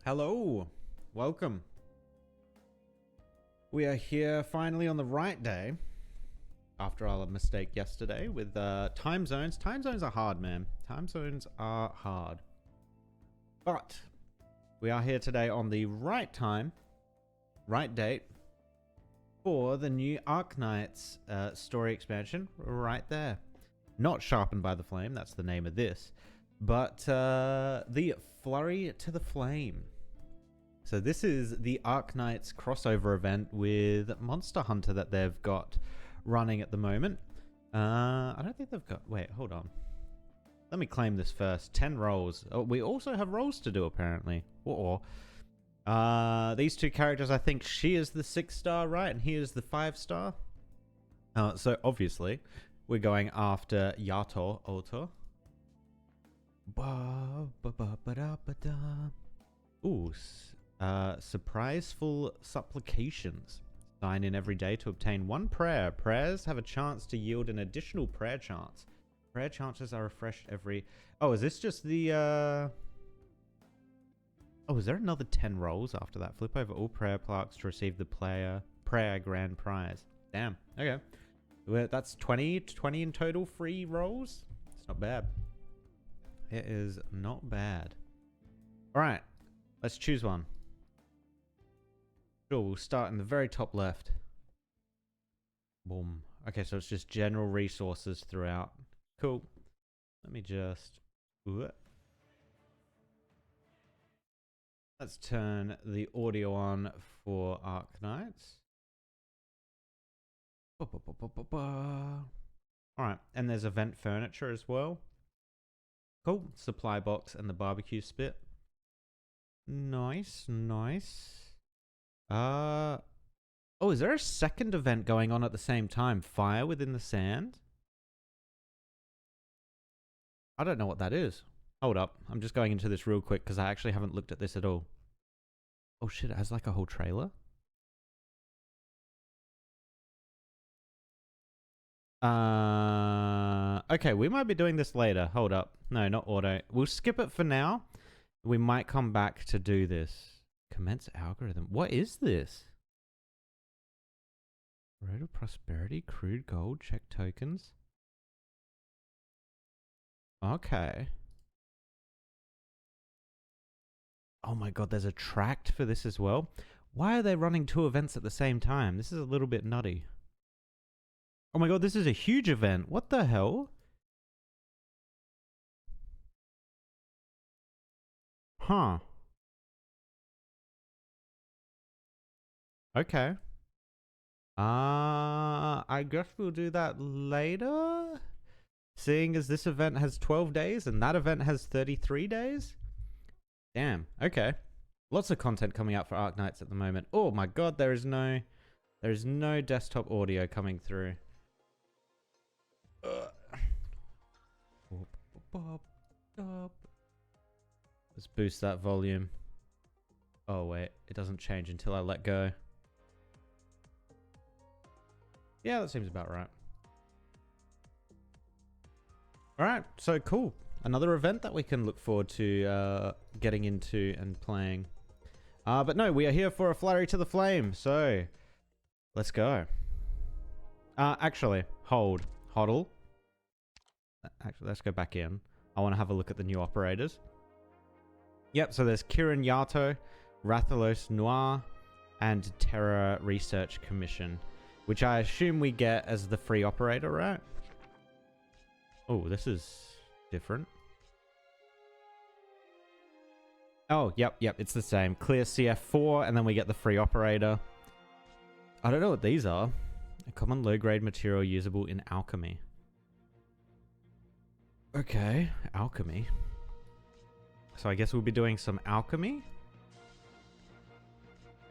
Hello, welcome. We are here finally on the right day after our mistake yesterday with time zones. Time zones are hard, man. Time zones are hard. But we are here today on the right time, right date for the new Arknights story expansion right there. Not Sharpened by the Flame, that's the name of this, but the Flurry to the Flame. So this is the Arknights crossover event with Monster Hunter that they've got running at the moment. I don't think they've got... Wait, hold on. Let me claim this first. 10 rolls. Oh, we also have rolls to do, apparently. These two characters, I think she is the 6-star, right? And he is the 5-star. So, obviously, we're going after Yato Oto. Ooh, surpriseful supplications. Sign in every day to obtain 1 prayer. Prayers have a chance to yield an additional prayer chance. Prayer chances are refreshed every... Oh, is this just the... Oh, is there another 10 rolls after that? Flip over all prayer plaques to receive the prayer grand prize. Damn. Okay. Well, that's 20 in total free rolls. It's not bad. It is not bad. All right. Let's choose one. Sure, we'll start in the very top left. Boom. Okay, so it's just general resources throughout. Cool. Let me just... Let's turn the audio on for Arknights. Alright, and there's event furniture as well. Cool. Supply box and the barbecue spit. Nice, nice. Oh, is there a second event going on at the same time? Fire within the sand? I don't know what that is. Hold up. I'm just going into this real quick because I actually haven't looked at this at all. Oh shit, it has like a whole trailer? Okay, we might be doing this later. Hold up. No, not auto. We'll skip it for now. We might come back to do this. Commence algorithm. What is this? Road of Prosperity, crude gold, check tokens. Okay. Oh my god, there's a tract for this as well. Why are they running 2 events at the same time? This is a little bit nutty. Oh my god, this is a huge event. What the hell? Huh. Okay. I guess we'll do that later. Seeing as this event has 12 days and that event has 33 days. Damn. Okay. Lots of content coming out for Arknights at the moment. Oh my god, there is no desktop audio coming through. Let's boost that volume. Oh wait, it doesn't change until I let go. Yeah, that seems about right. Alright, so cool. Another event that we can look forward to getting into and playing. But no, we are here for a Flurry to the Flame, so let's go. Actually, hodl. Actually, let's go back in. I want to have a look at the new operators. Yep, so there's Kirin Yato, Rathalos Noir, and Terra Research Commission, which I assume we get as the free operator, right? Oh, this is different. Oh, yep, it's the same. Clear CF4, and then we get the free operator. I don't know what these are. A common low-grade material usable in alchemy. Okay, alchemy. So I guess we'll be doing some alchemy.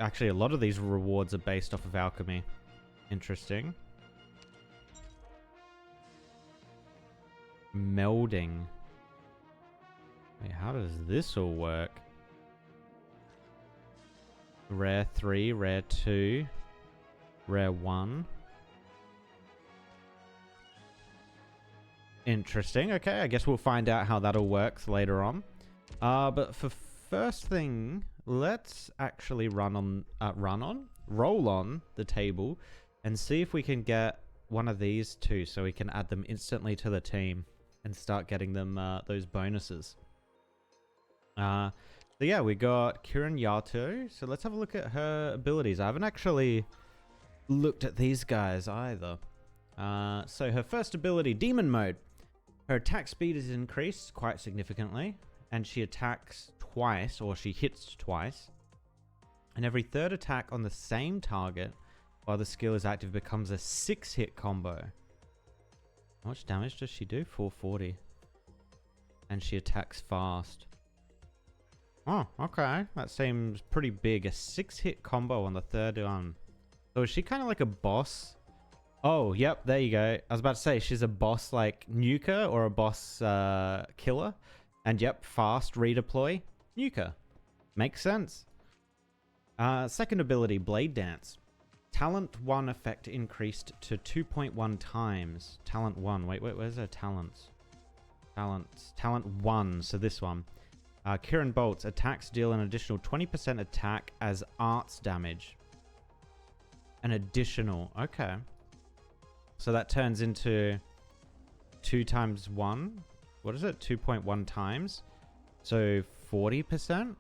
Actually, a lot of these rewards are based off of alchemy. Interesting. Melding. Wait, how does this all work? Rare 3, rare 2, rare 1. Interesting. Okay, I guess we'll find out how that all works later on. But for first thing, let's actually roll on the table and see if we can get one of these two so we can add them instantly to the team and start getting them those bonuses. So yeah, we got Kirin Yato. So let's have a look at her abilities. I haven't actually looked at these guys either. So her first ability, Demon Mode. Her attack speed is increased quite significantly, and she attacks twice, or she hits twice. And every third attack on the same target while the skill is active becomes a 6-hit combo. How much damage does she do? 440. And she attacks fast. Oh, okay. That seems pretty big. A 6-hit combo on the third one. So is she kind of like a boss? Oh, yep, there you go. I was about to say, she's a boss like nuker or a boss killer. And yep, fast redeploy, nuker. Makes sense. Second ability, Blade Dance. Talent 1 effect increased to 2.1 times. Talent 1. Wait, where's her talents? Talent 1, so this one. Kirin Bolts. Attacks deal an additional 20% attack as arts damage. An additional, okay. So that turns into 2 times 1. What is it? 2.1 times. So 40%?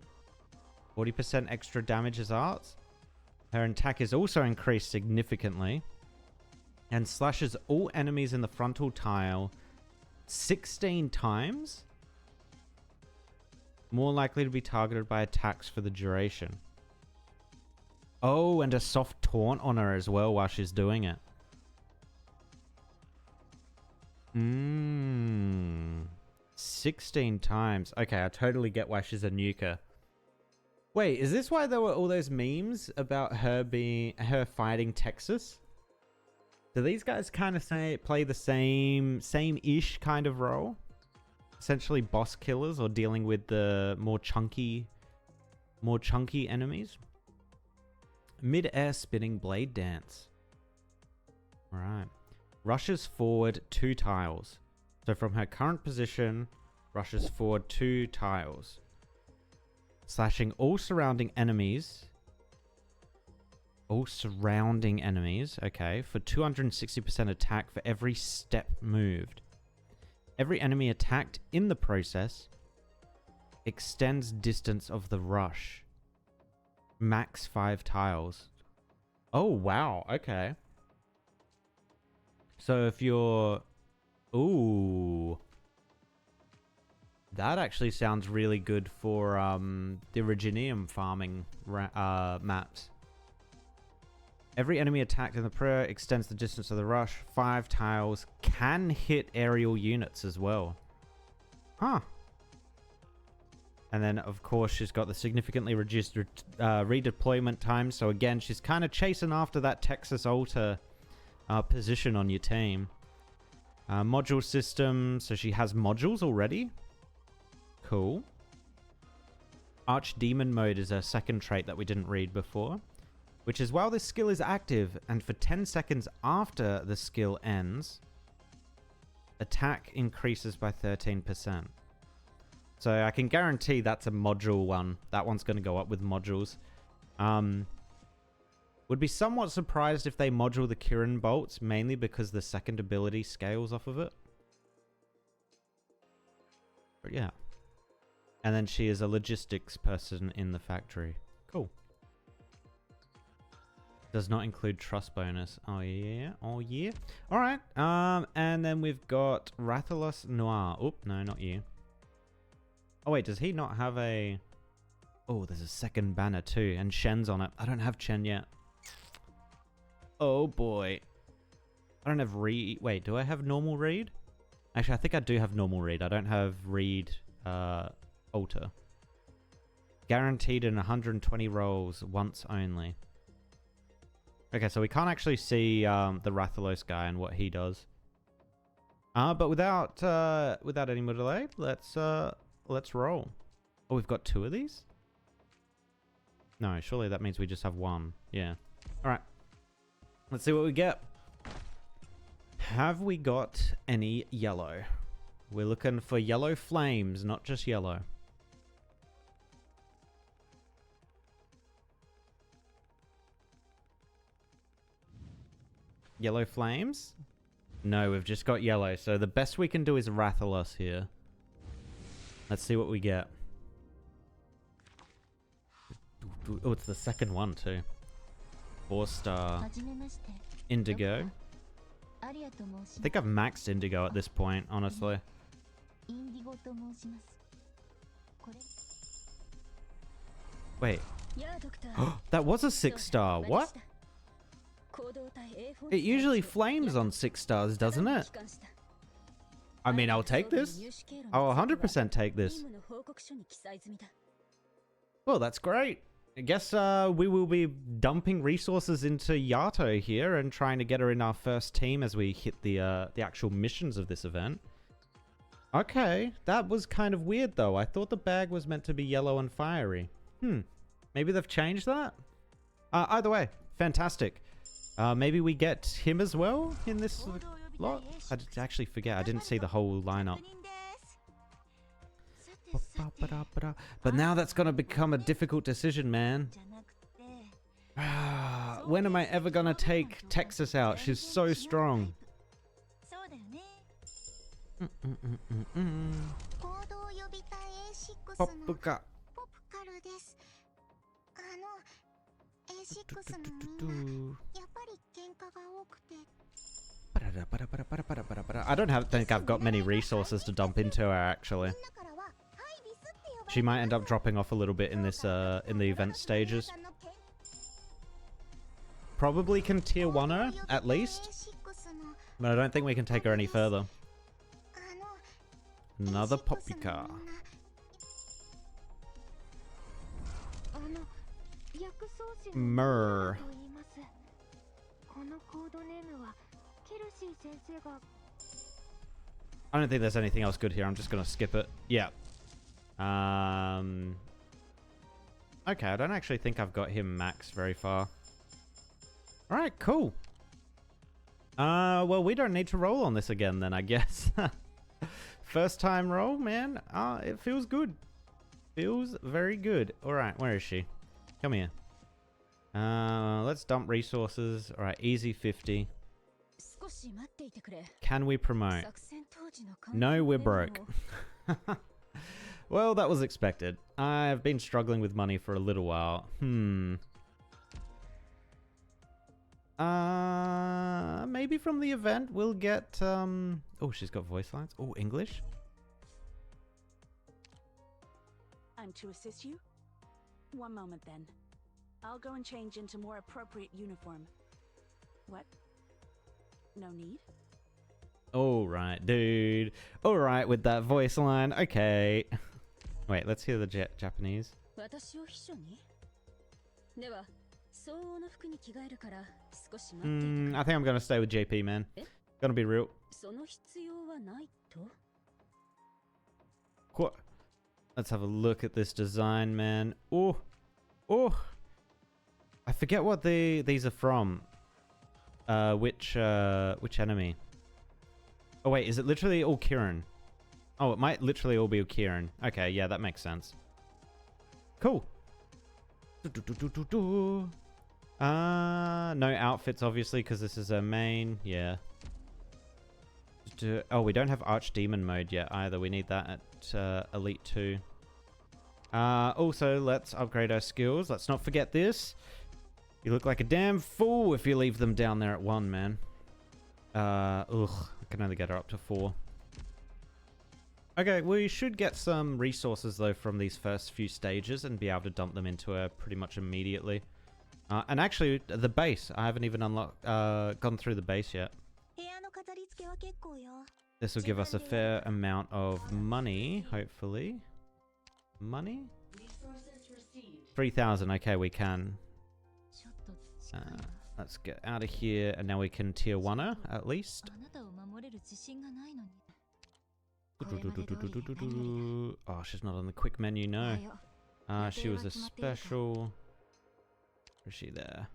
40% extra damage as arts. Her attack is also increased significantly. And slashes all enemies in the frontal tile 16 times. More likely to be targeted by attacks for the duration. Oh, and a soft taunt on her as well while she's doing it. 16 times. Okay, I totally get why she's a nuker. Wait, is this why there were all those memes about her fighting Texas? Do these guys kind of play the same-ish kind of role? Essentially boss killers or dealing with the more chunky enemies? Mid-air spinning Blade Dance. Alright. Rushes forward 2 tiles. So from her current position, rushes forward 2 tiles. Slashing all surrounding enemies. Okay, for 260% attack for every step moved. Every enemy attacked in the process extends distance of the rush. Max 5 tiles. Oh, wow. Okay. So if you're... Ooh. That actually sounds really good for the Originium farming maps. Every enemy attacked in the prayer extends the distance of the rush. 5 tiles. Can hit aerial units as well. Huh. And then, of course, she's got the significantly reduced redeployment time. So again, she's kind of chasing after that Texas Alta position on your team. Module system. So she has modules already. Cool. Archdemon mode is her second trait that we didn't read before. Which is while this skill is active and for 10 seconds after the skill ends, attack increases by 13%. So I can guarantee that's a module one. That one's going to go up with modules. Would be somewhat surprised if they module the Kirin bolts, mainly because the second ability scales off of it. But yeah. And then she is a logistics person in the factory. Cool. Does not include trust bonus. Oh yeah. Oh yeah. All right. And then we've got Rathalos Noir. Oop, no, not you. Oh wait, does he not have a... Oh, there's a second banner too, and Shen's on it. I don't have Chen yet. Oh boy. I don't have read. Wait, do I have normal read? Actually, I think I do have normal read. I don't have read alter. Guaranteed in 120 rolls once only. Okay, so we can't actually see the Rathalos guy and what he does. But without any more delay, let's roll. Oh, we've got 2 of these? No, surely that means we just have 1. Yeah. All right. Let's see what we get. Have we got any yellow? We're looking for yellow flames, not just yellow. Yellow flames? No, we've just got yellow. So the best we can do is Rathalos here. Let's see what we get. Oh, it's the second one too. 4-star Indigo. I think I've maxed Indigo at this point, honestly. Wait. That was a 6-star. What? It usually flames on 6 stars, doesn't it? I mean, I'll take this. I'll 100% take this. Well, that's great. I guess we will be dumping resources into Yato here and trying to get her in our first team as we hit the actual missions of this event. Okay, that was kind of weird though. I thought the bag was meant to be yellow and fiery. Maybe they've changed that? Either way, fantastic. Maybe we get him as well in this lot? I actually forget. I didn't see the whole lineup. But now that's going to become a difficult decision, man. When am I ever going to take Texas out? She's so strong. Popuka. I don't think I've got many resources to dump into her, actually. She might end up dropping off a little bit in this in the event stages. Probably can tier 1 her at least, but I don't think we can take her any further. Another Popuka. Myrrh. I don't think there's anything else good here. I'm just gonna skip it. Yeah. Okay, I don't actually think I've got him max very far. Alright, cool. Well, we don't need to roll on this again then, I guess. First time roll, man. It feels good. Feels very good. Alright, where is she? Come here. Let's dump resources. Alright, easy 50. Can we promote? No, we're broke. Well, that was expected. I've been struggling with money for a little while. Maybe from the event we'll get, oh, she's got voice lines. Oh, English? I'm to assist you? One moment then. I'll go and change into more appropriate uniform. What? No need? Alright, dude. Alright with that voice line. Okay. Wait, let's hear the Japanese. I think I'm gonna stay with JP, man. Gonna be real. What? Let's have a look at this design, man. Oh, oh! I forget what these are from. Which enemy? Oh wait, is it literally all Kirin? Oh, it might literally all be Kirin. Okay, yeah, that makes sense. Cool. No outfits, obviously, because this is our main. Yeah. Oh, we don't have Archdemon mode yet either. We need that at Elite 2. Also, let's upgrade our skills. Let's not forget this. You look like a damn fool if you leave them down there at 1, man. Ugh, I can only get her up to 4. Okay, we should get some resources, though, from these first few stages and be able to dump them into her pretty much immediately. And actually, the base. I haven't even gone through the base yet. This will give us a fair amount of money, hopefully. Money? 3,000. Okay, we can. Let's get out of here, and now we can tier 1 her, at least. Oh, she's not on the quick menu, no. She was a special. Is she there?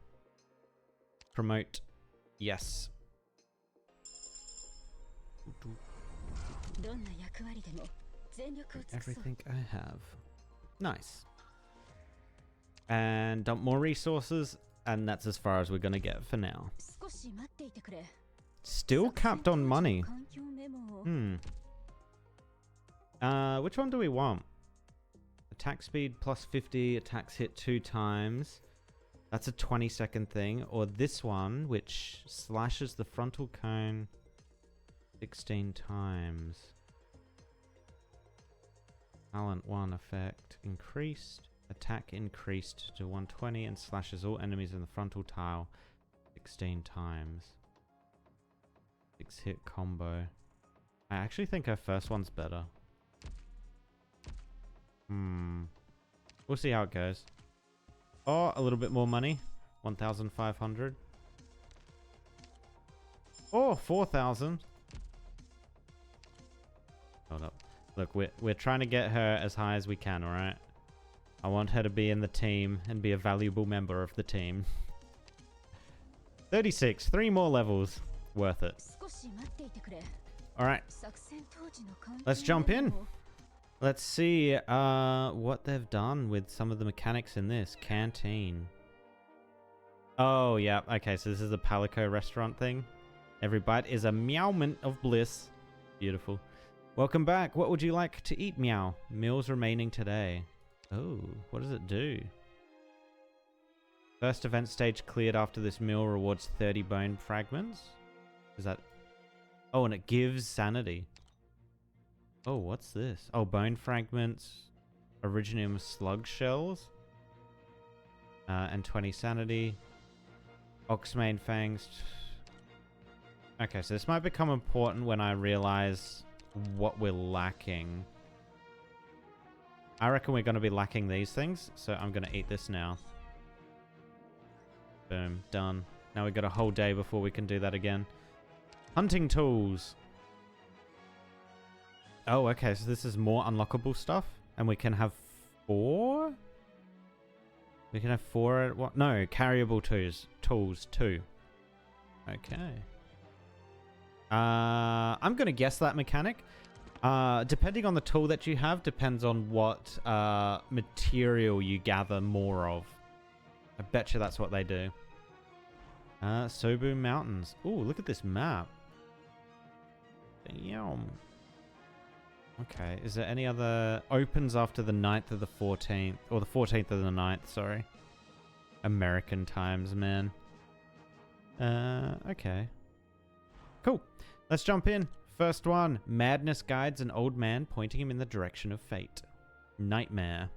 Promote. Yes. Everything I have. Nice. And dump more resources, and that's as far as we're gonna get for now. Still capped on money. Which one do we want? Attack speed plus 50, attacks hit 2 times. That's a 20-second thing. Or this one, which slashes the frontal cone 16 times. Talent 1 effect increased. Attack increased to 120 and slashes all enemies in the frontal tile 16 times. 6-hit combo. I actually think her first one's better. We'll see how it goes. Oh, a little bit more money. 1,500. Oh, 4,000. Hold up. Look, we're trying to get her as high as we can, alright? I want her to be in the team and be a valuable member of the team. 36. 3 more levels. Worth it. Alright. Let's jump in. Let's see what they've done with some of the mechanics in this. Canteen. Oh, yeah. Okay, so this is a Palico restaurant thing. Every bite is a meowment of bliss. Beautiful. Welcome back. What would you like to eat, meow? Meals remaining today. Oh, what does it do? First event stage cleared after this meal rewards 30 bone fragments. Is that... Oh, and it gives sanity. Oh, what's this? Oh, bone fragments, Originium slug shells, and 20 sanity. Oxmane fangs. Okay, so this might become important when I realize what we're lacking. I reckon we're going to be lacking these things, so I'm going to eat this now. Boom, done. Now we've got a whole day before we can do that again. Hunting tools. Oh, okay, so this is more unlockable stuff, and we can have 4? We can have 4 at what? No, carryable tools 2. Okay. I'm going to guess that mechanic. Depending on the tool that you have, depends on what material you gather more of. I bet you that's what they do. Sobu Mountains. Ooh, look at this map. Damn. Okay, is there any other... Opens after the 9th of the 14th. Or the 14th of the 9th, sorry. American times, man. Okay. Cool. Let's jump in. First one. Madness guides an old man, pointing him in the direction of fate. Nightmare.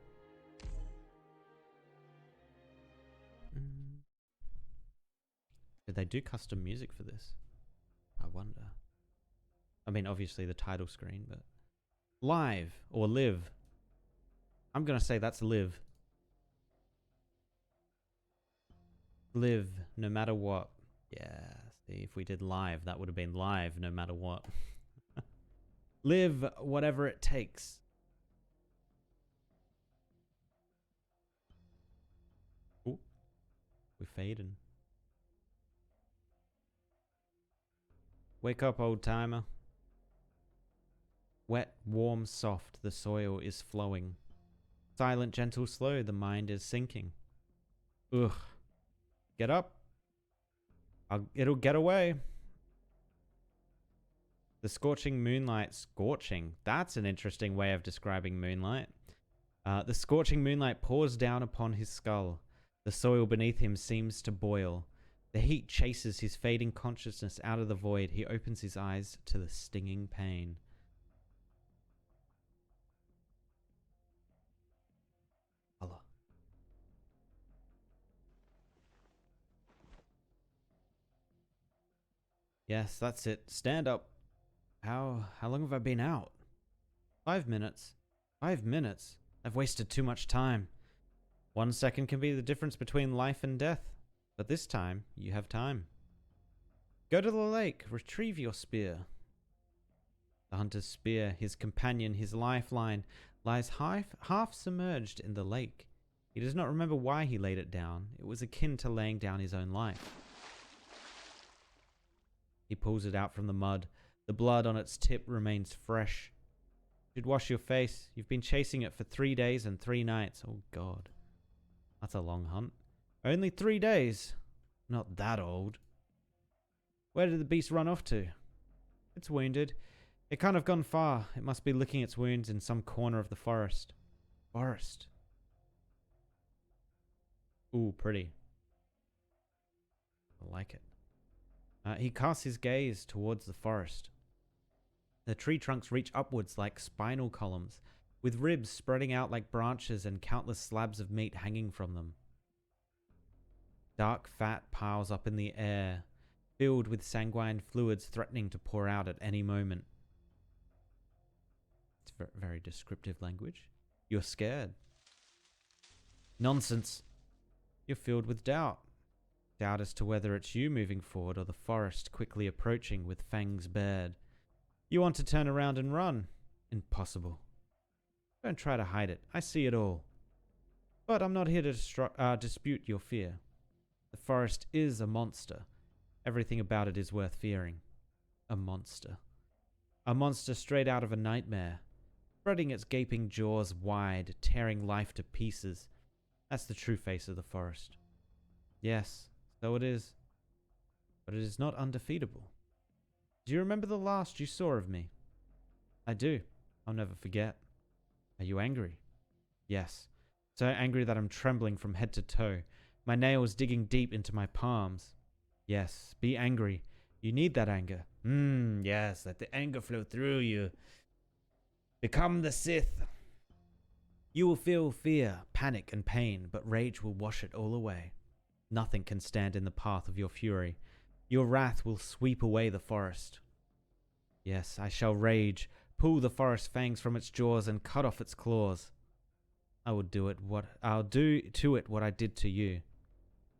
Did they do custom music for this? I wonder. I mean, obviously the title screen, but... Live or live. I'm going to say that's live. Live no matter what. Yeah, see, if we did live, that would have been live no matter what. Live whatever it takes. Ooh, we're fading. Wake up, old timer. Wet, warm, soft, the soil is flowing. Silent, gentle, slow, the mind is sinking. Ugh. Get up. It'll get away. The scorching moonlight. Scorching. That's an interesting way of describing moonlight. The scorching moonlight pours down upon his skull. The soil beneath him seems to boil. The heat chases his fading consciousness out of the void. He opens his eyes to the stinging pain. Allah. Yes, that's it. Stand up. How long have I been out? 5 minutes. 5 minutes. I've wasted too much time. 1 second can be the difference between life and death. But this time, you have time. Go to the lake. Retrieve your spear. The hunter's spear, his companion, his lifeline, lies half submerged in the lake. He does not remember why he laid it down. It was akin to laying down his own life. He pulls it out from the mud. The blood on its tip remains fresh. You should wash your face. You've been chasing it for 3 days and 3 nights. Oh, God. That's a long hunt. Only 3 days. Not that old. Where did the beast run off to? It's wounded. It can't have gone far. It must be licking its wounds in some corner of the forest. Forest. Ooh, pretty. I like it. He casts his gaze towards the forest. The tree trunks reach upwards like spinal columns, with ribs spreading out like branches and countless slabs of meat hanging from them. Dark fat piles up in the air, filled with sanguine fluids threatening to pour out at any moment. It's very descriptive language. You're scared. Nonsense. You're filled with doubt. Doubt as to whether it's you moving forward or the forest quickly approaching with fangs bared. You want to turn around and run. Impossible. Don't try to hide it. I see it all. But I'm not here to dispute your fear. The forest is a monster. Everything about it is worth fearing. A monster. A monster straight out of a nightmare, spreading its gaping jaws wide, tearing life to pieces. That's the true face of the forest. Yes, so it is. But it is not undefeatable. Do you remember the last you saw of me? I do. I'll never forget. Are you angry? Yes. So angry that I'm trembling from head to toe, my nails digging deep into my palms. Yes, be angry. You need that anger. Yes, let the anger flow through you. Become the Sith. You will feel fear, panic, and pain, but rage will wash it all away. Nothing can stand in the path of your fury. Your wrath will sweep away the forest. Yes, I shall rage, pull the forest fangs from its jaws and cut off its claws. I'll do to it what I did to you.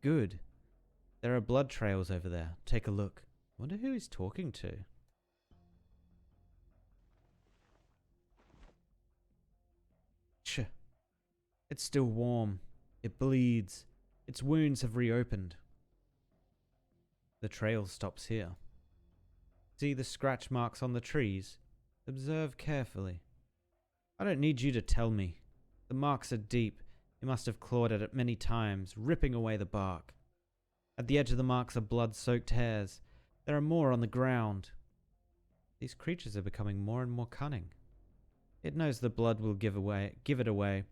Good. There are blood trails over there. Take a look. Wonder who he's talking to. Tch. It's still warm. It bleeds. Its wounds have reopened. The trail stops here. See the scratch marks on the trees? Observe carefully. I don't need you to tell me. The marks are deep. He must have clawed at it many times, ripping away the bark. At the edge of the marks are blood-soaked hairs. There are more on the ground. These creatures are becoming more and more cunning. It knows the blood will give it away.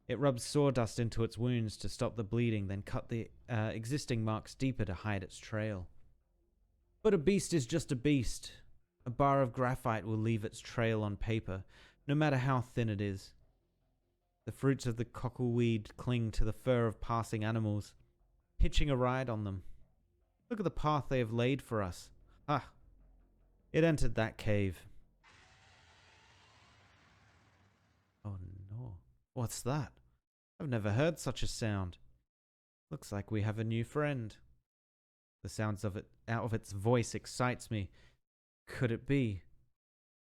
It rubs sawdust into its wounds to stop the bleeding, then cut the existing marks deeper to hide its trail. But a beast is just a beast. A bar of graphite will leave its trail on paper, no matter how thin it is. The fruits of the cockleweed cling to the fur of passing animals, hitching a ride on them. Look at the path they have laid for us. Ah! It entered that cave. Oh no. What's that? I've never heard such a sound. Looks like we have a new friend. The sounds of it out of its voice excites me. Could it be?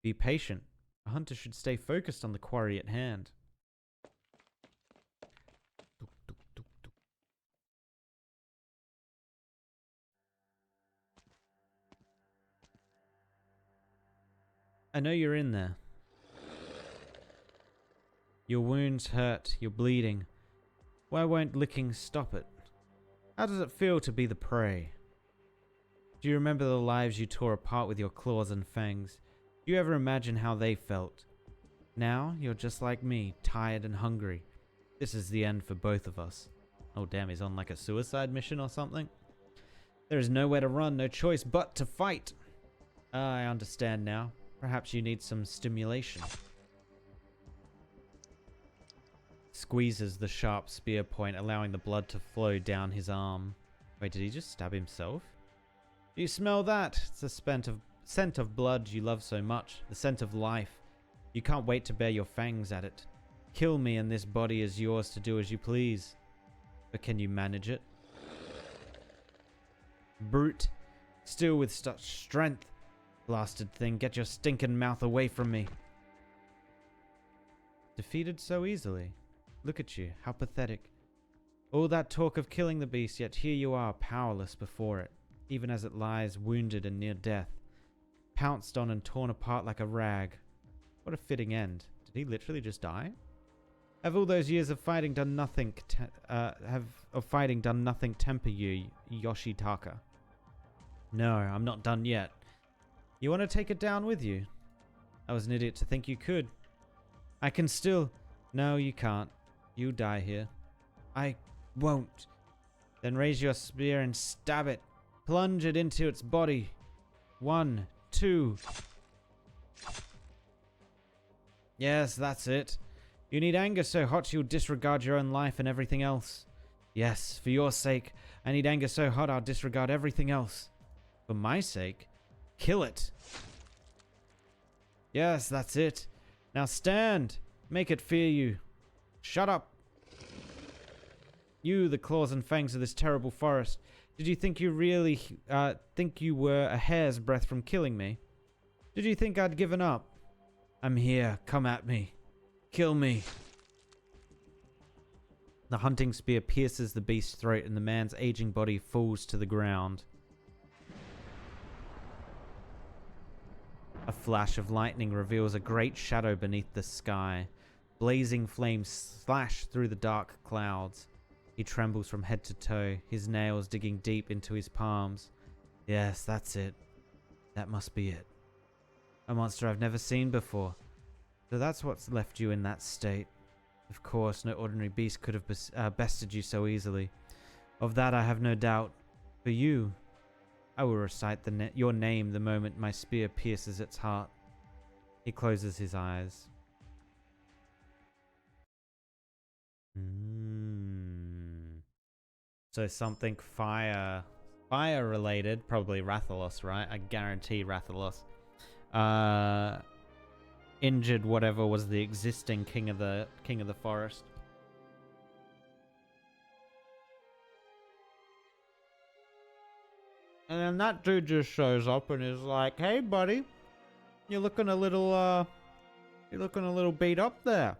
Be patient. A hunter should stay focused on the quarry at hand. I know you're in there. Your wounds hurt, you're bleeding. Why won't licking stop it? How does it feel to be the prey? Do you remember the lives you tore apart with your claws and fangs? Do you ever imagine how they felt? Now, you're just like me, tired and hungry. This is the end for both of us. Oh damn, he's on like a suicide mission or something? There is nowhere to run, no choice but to fight. I understand now. Perhaps you need some stimulation. Squeezes the sharp spear point, allowing the blood to flow down his arm. Wait, did he just stab himself? Do you smell that? It's the scent of blood you love so much. The scent of life. You can't wait to bare your fangs at it. Kill me and this body is yours to do as you please. But can you manage it? Brute. Still with such strength. Blasted thing, get your stinking mouth away from me. Defeated so easily. Look at you, how pathetic. All that talk of killing the beast, yet here you are, powerless before it, even as it lies wounded and near death. Pounced on and torn apart like a rag. What a fitting end. Did he literally just die? Have all those years of fighting done nothing temper you, Yoshitaka? No, I'm not done yet. You want to take it down with you? I was an idiot to think you could. I can still... No, you can't. You die here. I won't. Then raise your spear and stab it. Plunge it into its body. 1, 2. Yes, that's it. You need anger so hot you'll disregard your own life and everything else. Yes, for your sake, I need anger so hot I'll disregard everything else. For my sake, kill it. Yes, that's it. Now stand. Make it fear you. Shut up. You, the claws and fangs of this terrible forest. Did you think you really think you were a hair's breadth from killing me? Did you think I'd given up? I'm here. Come at me. Kill me. The hunting spear pierces the beast's throat and the man's aging body falls to the ground. A flash of lightning reveals a great shadow beneath the sky. Blazing flames slash through the dark clouds. He trembles from head to toe, his nails digging deep into his palms. Yes, that's it. That must be it. A monster I've never seen before. So that's what's left you in that state. Of course, no ordinary beast could have bested you so easily. Of that I have no doubt. For you, I will recite your name the moment my spear pierces its heart. He closes his eyes. So something fire related, probably Rathalos, right? I guarantee Rathalos. Injured whatever was the existing king of the forest. And then that dude just shows up and is like, "Hey, buddy, you're looking a little beat up there.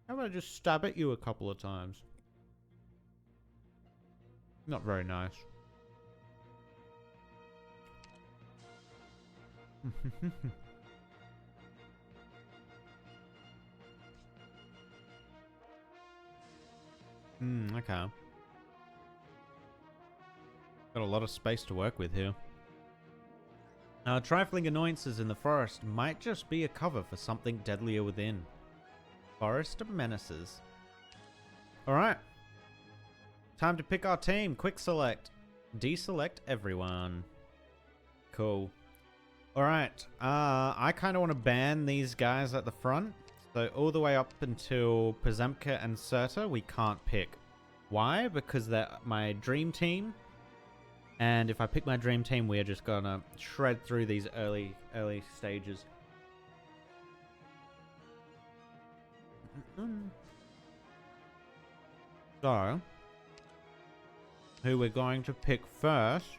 How about I just stab at you a couple of times?" Not very nice. Okay. Got a lot of space to work with here. Trifling annoyances in the forest might just be a cover for something deadlier within. Forest menaces. Alright. Time to pick our team. Quick select. Deselect everyone. Cool. Alright. I kind of want to ban these guys at the front. So all the way up until Pazemka and Serta, we can't pick. Why? Because they're my dream team. And if I pick my dream team, we are just gonna shred through these early stages. So, who we're going to pick first?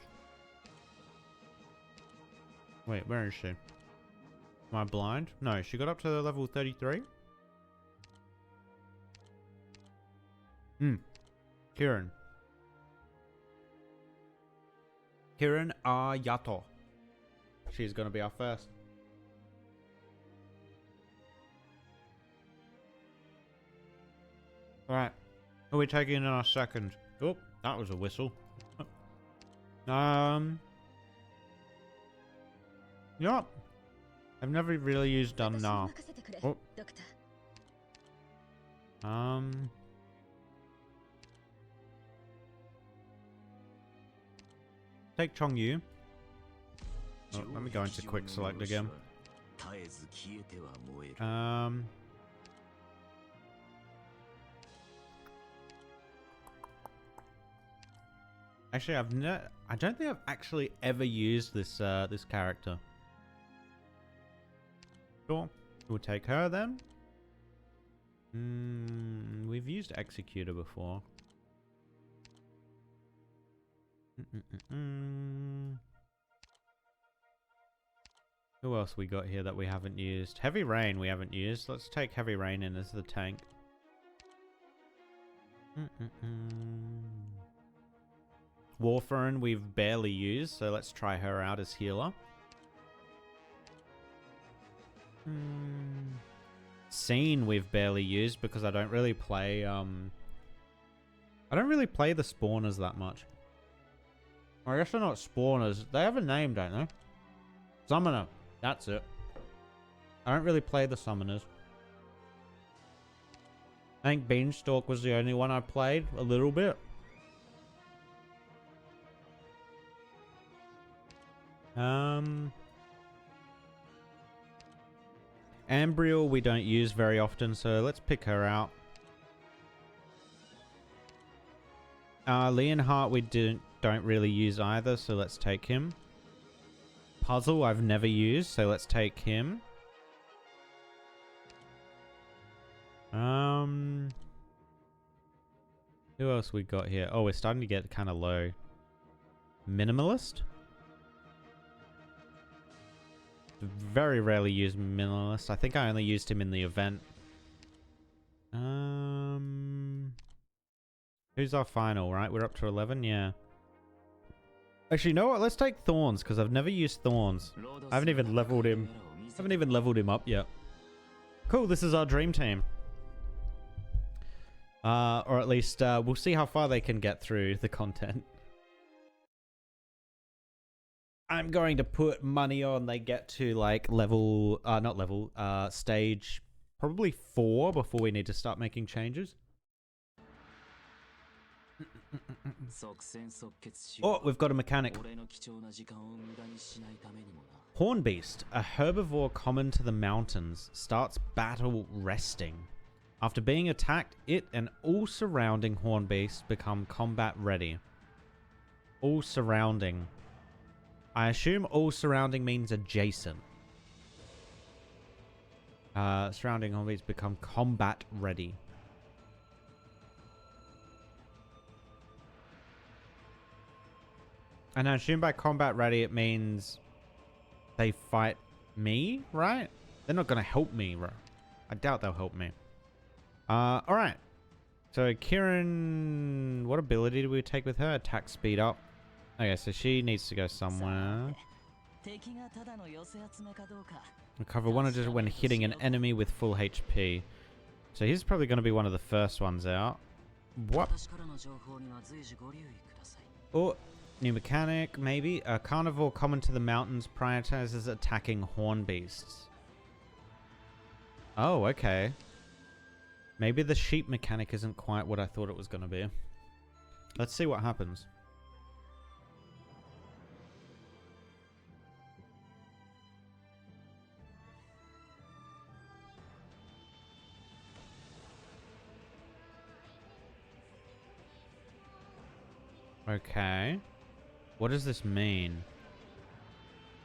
Wait, where is she? Am I blind? No, she got up to level 33. Kiran. Kiran Yato. She's gonna be our first. Alright. Who are we taking in our second? Oh, that was a whistle. Yup. I've never really used Dunnar. Oh. Take Chongyu. Oh, let me go into quick select again. Actually, I don't think I've actually ever used this this character. Sure, we'll take her then. We've used Executor before. Who else we got here that we haven't used? Heavy Rain we haven't used. Let's take Heavy Rain in as the tank. Warfarin we've barely used, so let's try her out as healer. Scene we've barely used because I don't really play the spawners that much. I guess they're not spawners. They have a name, don't they? Summoner. That's it. I don't really play the summoners. I think Beanstalk was the only one I played a little bit. Ambriel we don't use very often, so let's pick her out. Leonhardt we don't really use either, so let's take him. Puzzle I've never used, so let's take him. Who else we got here? Oh, we're starting to get kind of low. Minimalist? Very rarely use Minimalist. I think I only used him in the event. Who's our final, right? We're up to 11? Yeah. Actually, you know what? Let's take Thorns, because I've never used Thorns. I haven't even leveled him. Up yet. Cool, this is our dream team. Or at least, we'll see how far they can get through the content. I'm going to put money on they get to, like, stage probably 4 before we need to start making changes. Oh, we've got a mechanic. Hornbeast, a herbivore common to the mountains, starts battle resting. After being attacked, it and all surrounding hornbeasts become combat ready. All surrounding. I assume all surrounding means adjacent. Surrounding hornbeasts become combat ready. And I assume by combat ready it means they fight me, right? They're not going to help me, right? I doubt they'll help me. Alright. So Kieran, what ability do we take with her? Attack speed up. Okay, so she needs to go somewhere. Recover 100 when hitting an enemy with full HP. So he's probably going to be one of the first ones out. What? Oh, new mechanic, maybe. A carnivore common to the mountains prioritizes attacking horn beasts. Oh, okay. Maybe the sheep mechanic isn't quite what I thought it was going to be. Let's see what happens. Okay. What does this mean?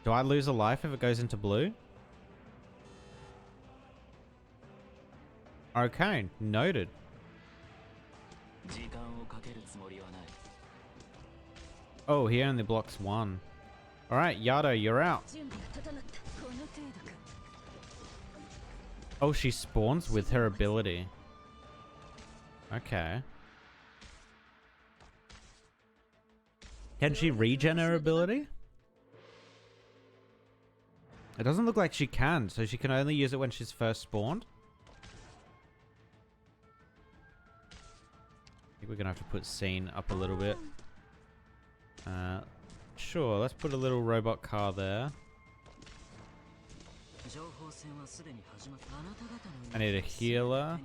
Do I lose a life if it goes into blue? Okay, noted. Oh, he only blocks 1. Alright, Yato, you're out. Oh, she spawns with her ability. Okay. Can she regen her ability? It doesn't look like she can, so she can only use it when she's first spawned. I think we're gonna have to put scene up a little bit. Sure, let's put a little robot car there. I need a healer.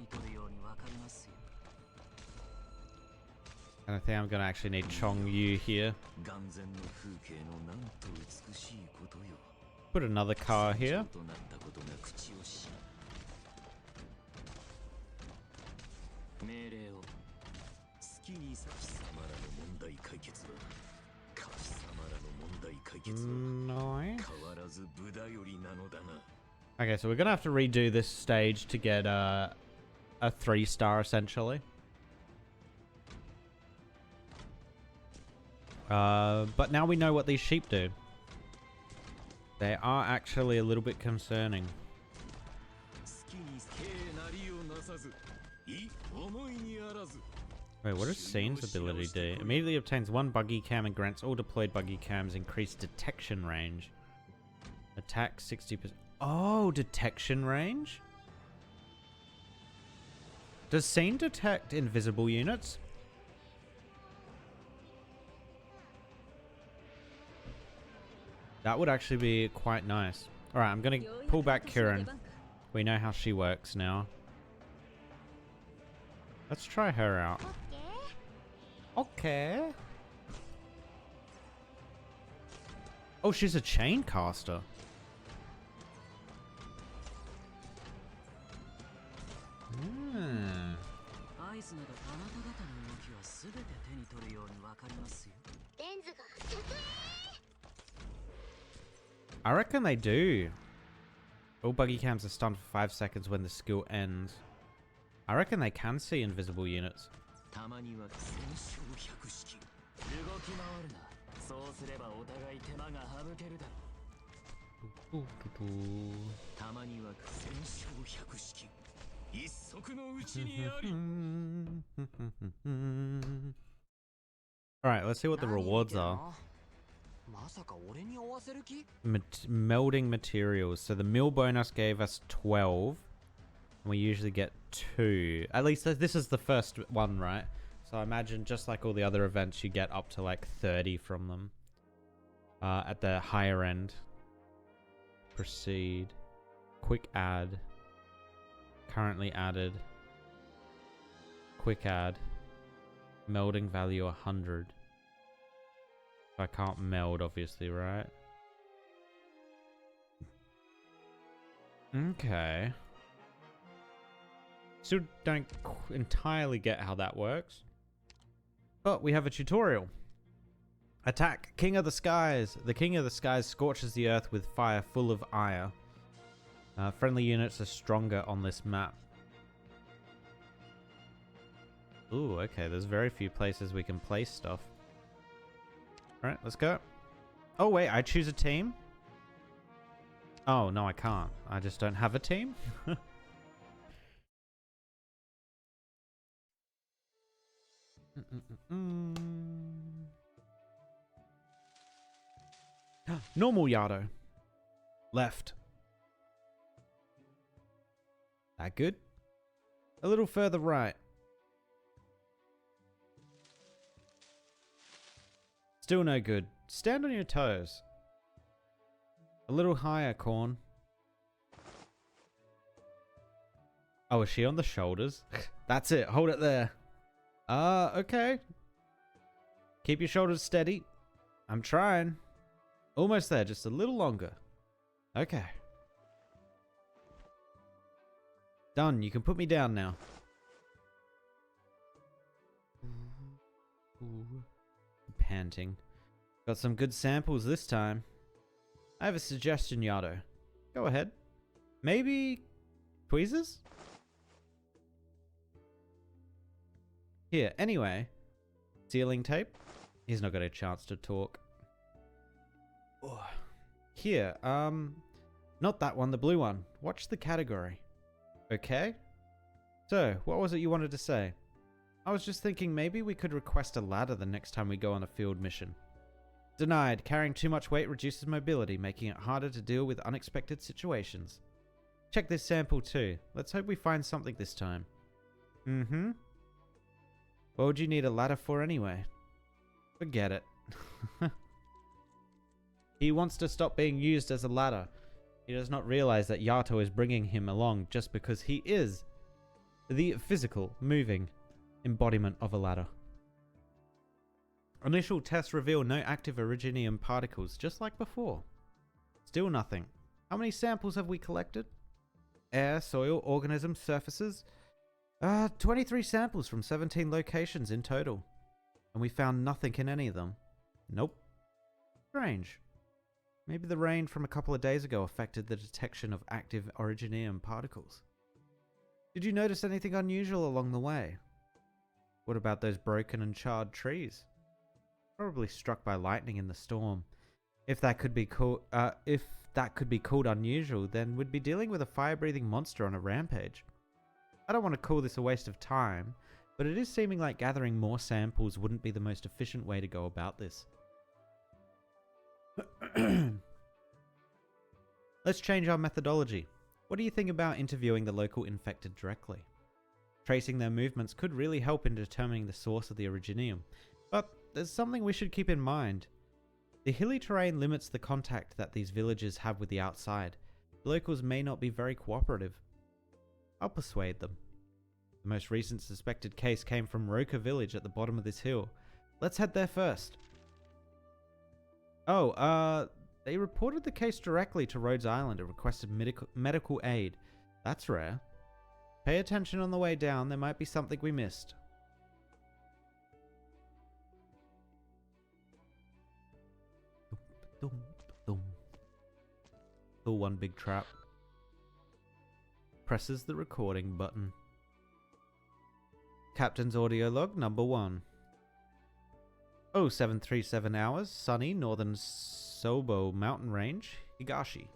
And I think I'm gonna actually need Chong Yu here. Put another car here. Nice. Okay, so we're gonna have to redo this stage to get a 3-star essentially. But now we know what these sheep do. They are actually a little bit concerning. Wait, what does Scene's ability do? Immediately obtains 1 buggy cam and grants all deployed buggy cams increased detection range. Attack 60%. Oh, detection range? Does Scene detect invisible units? That would actually be quite nice. Alright, I'm gonna pull back Kirin. We know how she works now. Let's try her out. Okay. Oh, she's a chain caster. Hmm. I reckon they do. All buggy cams are stunned for 5 seconds when the skill ends. I reckon they can see invisible units. Alright, let's see what the rewards are. Melding materials. So the mill bonus gave us 12. And we usually get 2. At least this is the first one, right? So I imagine just like all the other events, you get up to like 30 from them. At the higher end. Proceed. Quick add. Currently added. Quick add. Melding value 100. I can't meld, obviously, right? Okay. Still don't entirely get how that works. But we have a tutorial. Attack King of the Skies. The King of the Skies scorches the earth with fire full of ire. Friendly units are stronger on this map. Ooh, okay. There's very few places we can place stuff. Alright, let's go. Oh, wait. I choose a team? Oh, no, I can't. I just don't have a team? Normal Yato. Left. That good? A little further right. Still no good. Stand on your toes. A little higher, Corn. Oh, is she on the shoulders? That's it. Hold it there. Okay. Keep your shoulders steady. I'm trying. Almost there. Just a little longer. Okay. Done. You can put me down now. Panting. Got some good samples this time. I have a suggestion, Yato. Go ahead. Maybe tweezers? Here, anyway. Sealing tape. He's not got a chance to talk. Oh. Here, not that one, the blue one. Watch the category. Okay. So, what was it you wanted to say? I was just thinking maybe we could request a ladder the next time we go on a field mission. Denied. Carrying too much weight reduces mobility, making it harder to deal with unexpected situations. Check this sample too. Let's hope we find something this time. Mm-hmm. What would you need a ladder for anyway? Forget it. He wants to stop being used as a ladder. He does not realize that Yato is bringing him along just because he is the physical, moving embodiment of a ladder. Initial tests reveal no active originium particles, just like before. Still nothing. How many samples have we collected? Air, soil, organisms, surfaces? 23 samples from 17 locations in total. And we found nothing in any of them. Nope. Strange. Maybe the rain from a couple of days ago affected the detection of active originium particles. Did you notice anything unusual along the way? What about those broken and charred trees? Probably struck by lightning in the storm. If that could be called unusual, then we'd be dealing with a fire-breathing monster on a rampage. I don't want to call this a waste of time, but it is seeming like gathering more samples wouldn't be the most efficient way to go about this. Let's change our methodology. What do you think about interviewing the local infected directly? Tracing their movements could really help in determining the source of the originium, but there's something we should keep in mind. The hilly terrain limits the contact that these villagers have with the outside. The locals may not be very cooperative. I'll persuade them. The most recent suspected case came from Roka village at the bottom of this hill. Let's head there first. Oh, they reported the case directly to Rhodes Island and requested medical aid. That's rare. Pay attention on the way down, there might be something we missed. All one big trap. Presses the recording button. Captain's audio log number 1. 0737 hours, sunny, northern Sobo mountain range, Higashi.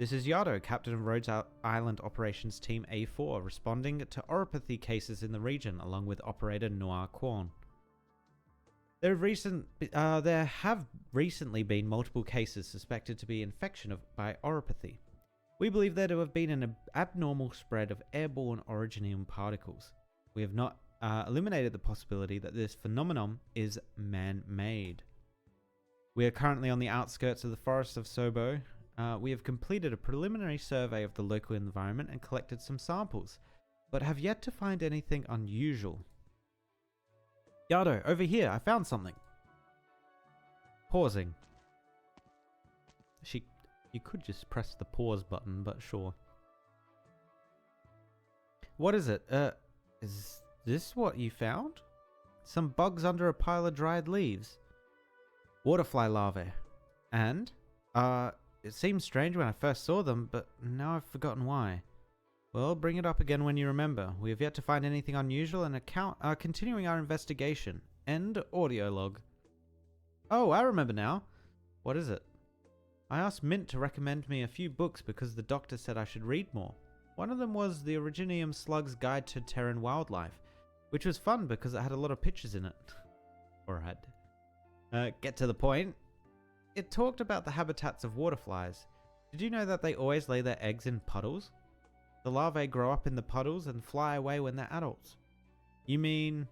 This is Yato, Captain of Rhodes Island Operations Team A4, responding to oropathy cases in the region, along with Operator Noir Kwon. There have recently been multiple cases suspected to be infection by oropathy. We believe there to have been an abnormal spread of airborne originium particles. We have not eliminated the possibility that this phenomenon is man-made. We are currently on the outskirts of the forest of Sobo. We have completed a preliminary survey of the local environment and collected some samples, but have yet to find anything unusual. Yato, over here, I found something. Pausing. You could just press the pause button, but sure. What is it? Is this what you found? Some bugs under a pile of dried leaves. Waterfly larvae. And, it seemed strange when I first saw them, but now I've forgotten why. Well, bring it up again when you remember. We have yet to find anything unusual and are continuing our investigation. End audio log. Oh, I remember now. What is it? I asked Mint to recommend me a few books because the doctor said I should read more. One of them was the Originium Slug's Guide to Terran Wildlife, which was fun because it had a lot of pictures in it. Alright. Get to the point. It talked about the habitats of waterflies. Did you know that they always lay their eggs in puddles? The larvae grow up in the puddles and fly away when they're adults. You mean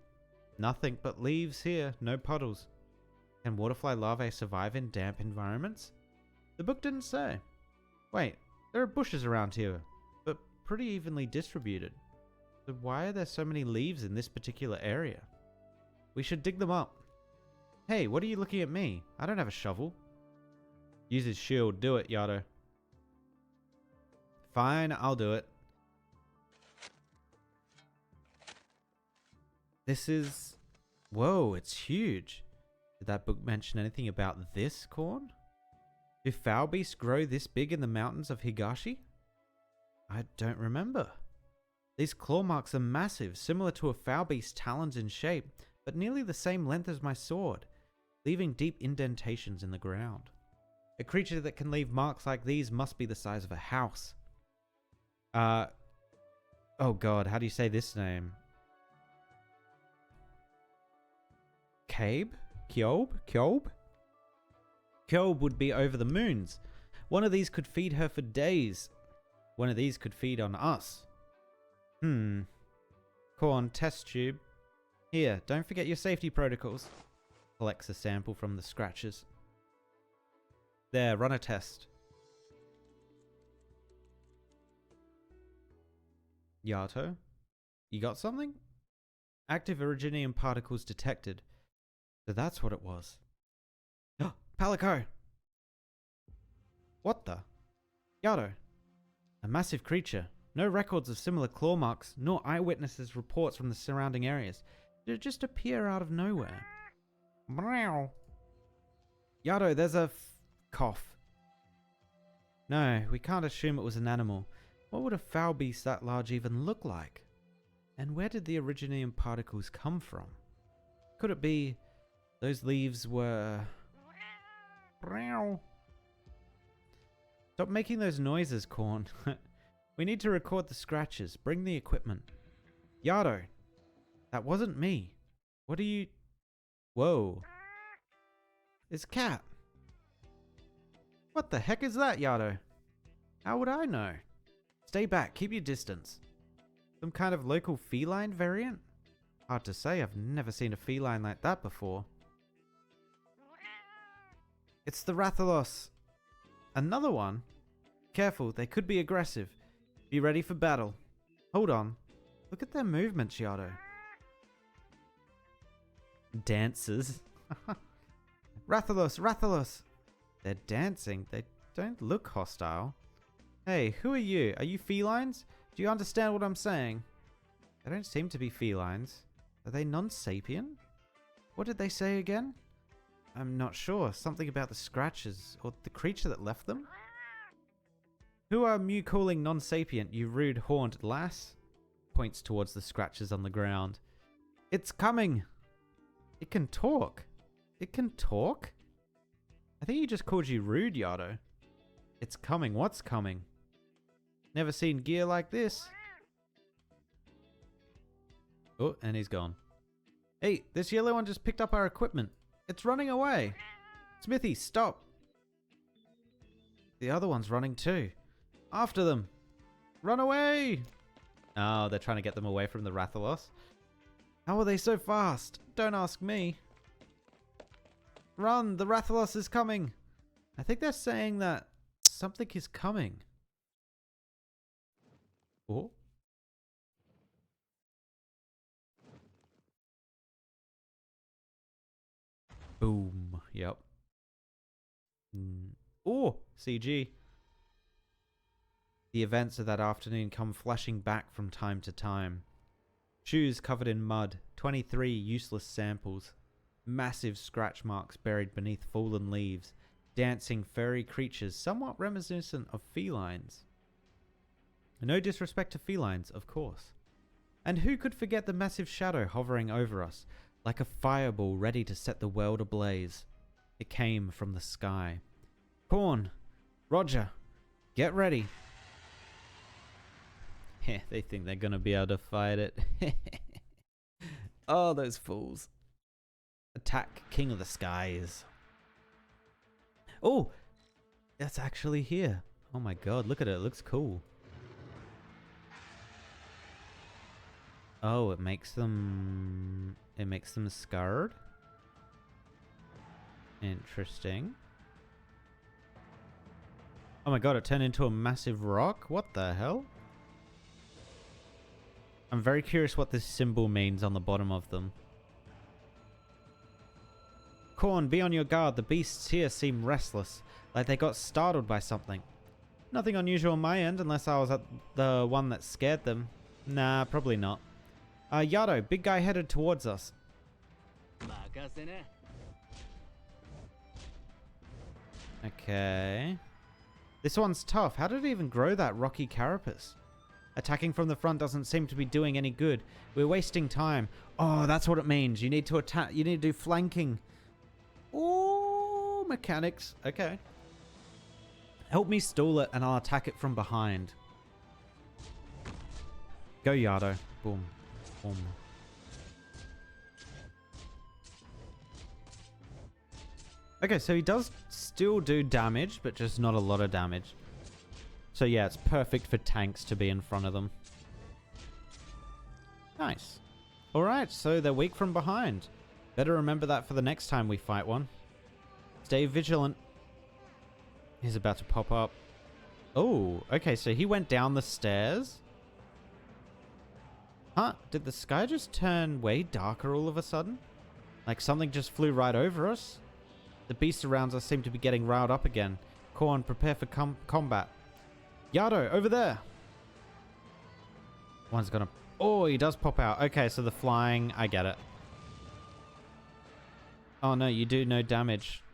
nothing but leaves here, no puddles. Can waterfly larvae survive in damp environments? The book didn't say. Wait, there are bushes around here, but pretty evenly distributed. So why are there so many leaves in this particular area? We should dig them up. Hey, what are you looking at me? I don't have a shovel. Use his shield. Do it, Yato. Fine, I'll do it. This is... Whoa, it's huge. Did that book mention anything about this corn? Do foul beasts grow this big in the mountains of Higashi? I don't remember. These claw marks are massive, similar to a foul beast's talons in shape, but nearly the same length as my sword, leaving deep indentations in the ground. A creature that can leave marks like these must be the size of a house. Oh god, how do you say this name? Cabe? Kyob? Kyob? Kyob would be over the moons. One of these could feed her for days. One of these could feed on us. Corn test tube. Here, don't forget your safety protocols. Collects a sample from the scratches. There, run a test. Yato? You got something? Active originium particles detected. So that's what it was. Palico! What the? Yato. A massive creature. No records of similar claw marks, nor eyewitnesses' reports from the surrounding areas. Did it just appear out of nowhere? Meow. Yato, there's a cough. No, we can't assume it was an animal. What would a foul beast that large even look like? And where did the originium particles come from? Could it be those leaves were... Stop making those noises, Corn. We need to record the scratches. Bring the equipment. Yato, that wasn't me. What are you... Whoa. It's Cat. What the heck is that, Yato? How would I know? Stay back. Keep your distance. Some kind of local feline variant? Hard to say. I've never seen a feline like that before. It's the Rathalos. Another one? Careful, they could be aggressive. Be ready for battle. Hold on. Look at their movements, Yato. Dancers. Rathalos, Rathalos. They're dancing. They don't look hostile. Hey, who are you? Are you felines? Do you understand what I'm saying? They don't seem to be felines. Are they non-sapient? What did they say again? I'm not sure. Something about the scratches or the creature that left them? Who are you calling non-sapient, you rude horned lass? Points towards the scratches on the ground. It's coming! It can talk. It can talk? I think he just called you rude, Yato. It's coming. What's coming? Never seen gear like this. Oh, and he's gone. Hey, this yellow one just picked up our equipment. It's running away. Smithy, stop. The other one's running too. After them. Run away. Oh, they're trying to get them away from the Rathalos. How are they so fast? Don't ask me. Run, the Rathalos is coming. I think they're saying that something is coming. Oh. Boom. Yep. Oh, CG. The events of that afternoon come flashing back from time to time. Shoes covered in mud, 23 useless samples, massive scratch marks buried beneath fallen leaves, dancing furry creatures somewhat reminiscent of felines. No disrespect to felines, of course. And who could forget the massive shadow hovering over us, like a fireball ready to set the world ablaze? It came from the sky. Corn, Roger, get ready. They think they're gonna be able to fight it. Oh, those fools. Attack King of the Skies. Oh, that's actually here. Oh my god, look at it. It looks cool. Oh, it makes them scarred. Interesting. Oh my god, it turned into a massive rock? What the hell? I'm very curious what this symbol means on the bottom of them. Corn, be on your guard. The beasts here seem restless, like they got startled by something. Nothing unusual on my end, unless I was at the one that scared them. Nah, probably not. Yato, big guy headed towards us. Okay. This one's tough. How did it even grow that rocky carapace? Attacking from the front doesn't seem to be doing any good. We're wasting time. Oh, that's what it means. You need to attack. You need to do flanking. Oh, mechanics. Okay. Help me stall it and I'll attack it from behind. Go, Yato. Boom. Boom. Okay, so he does still do damage, but just not a lot of damage. So yeah, it's perfect for tanks to be in front of them. Nice. Alright, so they're weak from behind. Better remember that for the next time we fight one. Stay vigilant. He's about to pop up. Oh, okay, so he went down the stairs. Huh? Did the sky just turn way darker all of a sudden? Like something just flew right over us? The beasts around us seem to be getting riled up again. Korn, prepare for combat. Yato, over there. One's gonna... Oh, he does pop out. Okay, so the flying... I get it. Oh, no, you do no damage.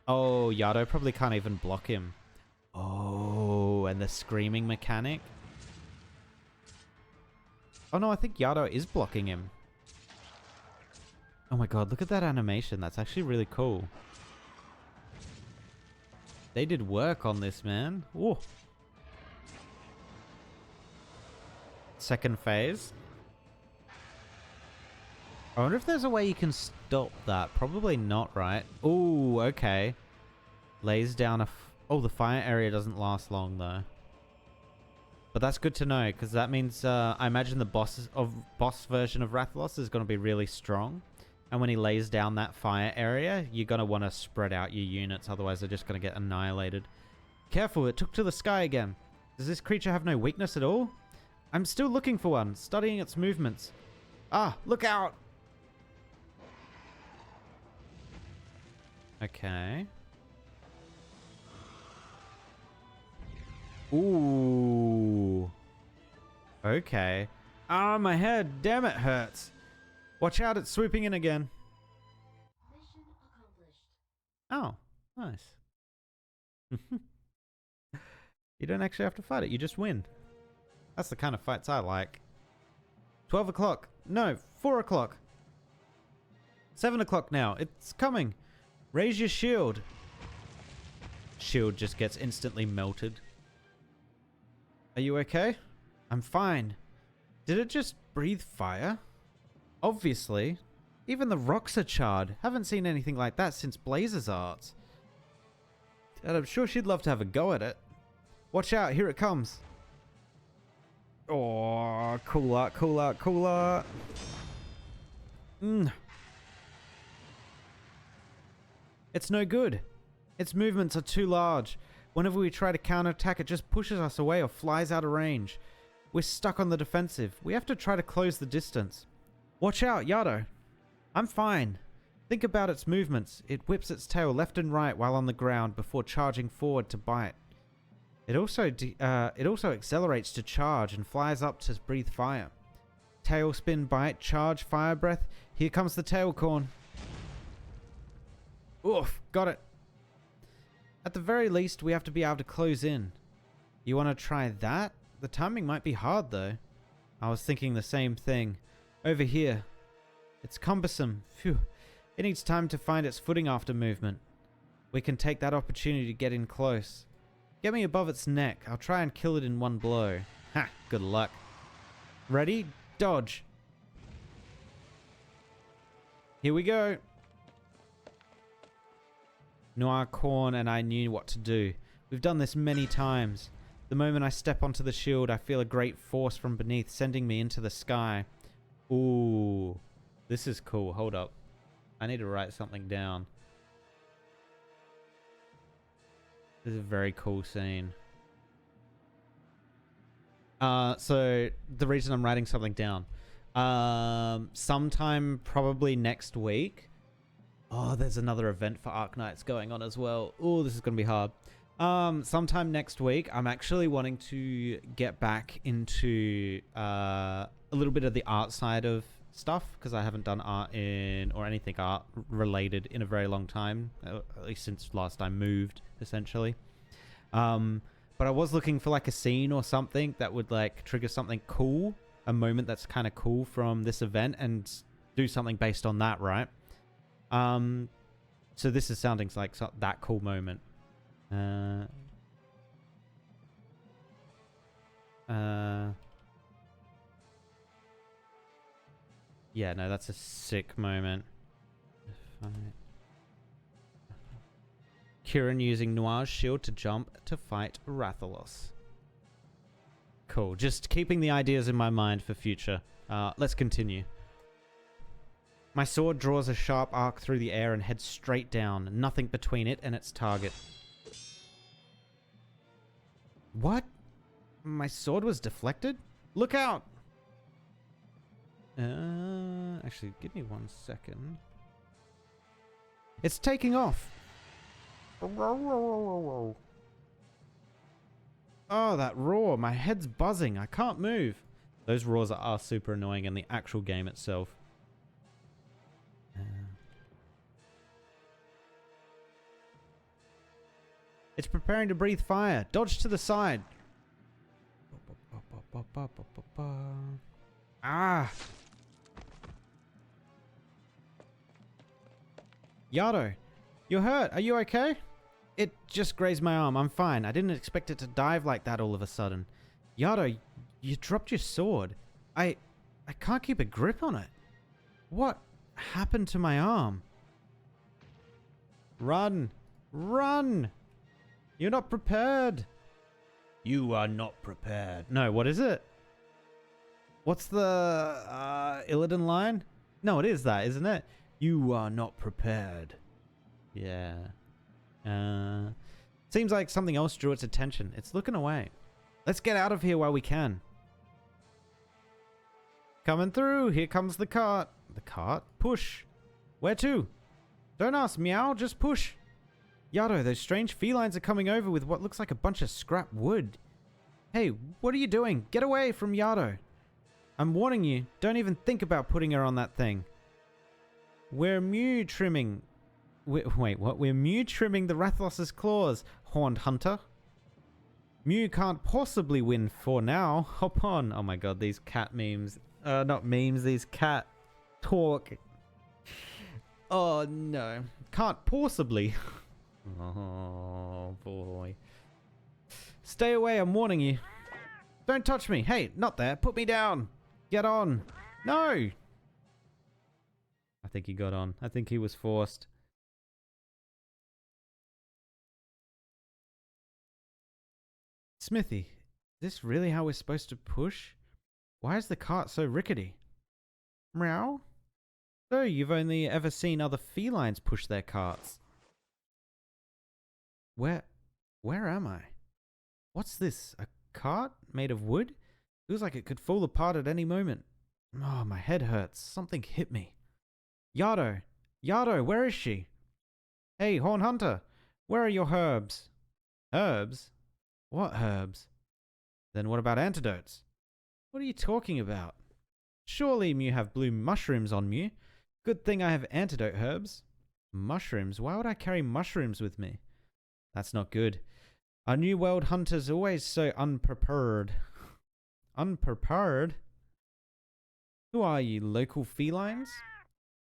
Oh, Yato probably can't even block him. Oh, and the screaming mechanic. Oh, no, I think Yato is blocking him. Oh my god, look at that animation. That's actually really cool. They did work on this, man. Ooh. Second phase. I wonder if there's a way you can stop that. Probably not, right? Ooh, okay. Lays down a... Oh, the fire area doesn't last long, though. But that's good to know, because that means I imagine the boss version of Rathalos is going to be really strong. And when he lays down that fire area, you're going to want to spread out your units. Otherwise, they're just going to get annihilated. Careful, it took to the sky again. Does this creature have no weakness at all? I'm still looking for one, studying its movements. Ah, look out! Okay. Ooh. Okay. Ah, my head. Damn, it hurts. Watch out, it's swooping in again. Mission accomplished. Oh, nice. You don't actually have to fight it, you just win. That's the kind of fights I like. 12 o'clock. No, 4 o'clock. 7 o'clock now. It's coming. Raise your shield. Shield just gets instantly melted. Are you okay? I'm fine. Did it just breathe fire? Obviously. Even the rocks are charred. Haven't seen anything like that since Blazer's arts. And I'm sure she'd love to have a go at it. Watch out, here it comes. Oh, cool art, cool art, cool art. It's no good. Its movements are too large. Whenever we try to counterattack, it just pushes us away or flies out of range. We're stuck on the defensive. We have to try to close the distance. Watch out, Yato. I'm fine. Think about its movements. It whips its tail left and right while on the ground before charging forward to bite. It also accelerates to charge and flies up to breathe fire. Tail spin, bite, charge, fire breath. Here comes the tail corn. Oof, got it. At the very least, we have to be able to close in. You want to try that? The timing might be hard though. I was thinking the same thing. Over here. It's cumbersome. Phew. It needs time to find its footing after movement. We can take that opportunity to get in close. Get me above its neck. I'll try and kill it in one blow. Ha! Good luck. Ready? Dodge. Here we go. Noir Corn and I knew what to do. We've done this many times. The moment I step onto the shield, I feel a great force from beneath sending me into the sky. Ooh. This is cool. Hold up. I need to write something down. This is a very cool scene. So the reason I'm writing something down, sometime probably next week. Oh, there's another event for Arknights going on as well. Oh, this is gonna be hard. Sometime next week, I'm actually wanting to get back into a little bit of the art side of stuff because I haven't done art or anything art related in a very long time, at least since last I moved, essentially. But I was looking for like a scene or something that would like trigger something cool, a moment that's kind of cool from this event, and do something based on that, right? So this is sounding like that cool moment. Yeah, no, that's a sick moment. Kieran using Noir's shield to jump to fight Rathalos. Cool. Just keeping the ideas in my mind for future. Let's continue. My sword draws a sharp arc through the air and heads straight down. Nothing between it and its target. What? My sword was deflected? Look out! Actually, give me 1 second. It's taking off. Oh, that roar. My head's buzzing. I can't move. Those roars are super annoying in the actual game itself. It's preparing to breathe fire. Dodge to the side. Ah! Yato, you're hurt. Are you okay? It just grazed my arm. I'm fine. I didn't expect it to dive like that all of a sudden. Yato, you dropped your sword. I can't keep a grip on it. What happened to my arm? Run! Run! You're not prepared. You are not prepared. No, what is it? What's the Illidan line? No, it is that, isn't it? You are not prepared. Yeah. Seems like something else drew its attention. It's looking away. Let's get out of here while we can. Coming through. Here comes the cart. The cart? Push. Where to? Don't ask, meow. Just push. Yato, those strange felines are coming over with what looks like a bunch of scrap wood. Hey, what are you doing? Get away from Yato. I'm warning you. Don't even think about putting her on that thing. We're Mew trimming... Wait, what? We're Mew trimming the Rathlos's claws, horned hunter. Mew can't possibly win for now. Hop on. Oh my god, these cat memes. Not memes, these cat talk. Oh no. Can't possibly. Oh boy. Stay away, I'm warning you. Don't touch me. Hey, not there. Put me down. Get on. No. I think he got on. I think he was forced. Smithy, is this really how we're supposed to push? Why is the cart so rickety? Meow? So, you've only ever seen other felines push their carts. Where am I? What's this? A cart made of wood? Feels like it could fall apart at any moment. Oh, my head hurts. Something hit me. Yato! Yato, where is she? Hey, Horn Hunter! Where are your herbs? Herbs? What herbs? Then what about antidotes? What are you talking about? Surely you have blue mushrooms on you. Good thing I have antidote herbs. Mushrooms? Why would I carry mushrooms with me? That's not good. Our New World hunters always so unprepared. Unprepared? Who are you, local felines?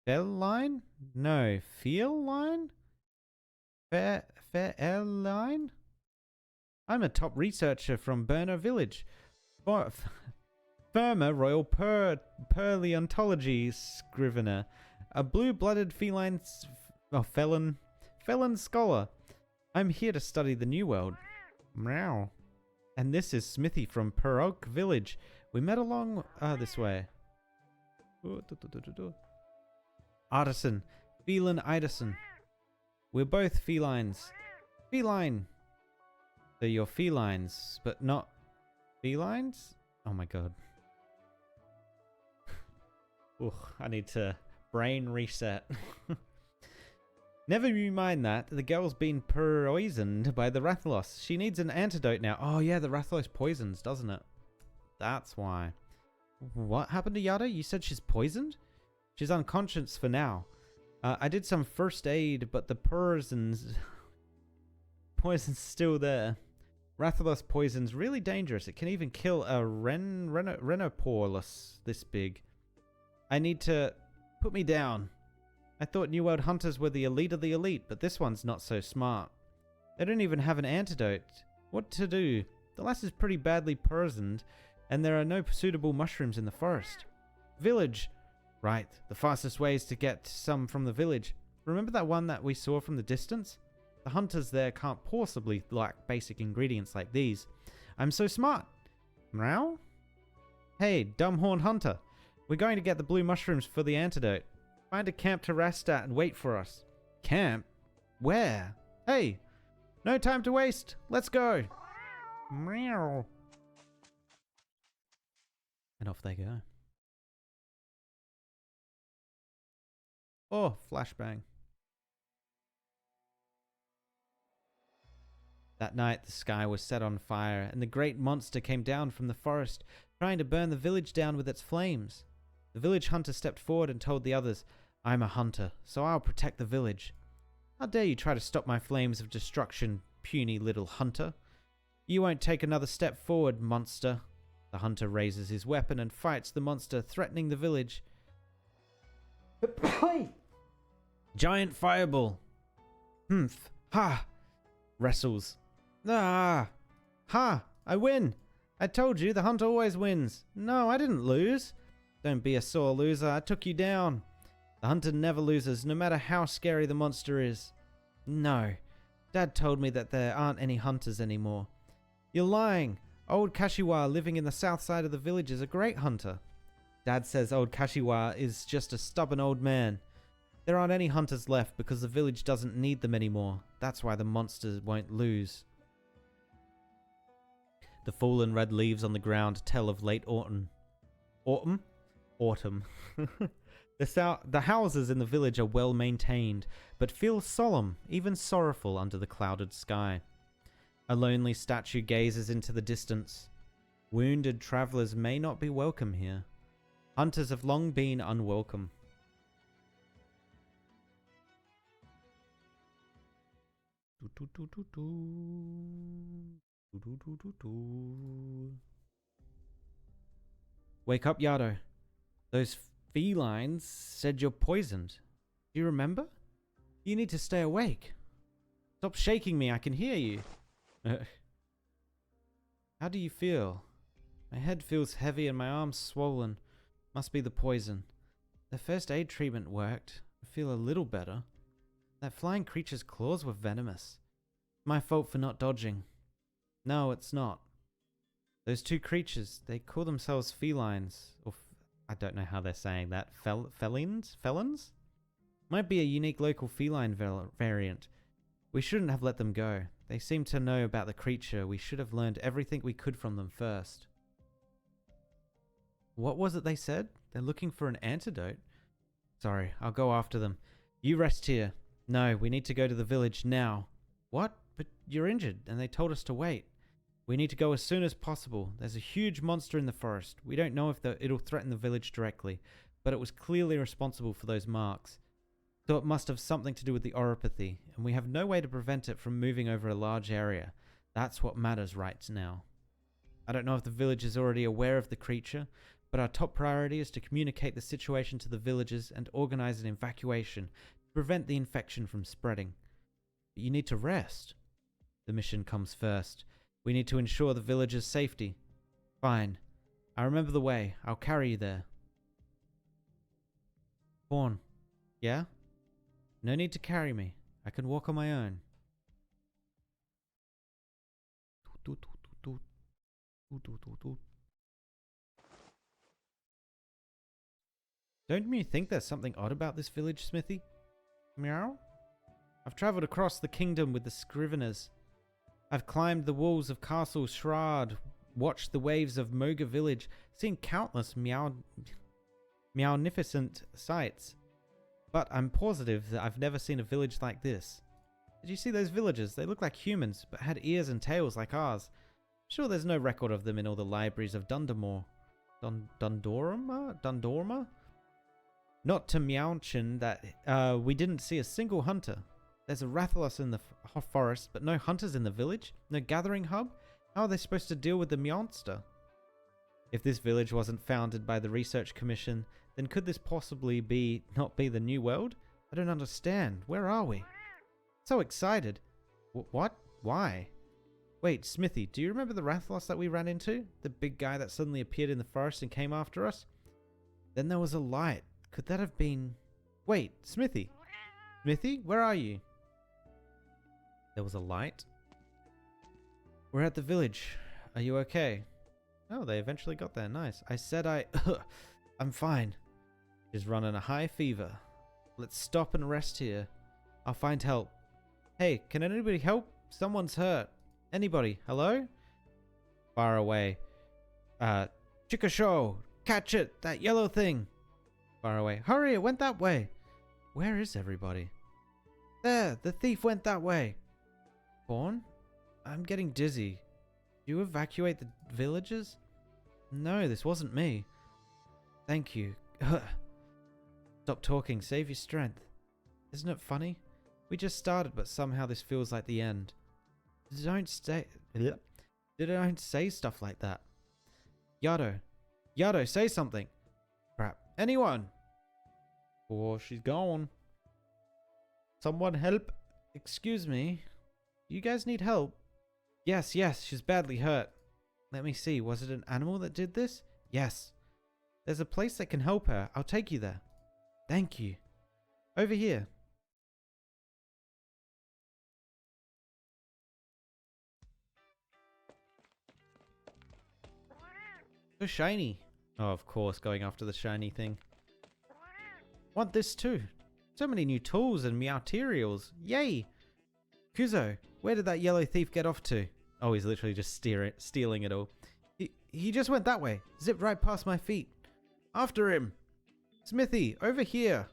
Feline? No, feline? Feline? I'm a top researcher from Burner Village. Firma Royal Paleontology Scrivener. A blue-blooded feline... felon scholar. I'm here to study the New World. Meow. And this is Smithy from Perok Village. We met along this way. Artisan. Feline Idison. We're both felines. Feline. So you're felines, but not felines? Oh my god. Ugh, I need to brain reset. Never you mind that. The girl's been poisoned by the Rathalos. She needs an antidote now. Oh yeah, the Rathalos poisons, doesn't it? That's why. What happened to Yato? You said she's poisoned? She's unconscious for now. I did some first aid, but the poison's still there. Rathalos poison's really dangerous. It can even kill a Renoporlus this big. I need to... Put me down. I thought New World hunters were the elite of the elite, but this one's not so smart. They don't even have an antidote. What to do? The lass is pretty badly poisoned, and there are no suitable mushrooms in the forest. Village. Right, the fastest way is to get some from the village. Remember that one that we saw from the distance? The hunters there can't possibly lack basic ingredients like these. I'm so smart. Meow? Hey, dumb horn hunter. We're going to get the blue mushrooms for the antidote. Find a camp to rest at and wait for us. Camp? Where? Hey, no time to waste. Let's go. Meow. And off they go. Oh, flashbang. That night, the sky was set on fire, and the great monster came down from the forest, trying to burn the village down with its flames. The village hunter stepped forward and told the others, I'm a hunter, so I'll protect the village. How dare you try to stop my flames of destruction, puny little hunter? You won't take another step forward, monster. The hunter raises his weapon and fights the monster, threatening the village. Giant fireball. Humph. Ha. Wrestles. Ah. Ha. I win. I told you the hunter always wins. No, I didn't lose. Don't be a sore loser. I took you down. The hunter never loses, no matter how scary the monster is. No. Dad told me that there aren't any hunters anymore. You're lying. Old Kashiwa living in the south side of the village is a great hunter. Dad says old Kashiwa is just a stubborn old man. There aren't any hunters left because the village doesn't need them anymore. That's why the monsters won't lose. The fallen red leaves on the ground tell of late autumn. Autumn? Autumn. The houses in the village are well maintained, but feel solemn, even sorrowful under the clouded sky. A lonely statue gazes into the distance. Wounded travelers may not be welcome here. Hunters have long been unwelcome. Wake up, Yato. Those felines said you're poisoned. Do you remember? You need to stay awake. Stop shaking me, I can hear you. How do you feel? My head feels heavy and my arms swollen. Must be the poison. The first aid treatment worked. I feel a little better. That flying creature's claws were venomous. My fault for not dodging. No, it's not. Those two creatures, they call themselves felines. Or I don't know how they're saying that. Felons? Might be a unique local feline variant. We shouldn't have let them go. They seem to know about the creature. We should have learned everything we could from them first. What was it they said? They're looking for an antidote. Sorry, I'll go after them. You rest here. No, we need to go to the village now. What? But you're injured, and they told us to wait. We need to go as soon as possible. There's a huge monster in the forest. We don't know if it'll threaten the village directly, but it was clearly responsible for those marks. So it must have something to do with the oropathy, and we have no way to prevent it from moving over a large area. That's what matters right now. I don't know if the village is already aware of the creature, but our top priority is to communicate the situation to the villagers and organize an evacuation to prevent the infection from spreading. But you need to rest. The mission comes first. We need to ensure the villagers' safety. Fine. I remember the way. I'll carry you there. Fawn. Yeah? No need to carry me. I can walk on my own. Don't you think there's something odd about this village, Smithy? Meow? I've travelled across the kingdom with the Scriveners. I've climbed the walls of Castle Shroud, watched the waves of Moga village, seen countless meownificent sights. But I'm positive that I've never seen a village like this. Did you see those villagers? They look like humans, but had ears and tails like ours. Sure, there's no record of them in all the libraries of Dundamore. Dundorma? Not to mention that we didn't see a single hunter. There's a Rathalos in the forest, but no hunters in the village? No gathering hub? How are they supposed to deal with the monster? If this village wasn't founded by the Research Commission, then could this possibly not be the New World? I don't understand. Where are we? So excited. What? Why? Wait, Smithy, do you remember the Rathalos that we ran into? The big guy that suddenly appeared in the forest and came after us? Then there was a light. Could that have been... Wait, Smithy. Smithy, where are you? There was a light. We're at the village. Are you okay? Oh, they eventually got there. Nice. I said I'm fine. She's running a high fever. Let's stop and rest here. I'll find help. Hey, can anybody help? Someone's hurt. Anybody? Hello? Far away. Chikasho! Catch it! That yellow thing! Far away. Hurry! It went that way! Where is everybody? There! The thief went that way! Fawn? I'm getting dizzy. Did you evacuate the villagers? No, this wasn't me. Thank you. Stop talking. Save your strength. Isn't it funny? We just started, but somehow this feels like the end. Don't say stuff like that. Yato. Yato, say something. Crap. Anyone? Oh, she's gone. Someone help. Excuse me. You guys need help? Yes, she's badly hurt. Let me see. Was it an animal that did this? Yes. There's a place that can help her. I'll take you there. Thank you. Over here. So shiny. Oh, of course, going after the shiny thing. Want this too. So many new tools and meowterials. Yay! Kuzo, where did that yellow thief get off to? Oh, he's literally just stealing it all. He just went that way. Zipped right past my feet. After him! Smithy, over here!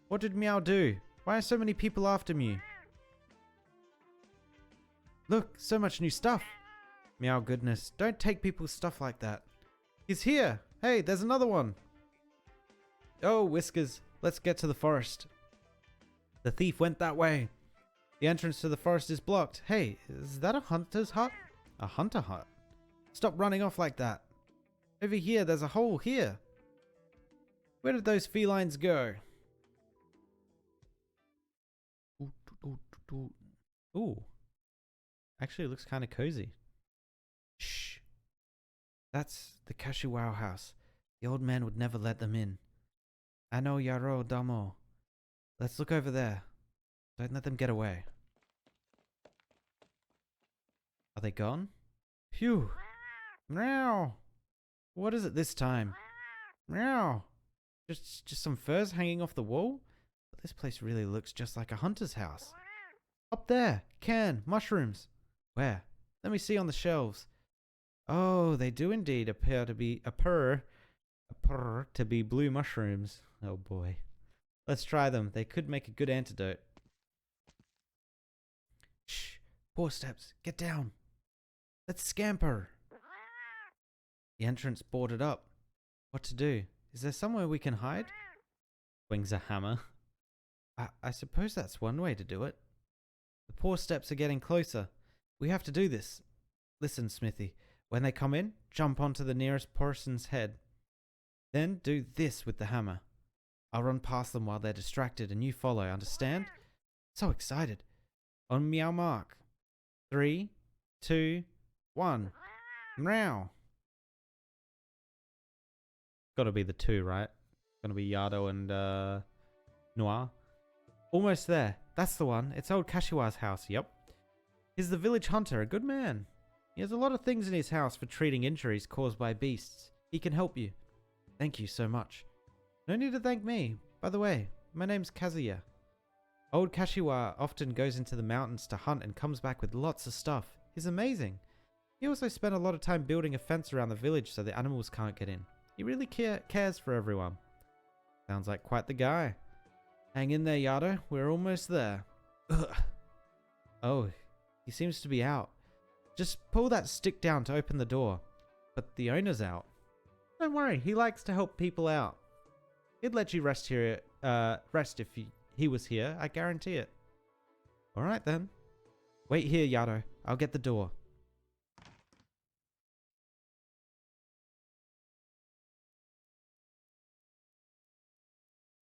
What did Meow do? Why are so many people after me? Look, so much new stuff. Meow goodness, don't take people's stuff like that. He's here! Hey, there's another one! Oh, Whiskers, let's get to the forest. The thief went that way. The entrance to the forest is blocked. Hey, is that a hunter's hut? A hunter hut? Stop running off like that. Over here, there's a hole here. Where did those felines go? Ooh. Actually, it looks kind of cozy. Shh. That's the Kashiwao house. The old man would never let them in. Ano Yaro Damo. Let's look over there. Don't let them get away. Are they gone? Phew. Meow. What is it this time? Meow. Just some furs hanging off the wall? But this place really looks just like a hunter's house. Up there. Can. Mushrooms. Where? Let me see on the shelves. Oh, they do indeed appear to be to be blue mushrooms. Oh boy. Let's try them. They could make a good antidote. Shh. 4 steps. Get down. Let's scamper. The entrance boarded up. What to do? Is there somewhere we can hide? Swings a hammer. I suppose that's one way to do it. The 4 steps are getting closer. We have to do this. Listen, Smithy. When they come in, jump onto the nearest person's head. Then do this with the hammer. I'll run past them while they're distracted and you follow, understand? So excited. On meow mark. 3, 2, 1. Meow. Gotta be the 2, right? Gonna be Yato and Noir. Almost there. That's the one. It's old Kashiwa's house. Yep. He's the village hunter, a good man. He has a lot of things in his house for treating injuries caused by beasts. He can help you. Thank you so much. No need to thank me. By the way, my name's Kazuya. Old Kashiwa often goes into the mountains to hunt and comes back with lots of stuff. He's amazing. He also spent a lot of time building a fence around the village so the animals can't get in. He really cares for everyone. Sounds like quite the guy. Hang in there, Yato. We're almost there. Ugh. Oh, he seems to be out. Just pull that stick down to open the door. But the owner's out. Don't worry, he likes to help people out. He'd let you rest here, rest if he was here, I guarantee it. Alright then. Wait here, Yato. I'll get the door.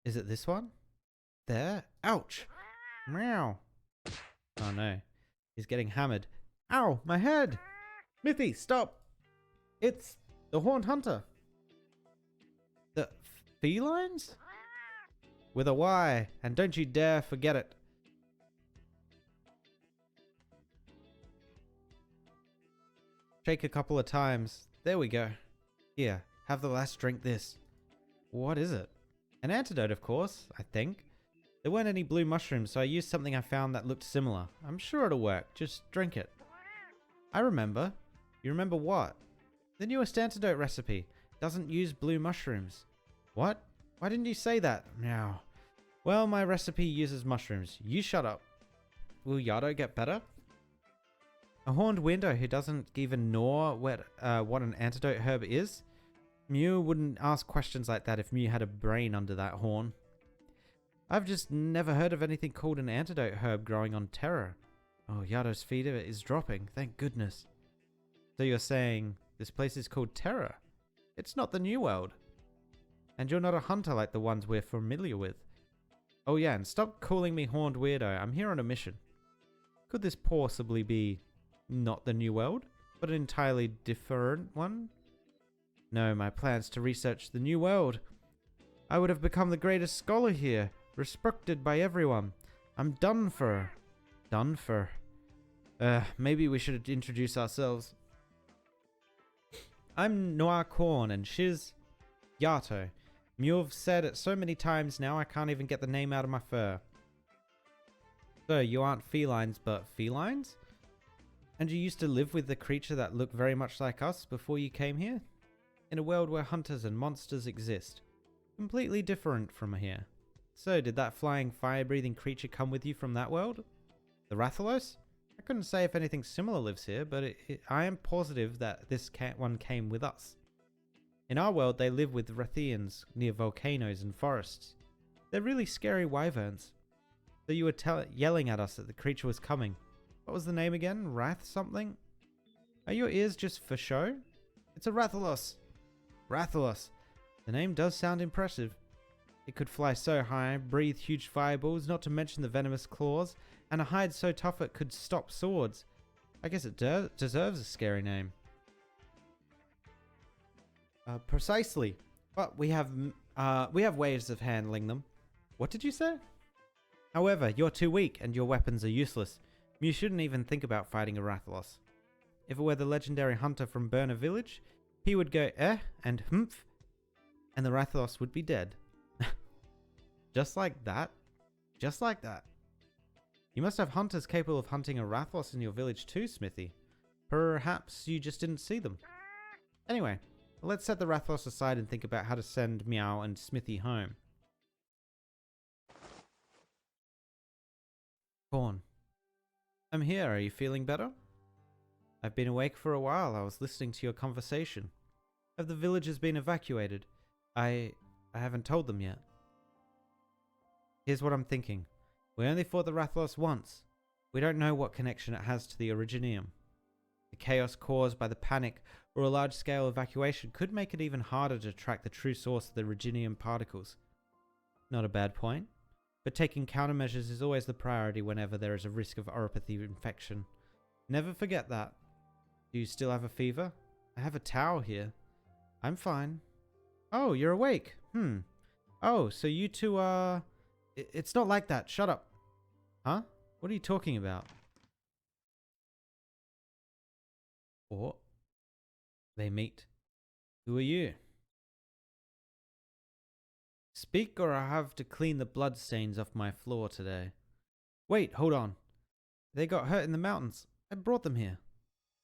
Is it this one? There? Ouch! Meow. Oh no. He's getting hammered. Ow! My head! Smithy, stop! It's the Horned Hunter. The felines? With a Y, and don't you dare forget it. Shake a couple of times. There we go. Here, have the last drink this. What is it? An antidote, of course, I think. There weren't any blue mushrooms, so I used something I found that looked similar. I'm sure it'll work. Just drink it. I remember. You remember what? The newest antidote recipe. Doesn't use blue mushrooms. What? Why didn't you say that? Meow. Well, my recipe uses mushrooms. You shut up. Will Yato get better? A horned window who doesn't even know what an antidote herb is? Mew wouldn't ask questions like that if Mew had a brain under that horn. I've just never heard of anything called an antidote herb growing on Terra. Oh, Yato's fever is dropping, thank goodness. So you're saying this place is called Terra? It's not the New World. And you're not a hunter like the ones we're familiar with. Oh yeah, and stop calling me Horned Weirdo, I'm here on a mission. Could this possibly be not the New World, but an entirely different one? No, my plan's to research the New World. I would have become the greatest scholar here, respected by everyone. I'm done for. Done for. Maybe we should introduce ourselves. I'm Noir Corn and she's Yato. You've said it so many times now I can't even get the name out of my fur. So, you aren't felines, but felines? And you used to live with the creature that looked very much like us before you came here? In a world where hunters and monsters exist. Completely different from here. So, did that flying, fire-breathing creature come with you from that world? The Rathalos? I couldn't say if anything similar lives here, but I am positive that this one came with us. In our world, they live with Rathians near volcanoes and forests. They're really scary wyverns. So you were yelling at us that the creature was coming. What was the name again? Wrath something? Are your ears just for show? It's a Rathalos. Rathalos. The name does sound impressive. It could fly so high, breathe huge fireballs, not to mention the venomous claws, and a hide so tough it could stop swords. I guess it deserves a scary name. Precisely. But we have ways of handling them. What did you say? However, you're too weak and your weapons are useless. You shouldn't even think about fighting a Rathalos. If it were the legendary hunter from Burner Village, he would go and humph, and the Rathalos would be dead. Just like that? Just like that. You must have hunters capable of hunting a Rathalos in your village too, Smithy. Perhaps you just didn't see them. Anyway, let's set the Rathalos aside and think about how to send Meow and Smithy home. Corn. I'm here. Are you feeling better? I've been awake for a while. I was listening to your conversation. Have the villagers been evacuated? I haven't told them yet. Here's what I'm thinking. We only fought the Rathalos once. We don't know what connection it has to the Originium. The chaos caused by the panic or a large-scale evacuation could make it even harder to track the true source of the Originium particles. Not a bad point. But taking countermeasures is always the priority whenever there is a risk of oropathy infection. Never forget that. Do you still have a fever? I have a towel here. I'm fine. Oh, you're awake. Oh, so you two are... It's not like that. Shut up. Huh? What are you talking about? Or they meet. Who are you? Speak or I have to clean the bloodstains off my floor today. Wait, hold on. They got hurt in the mountains. I brought them here.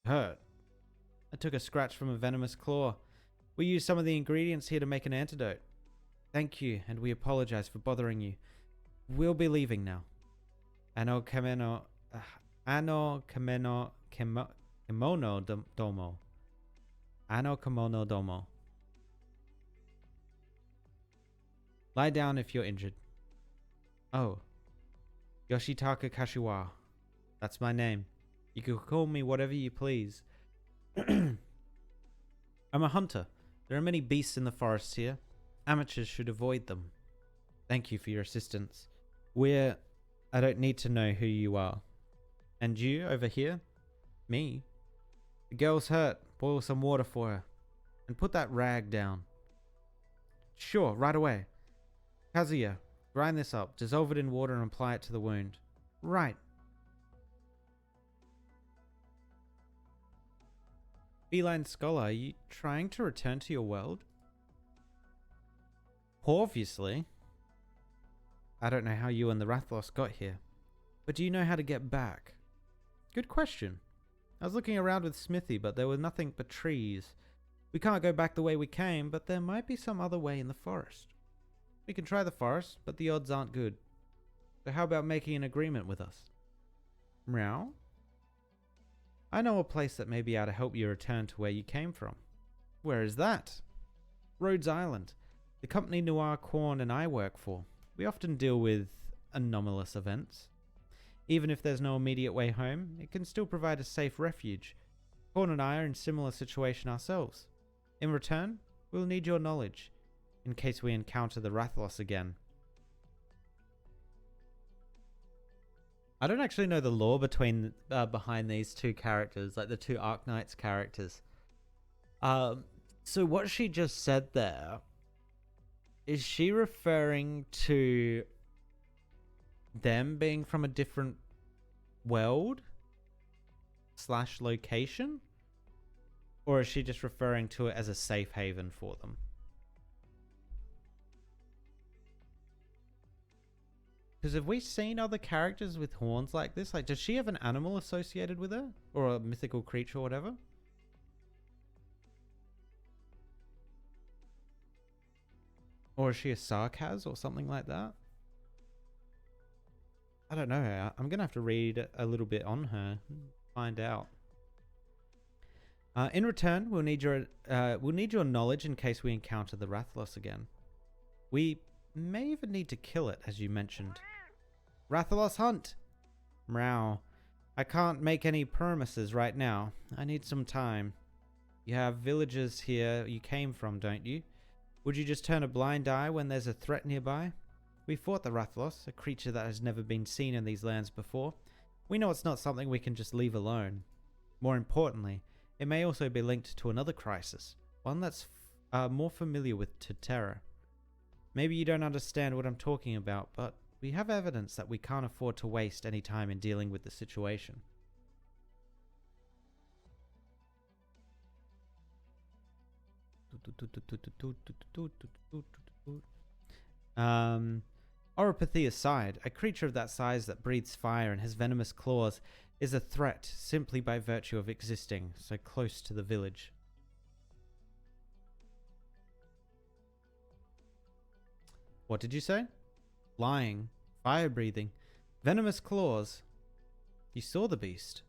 Hurt? I took a scratch from a venomous claw. We used some of the ingredients here to make an antidote. Thank you, and we apologize for bothering you. We'll be leaving now. Ano kimono domo. Ano kimono domo. Lie down if you're injured. Oh. Yoshitaka Kashiwa. That's my name. You can call me whatever you please. I'm a hunter. There are many beasts in the forests here. Amateurs should avoid them. Thank you for your assistance. I don't need to know who you are. And you, over here? Me? The girl's hurt. Boil some water for her. And put that rag down. Sure, right away. Kazuya, grind this up. Dissolve it in water and apply it to the wound. Right. Feline Scholar, are you trying to return to your world? Obviously. I don't know how you and the Rathalos got here. But do you know how to get back? Good question. I was looking around with Smithy, but there were nothing but trees. We can't go back the way we came, but there might be some other way in the forest. We can try the forest, but the odds aren't good. So how about making an agreement with us? Meow? I know a place that may be able to help you return to where you came from. Where is that? Rhodes Island. The company Noir, Corn and I work for. We often deal with anomalous events. Even if there's no immediate way home, it can still provide a safe refuge. Corn and I are in a similar situation ourselves. In return, we'll need your knowledge, in case we encounter the Rathalos again. I don't actually know the lore behind these two characters, like the two Arknights characters. So what she just said there, is she referring to them being from a different world / location? Or is she just referring to it as a safe haven for them? Because have we seen other characters with horns like this? Like, does she have an animal associated with her? Or a mythical creature or whatever? Or is she a Sarkaz or something like that? I don't know. I'm going to have to read a little bit on her. Find out. In return, we'll need your knowledge in case we encounter the Rathalos again. We may even need to kill it, as you mentioned. Rathalos hunt! Meow. I can't make any promises right now. I need some time. You have villagers here you came from, don't you? Would you just turn a blind eye when there's a threat nearby? We fought the Rathalos, a creature that has never been seen in these lands before. We know it's not something we can just leave alone. More importantly, it may also be linked to another crisis, one that's more familiar with Terra. Maybe you don't understand what I'm talking about, but we have evidence that we can't afford to waste any time in dealing with the situation. Oropathy aside, a creature of that size that breathes fire and has venomous claws is a threat simply by virtue of existing so close to the village. What did you say? Flying, fire breathing, venomous claws. You saw the beast.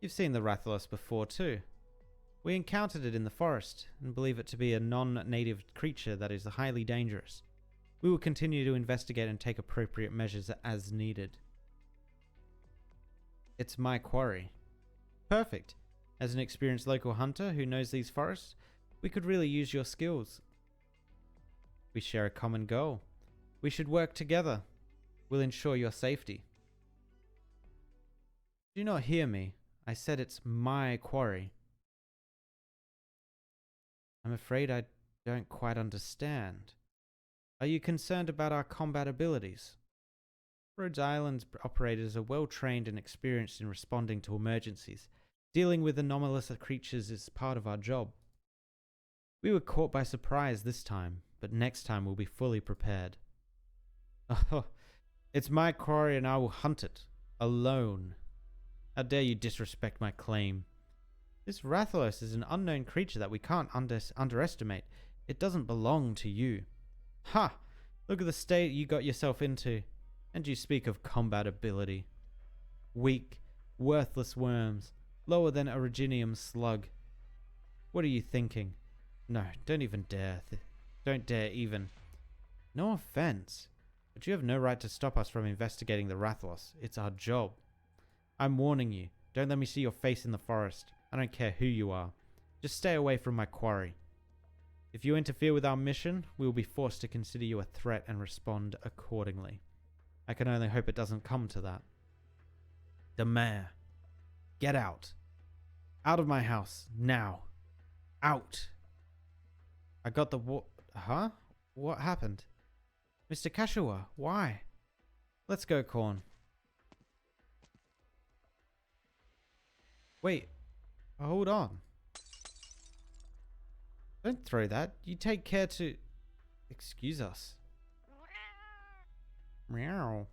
You've seen the Rathalos before too. We encountered it in the forest and believe it to be a non-native creature that is highly dangerous. We will continue to investigate and take appropriate measures as needed. It's my quarry. Perfect. As an experienced local hunter who knows these forests, we could really use your skills. We share a common goal. We should work together. We'll ensure your safety. Do you not hear me? I said it's my quarry. I'm afraid I don't quite understand. Are you concerned about our combat abilities? Rhodes Island's operators are well trained and experienced in responding to emergencies. Dealing with anomalous creatures is part of our job. We were caught by surprise this time, but next time we'll be fully prepared. Oh, it's my quarry and I will hunt it. Alone. How dare you disrespect my claim? This Rathalos is an unknown creature that we can't underestimate. It doesn't belong to you. Ha! Look at the state you got yourself into. And you speak of combat ability. Weak, worthless worms, lower than a Reginium slug. What are you thinking? No, don't even dare. Don't dare even. No offense, but you have no right to stop us from investigating the Rathalos. It's our job. I'm warning you. Don't let me see your face in the forest. I don't care who you are. Just stay away from my quarry. If you interfere with our mission, we will be forced to consider you a threat and respond accordingly. I can only hope it doesn't come to that. The mayor. Get out. Out of my house. Now. Out. I got the Huh? What happened? Mr. Kashiwa, why? Let's go, Korn. Wait. Hold on. Don't throw that. You take care to... Excuse us. Meow.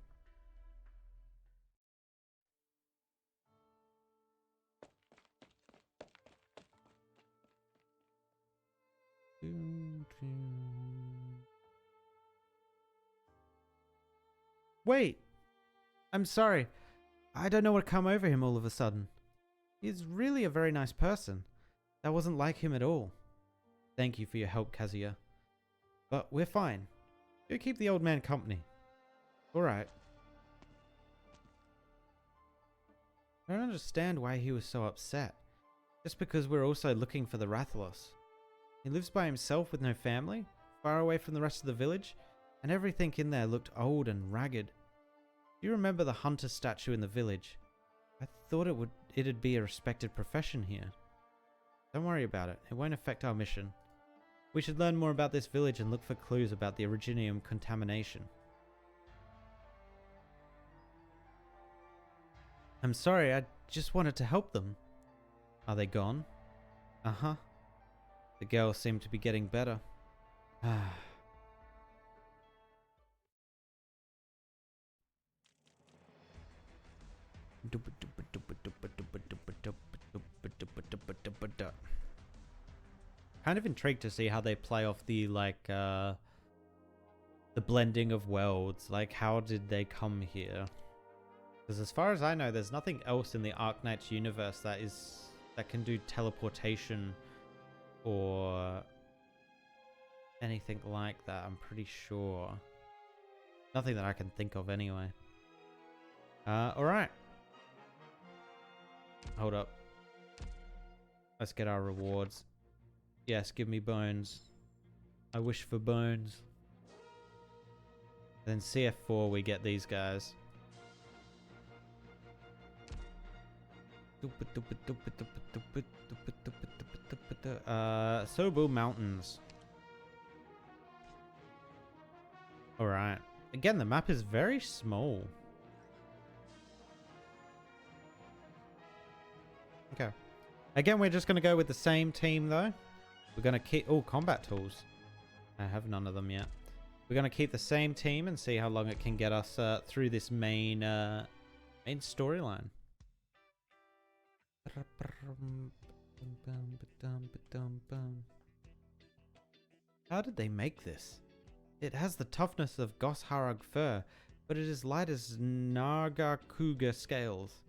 Wait. I'm sorry. I don't know what come over him all of a sudden. He's really a very nice person. That wasn't like him at all. Thank you for your help, Kazuya. But we're fine. Go keep the old man company. Alright. I don't understand why he was so upset. Just because we're also looking for the Rathalos. He lives by himself with no family, far away from the rest of the village, and everything in there looked old and ragged. Do you remember the hunter statue in the village? I thought it'd be a respected profession here. Don't worry about it. It won't affect our mission. We should learn more about this village and look for clues about the Originium contamination. I'm sorry, I just wanted to help them. Are they gone? Uh-huh. The girls seem to be getting better. Kind of intrigued to see how they play off the the blending of worlds. Like, how did they come here? Because as far as I know, there's nothing else in the Arknights universe that can do teleportation or anything like that. I'm pretty sure. Nothing that I can think of anyway. Alright. Hold up. Let's get our rewards. Yes, give me bones. I wish for bones. Then CF4, we get these guys. Sobu Mountains. Alright. Again, the map is very small. Okay. Again, we're just going to go with the same team, though. We're going to keep... Oh, combat tools. I have none of them yet. We're going to keep the same team and see how long it can get us through this main storyline. How did they make this? It has the toughness of Gosharag fur, but it is light as Nargacuga scales.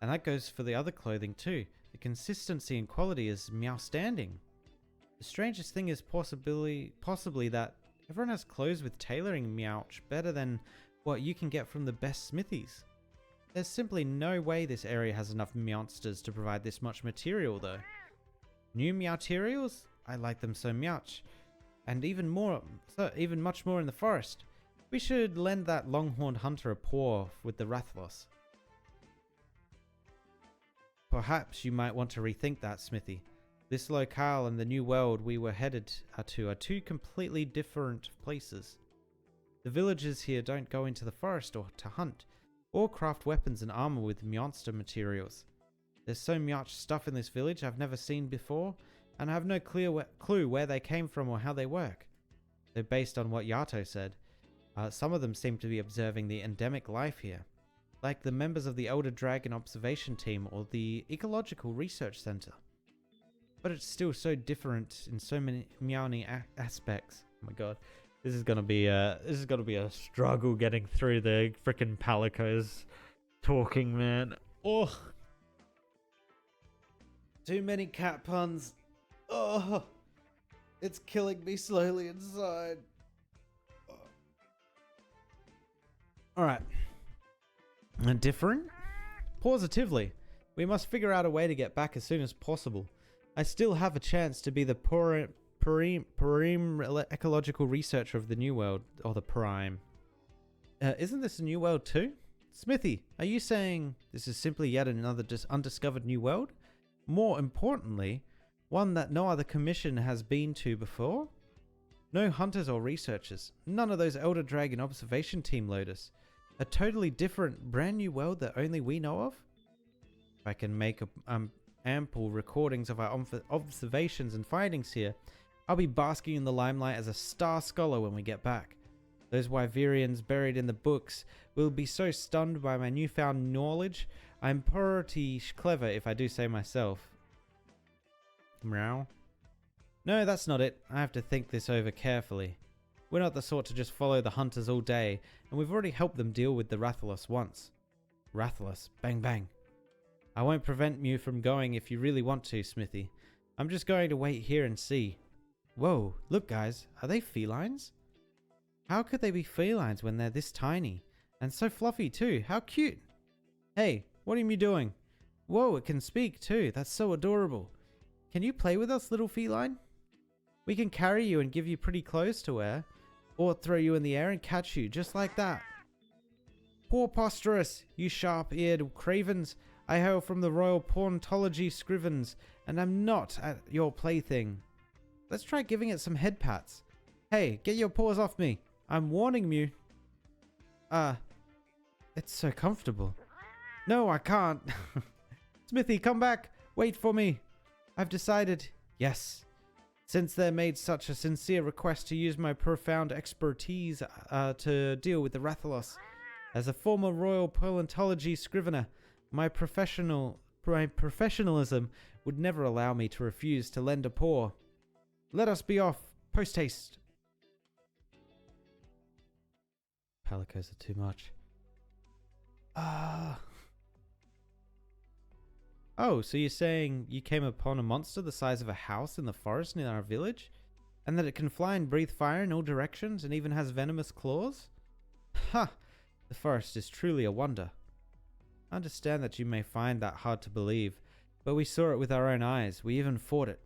And that goes for the other clothing too. The consistency and quality is outstanding. The strangest thing is possibly that everyone has clothes with tailoring meouch better than what you can get from the best smithies. There's simply no way this area has enough meowsters to provide this much material though. New meowterials? I like them so meouch. And even much more in the forest. We should lend that longhorned hunter a paw with the Rathlos. Perhaps you might want to rethink that, Smithy. This locale and the new world we were headed to are two completely different places. The villagers here don't go into the forest or to hunt, or craft weapons and armor with meowster materials. There's so much stuff in this village I've never seen before, and I have no clue where they came from or how they work. They're based on what Yato said. Some of them seem to be observing the endemic life here, like the members of the Elder Dragon Observation Team or the Ecological Research Center. But it's still so different in so many aspects. Oh my god, this is gonna be a struggle getting through the frickin' Palicos talking, man. Oh, too many cat puns. Oh, it's killing me slowly inside. Oh. All right. Different? Positively. We must figure out a way to get back as soon as possible. I still have a chance to be the Prime ecological researcher of the New World, or the Prime. Isn't this a New World too? Smithy, are you saying this is simply yet another undiscovered New World? More importantly, one that no other commission has been to before? No hunters or researchers. None of those Elder Dragon Observation Team loaders. A totally different, brand new world that only we know of? If I can make ample recordings of our observations and findings here, I'll be basking in the limelight as a star scholar when we get back. Those Wyverians buried in the books will be so stunned by my newfound knowledge. I'm pretty clever if I do say myself. Meow. No, that's not it. I have to think this over carefully. We're not the sort to just follow the hunters all day, and we've already helped them deal with the Rathalos once. Rathalos, bang bang. I won't prevent you from going if you really want to, Smithy. I'm just going to wait here and see. Whoa, look guys, are they felines? How could they be felines when they're this tiny? And so fluffy too, how cute! Hey, what are you doing? Whoa, it can speak too, that's so adorable. Can you play with us, little feline? We can carry you and give you pretty clothes to wear, or throw you in the air and catch you, just like that. Poor Posterous, you sharp-eared cravens. I hail from the Royal Pawntology Scrivens, and I'm not at your plaything. Let's try giving it some head pats. Hey, get your paws off me. I'm warning you. It's so comfortable. No, I can't. Smithy, come back. Wait for me. I've decided. Yes. Since they made such a sincere request to use my profound expertise to deal with the Rathalos. As a former Royal Paleontology scrivener, My professionalism would never allow me to refuse to lend a paw. Let us be off, post haste. Palicos are too much. Oh, so you're saying you came upon a monster the size of a house in the forest near our village? And that it can fly and breathe fire in all directions and even has venomous claws? Ha! The forest is truly a wonder. I understand that you may find that hard to believe, but we saw it with our own eyes. We even fought it.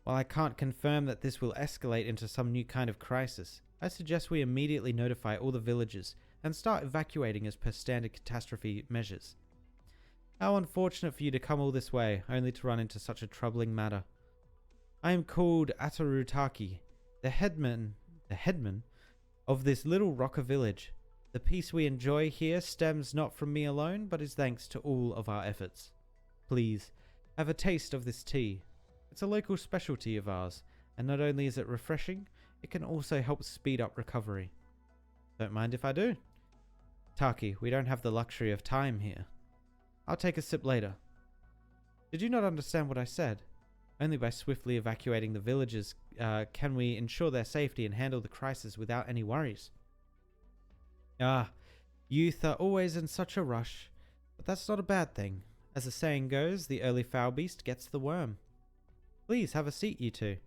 While I can't confirm that this will escalate into some new kind of crisis, I suggest we immediately notify all the villagers and start evacuating as per standard catastrophe measures. How unfortunate for you to come all this way, only to run into such a troubling matter. I am called Atarutaki, the headman of this little rocker village. The peace we enjoy here stems not from me alone, but is thanks to all of our efforts. Please, have a taste of this tea. It's a local specialty of ours, and not only is it refreshing, it can also help speed up recovery. Don't mind if I do. Taki, we don't have the luxury of time here. I'll take a sip later. Did you not understand what I said? Only by swiftly evacuating the villagers can we ensure their safety and handle the crisis without any worries. Youth are always in such a rush, but that's not a bad thing. As the saying goes, the early foul beast gets the worm. Please have a seat, you two.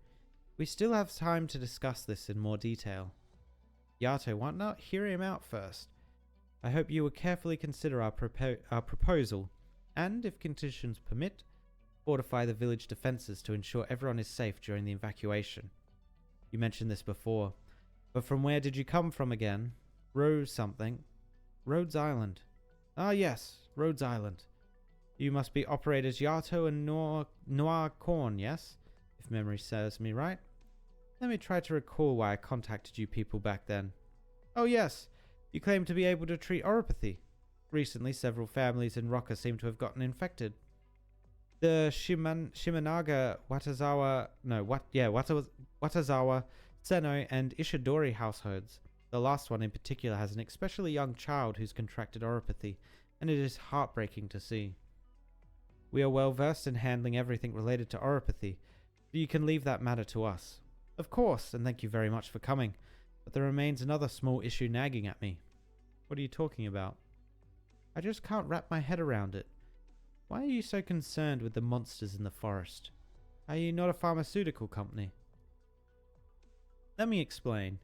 We still have time to discuss this in more detail. Yato, why not hear him out first? I hope you will carefully consider our proposal, and, if conditions permit, fortify the village defenses to ensure everyone is safe during the evacuation. You mentioned this before, but from where did you come from again? Rhodes Island. Ah yes, Rhodes Island. You must be operators Yato and Noir Corn, yes? If memory serves me right. Let me try to recall why I contacted you people back then. Oh yes, you claim to be able to treat oropathy. Recently, several families in Rocker seem to have gotten infected. The Shimanaga, Watazawa, Seno, and Ishidori households. The last one in particular has an especially young child who's contracted oropathy, and it is heartbreaking to see. We are well versed in handling everything related to oropathy, but you can leave that matter to us. Of course, and thank you very much for coming, but there remains another small issue nagging at me. What are you talking about? I just can't wrap my head around it. Why are you so concerned with the monsters in the forest? Are you not a pharmaceutical company? Let me explain.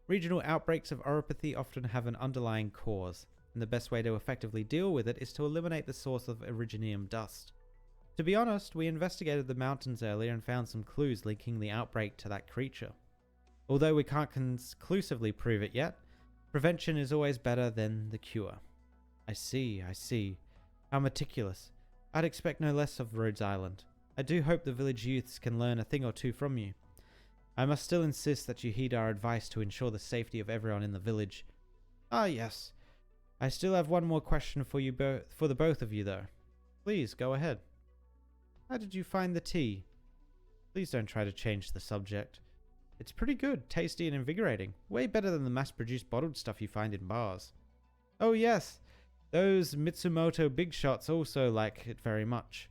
Regional outbreaks of oropathy often have an underlying cause, and the best way to effectively deal with it is to eliminate the source of originium dust. To be honest, we investigated the mountains earlier and found some clues linking the outbreak to that creature. Although we can't conclusively prove it yet, prevention is always better than the cure. I see. How meticulous. I'd expect no less of Rhodes Island. I do hope the village youths can learn a thing or two from you. I must still insist that you heed our advice to ensure the safety of everyone in the village. Ah, yes. I still have one more question for you for the both of you, though. Please, go ahead. How did you find the tea? Please don't try to change the subject. It's pretty good, tasty and invigorating. Way better than the mass-produced bottled stuff you find in bars. Oh, yes. Those Mitsumoto big shots also like it very much.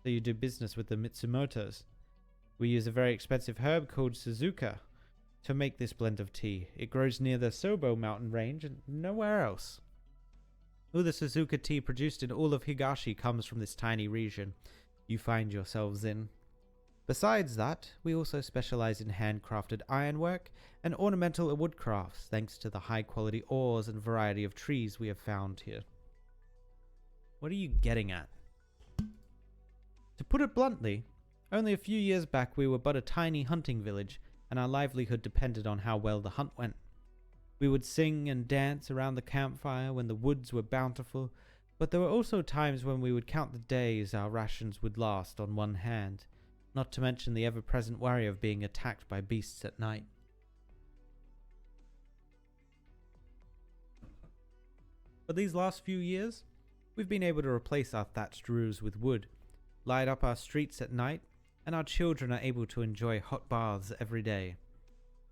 So you do business with the Mitsumotos. We use a very expensive herb called Suzuka to make this blend of tea. It grows near the Sobo mountain range and nowhere else. All the Suzuka tea produced in all of Higashi comes from this tiny region you find yourselves in. Besides that, we also specialize in handcrafted ironwork and ornamental woodcrafts thanks to the high quality ores and variety of trees we have found here. What are you getting at? To put it bluntly, only a few years back we were but a tiny hunting village, and our livelihood depended on how well the hunt went. We would sing and dance around the campfire when the woods were bountiful, but there were also times when we would count the days our rations would last on one hand, not to mention the ever-present worry of being attacked by beasts at night. For these last few years, we've been able to replace our thatched roofs with wood, light up our streets at night, and our children are able to enjoy hot baths every day.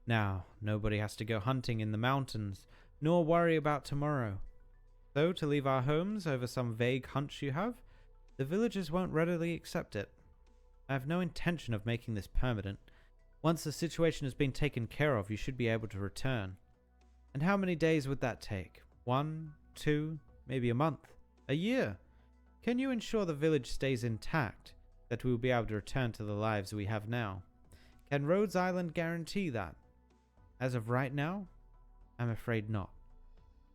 Now, nobody has to go hunting in the mountains, nor worry about tomorrow. So, to leave our homes over some vague hunch you have, the villagers won't readily accept it. I have no intention of making this permanent. Once the situation has been taken care of, you should be able to return. And how many days would that take? 1, 2, maybe a month? A year? Can you ensure the village stays intact, that we will be able to return to the lives we have now? Can Rhodes Island guarantee that? As of right now, I'm afraid not.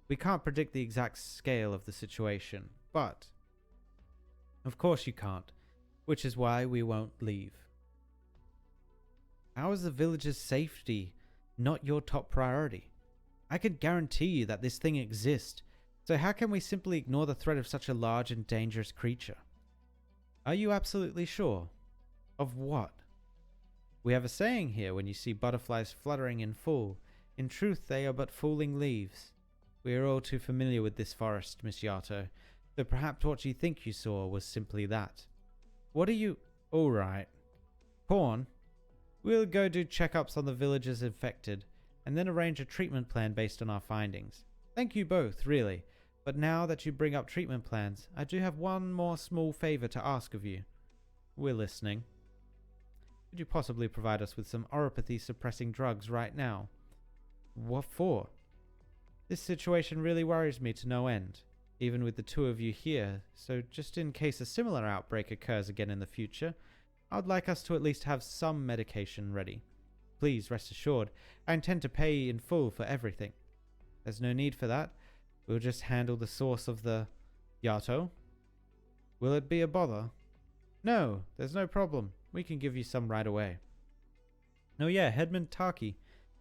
We can't predict the exact scale of the situation, but of course you can't, which is why we won't leave. How is the village's safety not your top priority? I can guarantee you that this thing exists, so how can we simply ignore the threat of such a large and dangerous creature? Are you absolutely sure? Of what? We have a saying here: when you see butterflies fluttering in fall, in truth they are but falling leaves. We are all too familiar with this forest, Miss Yato, so perhaps what you think you saw was simply that. What are you... Alright. Pawn, we'll go do checkups on the villagers infected, and then arrange a treatment plan based on our findings. Thank you both, really, but now that you bring up treatment plans, I do have one more small favor to ask of you. We're listening. Could you possibly provide us with some oropathy-suppressing drugs right now? What for? This situation really worries me to no end, even with the two of you here, so just in case a similar outbreak occurs again in the future, I'd like us to at least have some medication ready. Please rest assured, I intend to pay in full for everything. There's no need for that. We'll just handle the source of the... Yato? Will it be a bother? No, there's no problem. We can give you some right away. Oh yeah, Headman Taki,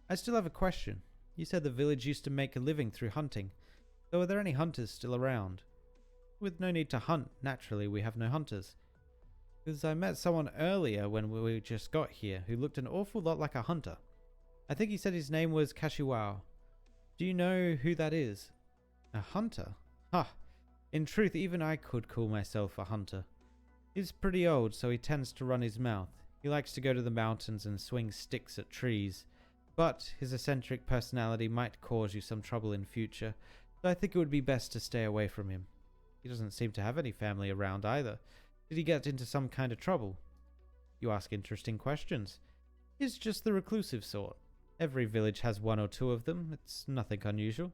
I still have a question. You said the village used to make a living through hunting. So are there any hunters still around? With no need to hunt, naturally we have no hunters. Because I met someone earlier when we just got here who looked an awful lot like a hunter. I think he said his name was Kashiwao. Do you know who that is? A hunter? Ha! In truth, even I could call myself a hunter. He's pretty old, so he tends to run his mouth. He likes to go to the mountains and swing sticks at trees. But his eccentric personality might cause you some trouble in future, so I think it would be best to stay away from him. He doesn't seem to have any family around either. Did he get into some kind of trouble? You ask interesting questions. He's just the reclusive sort. Every village has one or two of them. It's nothing unusual.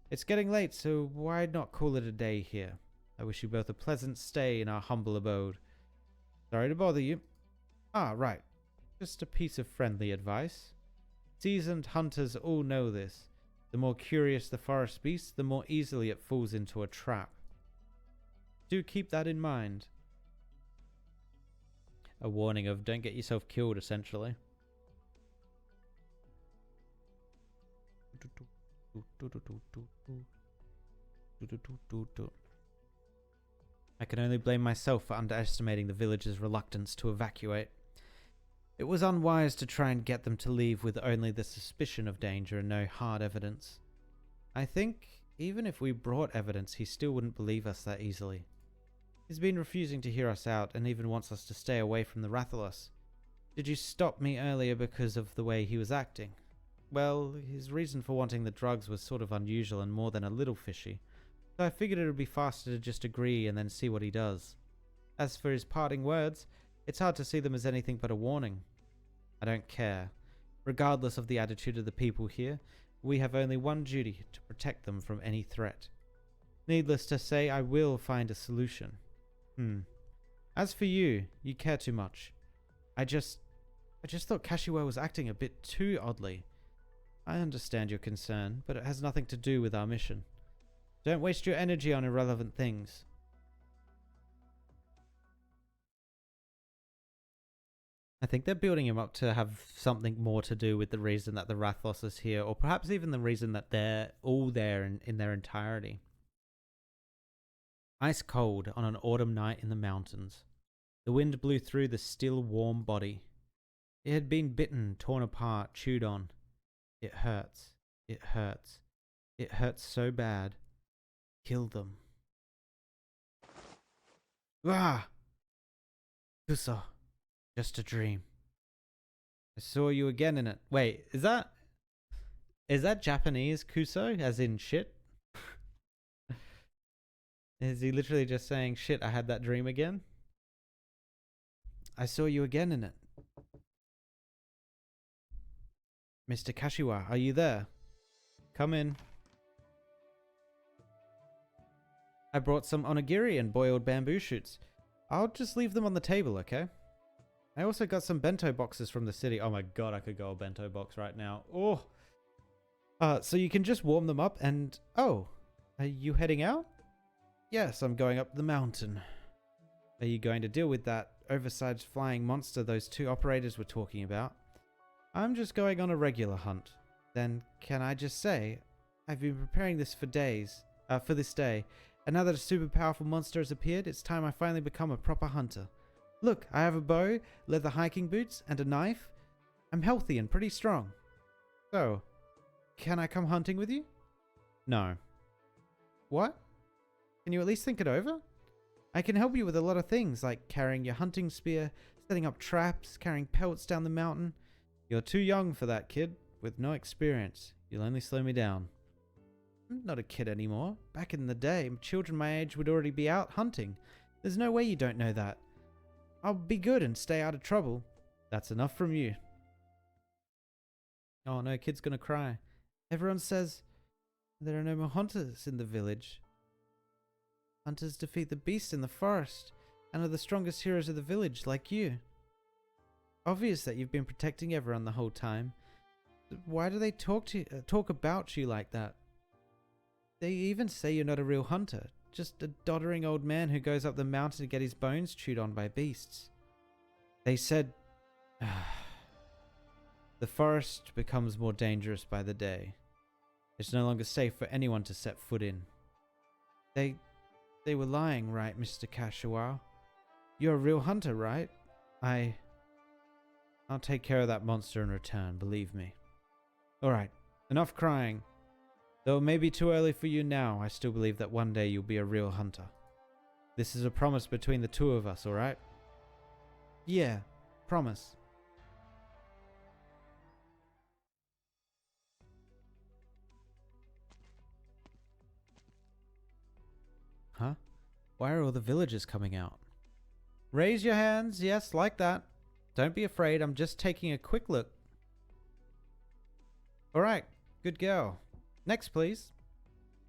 It's getting late, so why not call it a day here? I wish you both a pleasant stay in our humble abode. Sorry to bother you. Ah, right. Just a piece of friendly advice. Seasoned hunters all know this. The more curious the forest beast, the more easily it falls into a trap. Do keep that in mind. A warning of don't get yourself killed, essentially. I can only blame myself for underestimating the villagers' reluctance to evacuate. It was unwise to try and get them to leave with only the suspicion of danger and no hard evidence. I think, even if we brought evidence, he still wouldn't believe us that easily. He's been refusing to hear us out and even wants us to stay away from the Rathalos. Did you stop me earlier because of the way he was acting? Well, his reason for wanting the drugs was sort of unusual and more than a little fishy, so I figured it would be faster to just agree and then see what he does. As for his parting words, it's hard to see them as anything but a warning. I don't care. Regardless of the attitude of the people here, we have only one duty: to protect them from any threat. Needless to say, I will find a solution. As for you, you care too much. I just thought Kashiwa was acting a bit too oddly. I understand your concern, but it has nothing to do with our mission. Don't waste your energy on irrelevant things. I think they're building him up to have something more to do with the reason that the Rathalos is here, or perhaps even the reason that they're all there in their entirety. Ice cold on an autumn night in the mountains. The wind blew through the still warm body. It had been bitten, torn apart, chewed on. It hurts. It hurts. It hurts so bad. Kill them. Ah! Kuso. Just a dream. I saw you again in it. Wait, is that Japanese Kuso? As in shit? Is he literally just saying, shit, I had that dream again? I saw you again in it. Mr. Kashiwa, are you there? Come in. I brought some onigiri and boiled bamboo shoots. I'll just leave them on the table, okay? I also got some bento boxes from the city. Oh my god, I could go a bento box right now. Oh! So you can just warm them up and... Oh! Are you heading out? Yes, I'm going up the mountain. Are you going to deal with that oversized flying monster those two operators were talking about? I'm just going on a regular hunt. Then, can I just say, I've been preparing this for days, for this day, and now that a super powerful monster has appeared, it's time I finally become a proper hunter. Look, I have a bow, leather hiking boots, and a knife. I'm healthy and pretty strong. So, can I come hunting with you? No. What? Can you at least think it over? I can help you with a lot of things, like carrying your hunting spear, setting up traps, carrying pelts down the mountain. You're too young for that, kid, with no experience. You'll only slow me down. I'm not a kid anymore. Back in the day, children my age would already be out hunting. There's no way you don't know that. I'll be good and stay out of trouble. That's enough from you. Oh no, kid's gonna cry. Everyone says there are no more hunters in the village. Hunters defeat the beast in the forest and are the strongest heroes of the village, like you. Obvious that you've been protecting everyone the whole time. Why do they talk about you like that? They even say you're not a real hunter, just a doddering old man who goes up the mountain to get his bones chewed on by beasts. They said... The forest becomes more dangerous by the day. It's no longer safe for anyone to set foot in. They were lying, right, Mr. Kashiwa? You're a real hunter, right? I'll take care of that monster in return, believe me. Alright, enough crying. Though it may be too early for you now, I still believe that one day you'll be a real hunter. This is a promise between the two of us, alright? Yeah, promise. Huh? Why are all the villagers coming out? Raise your hands, yes, like that. Don't be afraid, I'm just taking a quick look. Alright, good girl. Next, please.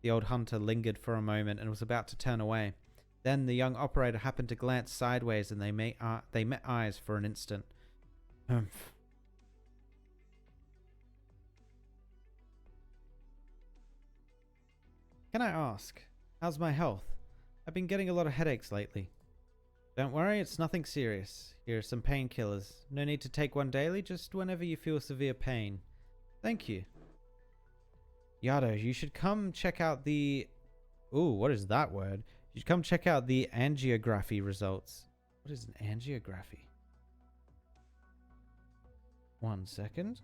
The old hunter lingered for a moment and was about to turn away. Then the young operator happened to glance sideways and they met eyes for an instant. Humph. Can I ask, how's my health? I've been getting a lot of headaches lately. Don't worry, it's nothing serious. Here are some painkillers. No need to take one daily, just whenever you feel severe pain. Thank you. Yato, you should come check out the... Ooh, what is that word? You should come check out the angiography results. What is an angiography? 1 second.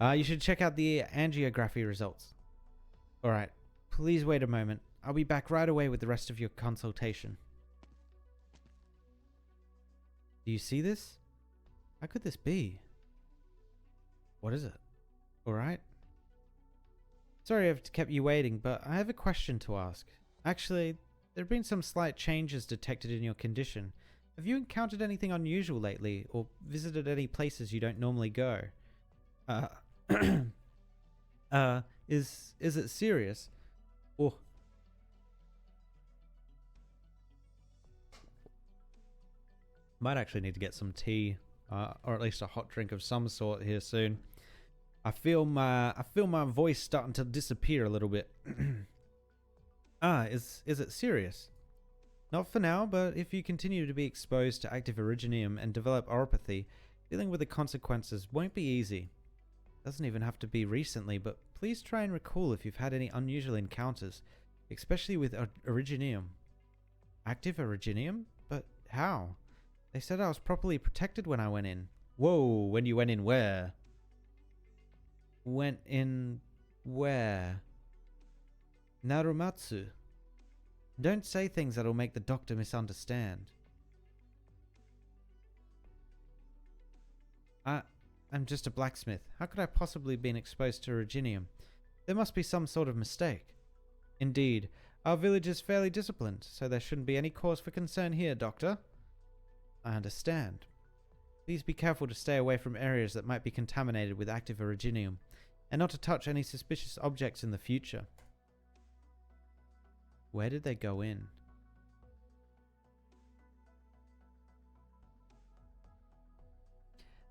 You should check out the angiography results. Alright, please wait a moment. I'll be back right away with the rest of your consultation. Do you see this? How could this be? What is it? Alright. Sorry I've kept you waiting, but I have a question to ask. Actually, there have been some slight changes detected in your condition. Have you encountered anything unusual lately, or visited any places you don't normally go? Is it serious? Oh. Might actually need to get some tea, or at least a hot drink of some sort here soon. I feel my voice starting to disappear a little bit. Is it serious? Not for now, but if you continue to be exposed to active originium and develop oropathy, dealing with the consequences won't be easy. Doesn't even have to be recently, but please try and recall if you've had any unusual encounters, especially with originium. Active originium? But how? They said I was properly protected when I went in. Whoa, when you went in where? Went in where? Narumatsu. Don't say things that'll make the doctor misunderstand. I'm just a blacksmith. How could I possibly have been exposed to Reginium? There must be some sort of mistake. Indeed. Our village is fairly disciplined, so there shouldn't be any cause for concern here, Doctor. I understand. Please be careful to stay away from areas that might be contaminated with active originium, and not to touch any suspicious objects in the future. Where did they go in?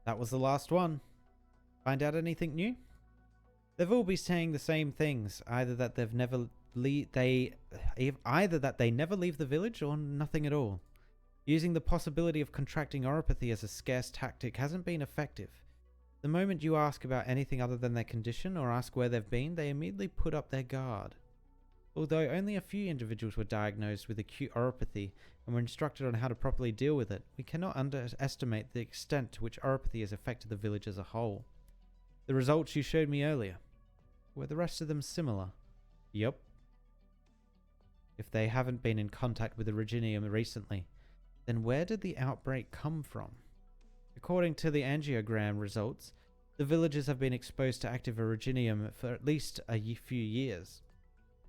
That was the last one. Find out anything new? They've all been saying the same things, either that they never leave the village or nothing at all. Using the possibility of contracting oropathy as a scarce tactic hasn't been effective. The moment you ask about anything other than their condition or ask where they've been, they immediately put up their guard. Although only a few individuals were diagnosed with acute oropathy and were instructed on how to properly deal with it, we cannot underestimate the extent to which oropathy has affected the village as a whole. The results you showed me earlier, were the rest of them similar? Yup. If they haven't been in contact with the Reginium recently, then where did the outbreak come from? According to the angiogram results, the villagers have been exposed to active originium for at least a few years.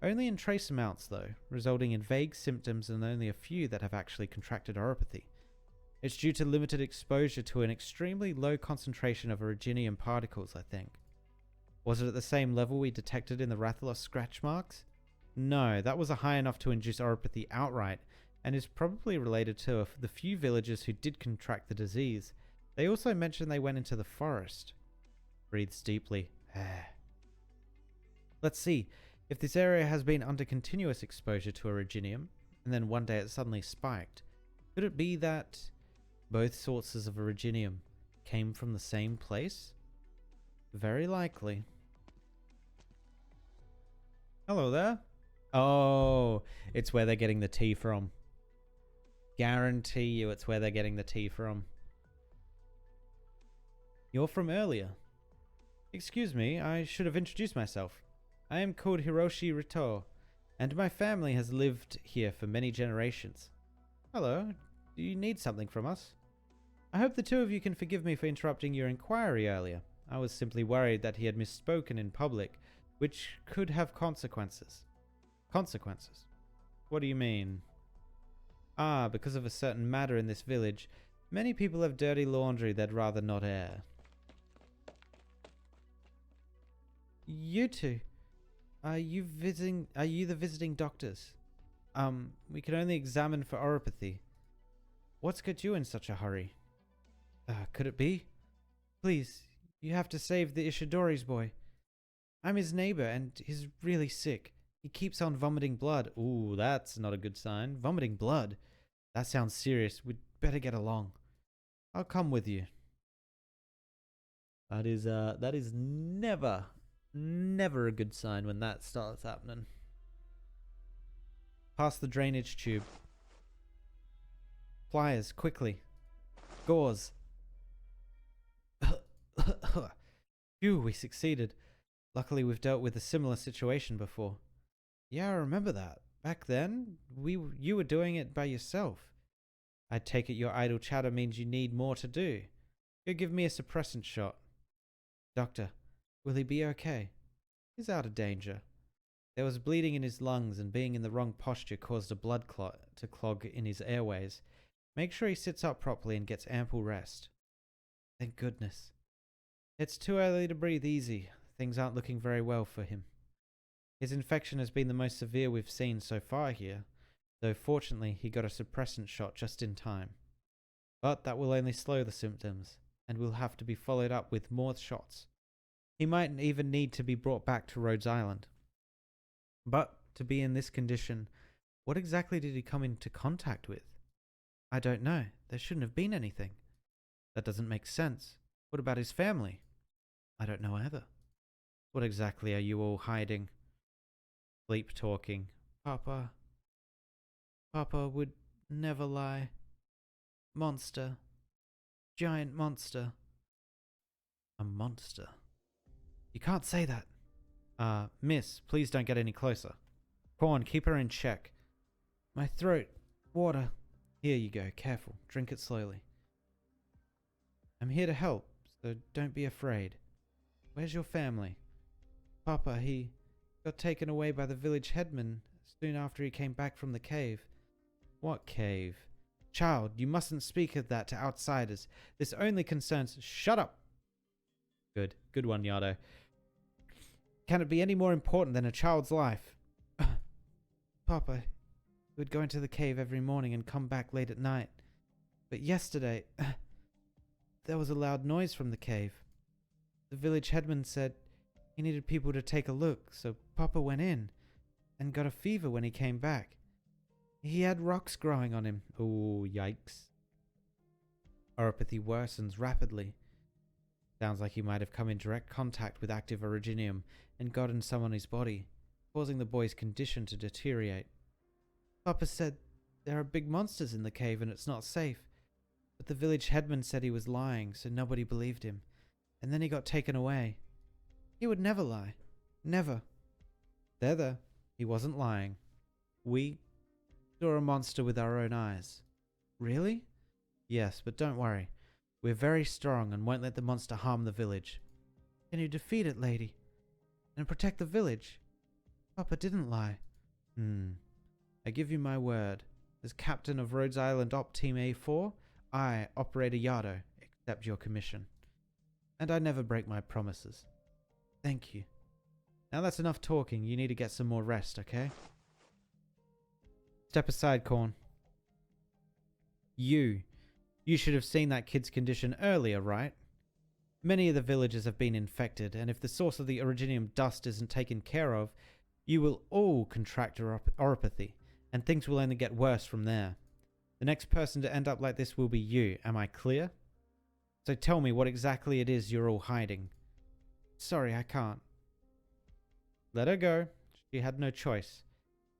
Only in trace amounts though, resulting in vague symptoms and only a few that have actually contracted oropathy. It's due to limited exposure to an extremely low concentration of originium particles, I think. Was it at the same level we detected in the Rathalos scratch marks? No, that was high enough to induce oropathy outright, and is probably related to the few villagers who did contract the disease. They also mentioned they went into the forest. Breathes deeply. Let's see. If this area has been under continuous exposure to originium, and then one day it suddenly spiked, could it be that both sources of originium came from the same place? Very likely. Hello there. Oh, it's where they're getting the tea from. Guarantee you it's where they're getting the tea from. You're from earlier. Excuse me, I should have introduced myself. I am called Hiroshi Rito, and my family has lived here for many generations. Hello, do you need something from us? I hope the two of you can forgive me for interrupting your inquiry earlier. I was simply worried that he had misspoken in public, which could have consequences. Consequences? What do you mean? Ah, because of a certain matter in this village, many people have dirty laundry they'd rather not air. You two, are you the visiting doctors? We can only examine for oropathy. What's got you in such a hurry? Could it be? Please, you have to save the Ishidori's boy. I'm his neighbor and he's really sick. He keeps on vomiting blood. Ooh, that's not a good sign. Vomiting blood? That sounds serious. We'd better get along. I'll come with you. That is never a good sign when that starts happening. Past the drainage tube. Pliers, quickly. Gauze. Phew, we succeeded. Luckily we've dealt with a similar situation before. Yeah, I remember that. Back then, you were doing it by yourself. I take it your idle chatter means you need more to do. Go give me a suppressant shot. Doctor, will he be okay? He's out of danger. There was bleeding in his lungs and being in the wrong posture caused a blood clot to clog in his airways. Make sure he sits up properly and gets ample rest. Thank goodness. It's too early to breathe easy. Things aren't looking very well for him. His infection has been the most severe we've seen so far here, though fortunately he got a suppressant shot just in time. But that will only slow the symptoms, and will have to be followed up with more shots. He might even need to be brought back to Rhodes Island. But to be in this condition, what exactly did he come into contact with? I don't know. There shouldn't have been anything. That doesn't make sense. What about his family? I don't know either. What exactly are you all hiding? Sleep talking. Papa would never lie. Monster. Giant monster. A monster. You can't say that. Miss, please don't get any closer. Corn, keep her in check. My throat. Water. Here you go. Careful. Drink it slowly. I'm here to help. so don't be afraid. Where's your family? Papa, he got taken away by the village headman soon after he came back from the cave. What cave? Child, you mustn't speak of that to outsiders. This only concerns... Shut up! Good. Good one, Yato. Can it be any more important than a child's life? Papa, he would go into the cave every morning and come back late at night. But yesterday, there was a loud noise from the cave. The village headman said he needed people to take a look, so Papa went in and got a fever when he came back. He had rocks growing on him. Oh, yikes. Oropathy worsens rapidly. Sounds like he might have come in direct contact with active originium and gotten some on his body, causing the boy's condition to deteriorate. Papa said there are big monsters in the cave and it's not safe. But the village headman said he was lying, so nobody believed him. And then he got taken away. He would never lie. Never. There. He wasn't lying. We saw a monster with our own eyes. Really? Yes, but don't worry. We're very strong and won't let the monster harm the village. Can you defeat it, lady? And protect the village? Papa didn't lie. I give you my word. As captain of Rhodes Island Op Team A4, I, Operator Yato, accept your commission. And I never break my promises. Thank you. Now that's enough talking. You need to get some more rest, okay? Step aside, Corn. You should have seen that kid's condition earlier, right? Many of the villages have been infected, and if the source of the originium dust isn't taken care of, you will all contract oropathy, and things will only get worse from there. The next person to end up like this will be you, am I clear? So tell me what exactly it is you're all hiding. Sorry, I can't. Let her go. She had no choice.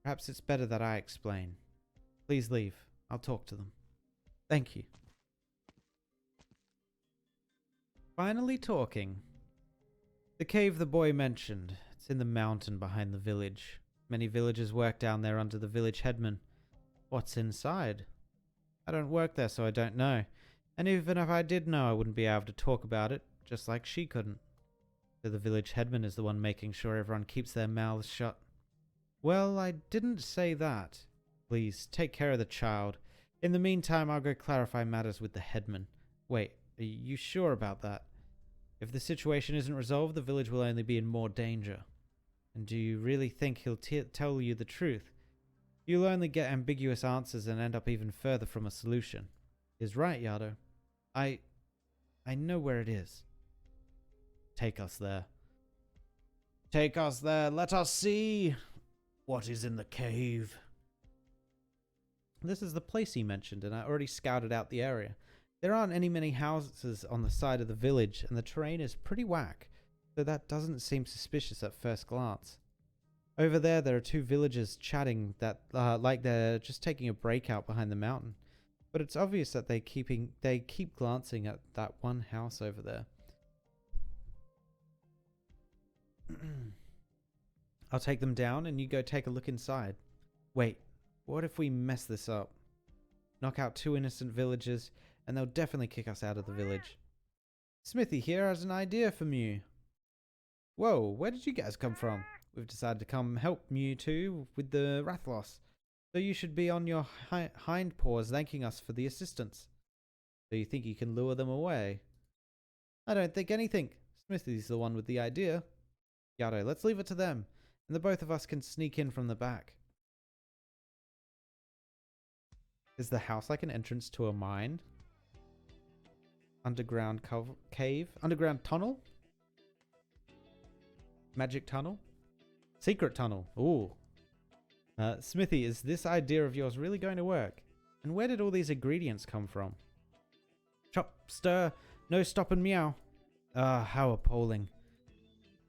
Perhaps it's better that I explain. Please leave. I'll talk to them. Thank you. Finally talking. The cave the boy mentioned. It's in the mountain behind the village. Many villagers work down there under the village headman. What's inside? I don't work there, so I don't know. And even if I did know, I wouldn't be able to talk about it, just like she couldn't. So the village headman is the one making sure everyone keeps their mouths shut. Well, I didn't say that. Please, take care of the child. In the meantime, I'll go clarify matters with the headman. Wait, are you sure about that? If the situation isn't resolved, the village will only be in more danger. And do you really think he'll tell you the truth? You'll only get ambiguous answers and end up even further from a solution. He's right, Yato. I know where it is. Take us there. Take us there. Let us see what is in the cave. This is the place he mentioned, and I already scouted out the area. There aren't many houses on the side of the village, and the terrain is pretty whack, so that doesn't seem suspicious at first glance. Over there are two villagers chatting that like they're just taking a break out behind the mountain. But it's obvious that they keep glancing at that one house over there. I'll take them down and you go take a look inside. Wait, what if we mess this up? Knock out two innocent villagers and they'll definitely kick us out of the village. Smithy here has an idea for Mew. Whoa, where did you guys come from? We've decided to come help Mew too with the Rathlos. So you should be on your hind paws thanking us for the assistance. So you think you can lure them away? I don't think anything. Smithy's the one with the idea. Yato, let's leave it to them, and the both of us can sneak in from the back. Is the house like an entrance to a mine? Underground cave? Underground tunnel? Magic tunnel? Secret tunnel. Ooh. Smithy, is this idea of yours really going to work? And where did all these ingredients come from? Chop, stir, no stop and meow. Ah, how appalling.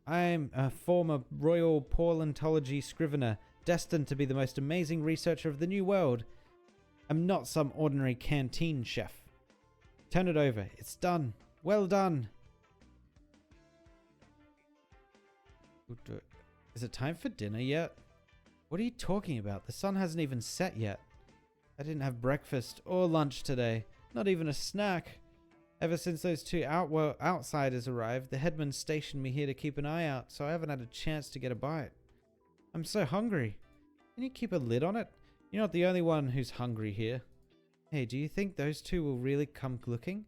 I'm a former royal paleontology scrivener, destined to be the most amazing researcher of the new world. I'm not some ordinary canteen chef. Turn it over. It's done. Well done. Is it time for dinner yet? What are you talking about? The sun hasn't even set yet. I didn't have breakfast or lunch today. Not even a snack. Ever since those two outsiders arrived, the headman stationed me here to keep an eye out, so I haven't had a chance to get a bite. I'm so hungry. Can you keep a lid on it? You're not the only one who's hungry here. Hey, do you think those two will really come looking?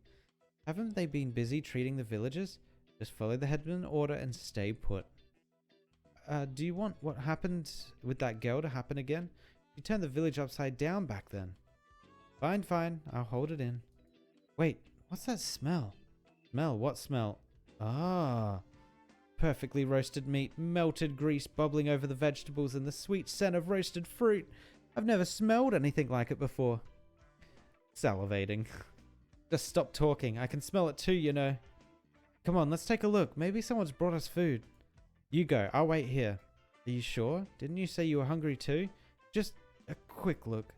Haven't they been busy treating the villagers? Just follow the headman's order and stay put. Do you want what happened with that girl to happen again? You turned the village upside down back then. Fine, fine. I'll hold it in. Wait, what's that smell? Smell? What smell? Ah. Perfectly roasted meat, melted grease bubbling over the vegetables, and the sweet scent of roasted fruit. I've never smelled anything like it before. Salivating. Just stop talking. I can smell it too, you know. Come on, let's take a look. Maybe someone's brought us food. You go. I'll wait here. Are you sure? Didn't you say you were hungry too? Just a quick look.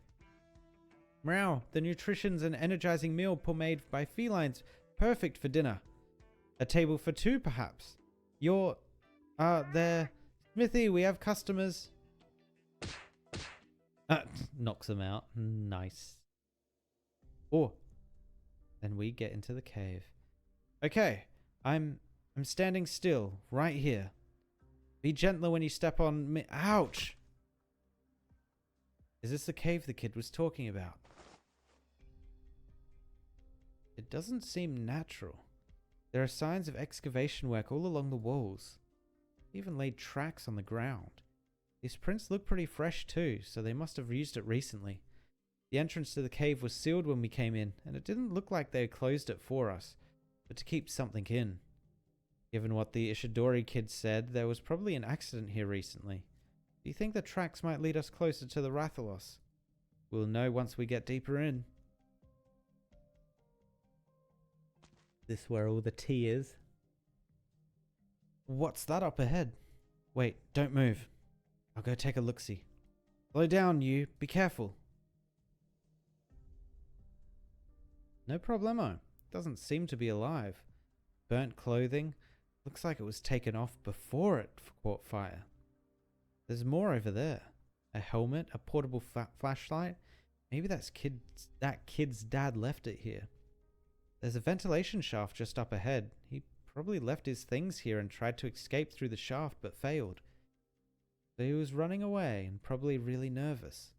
Meow. The nutrition's an energizing meal made by felines. Perfect for dinner. A table for two, perhaps. You're... there. Smithy, we have customers. Knocks them out. Nice. Oh. Then we get into the cave. Okay. I'm standing still. Right here. Be gentler when you step on me. Ouch! Is this the cave the kid was talking about? It doesn't seem natural. There are signs of excavation work all along the walls. They even laid tracks on the ground. These prints look pretty fresh too, so they must have used it recently. The entrance to the cave was sealed when we came in, and it didn't look like they had closed it for us, but to keep something in. Given what the Ishidori kid said, there was probably an accident here recently. Do you think the tracks might lead us closer to the Rathalos? We'll know once we get deeper in. This where all the tea is. What's that up ahead? Wait, don't move. I'll go take a look-see. Slow down, you. Be careful. No problemo. Doesn't seem to be alive. Burnt clothing. Looks like it was taken off before it caught fire. There's more over there. A helmet, a portable flashlight. Maybe that kid's dad left it here. There's a ventilation shaft just up ahead. He probably left his things here and tried to escape through the shaft but failed. So he was running away and probably really nervous.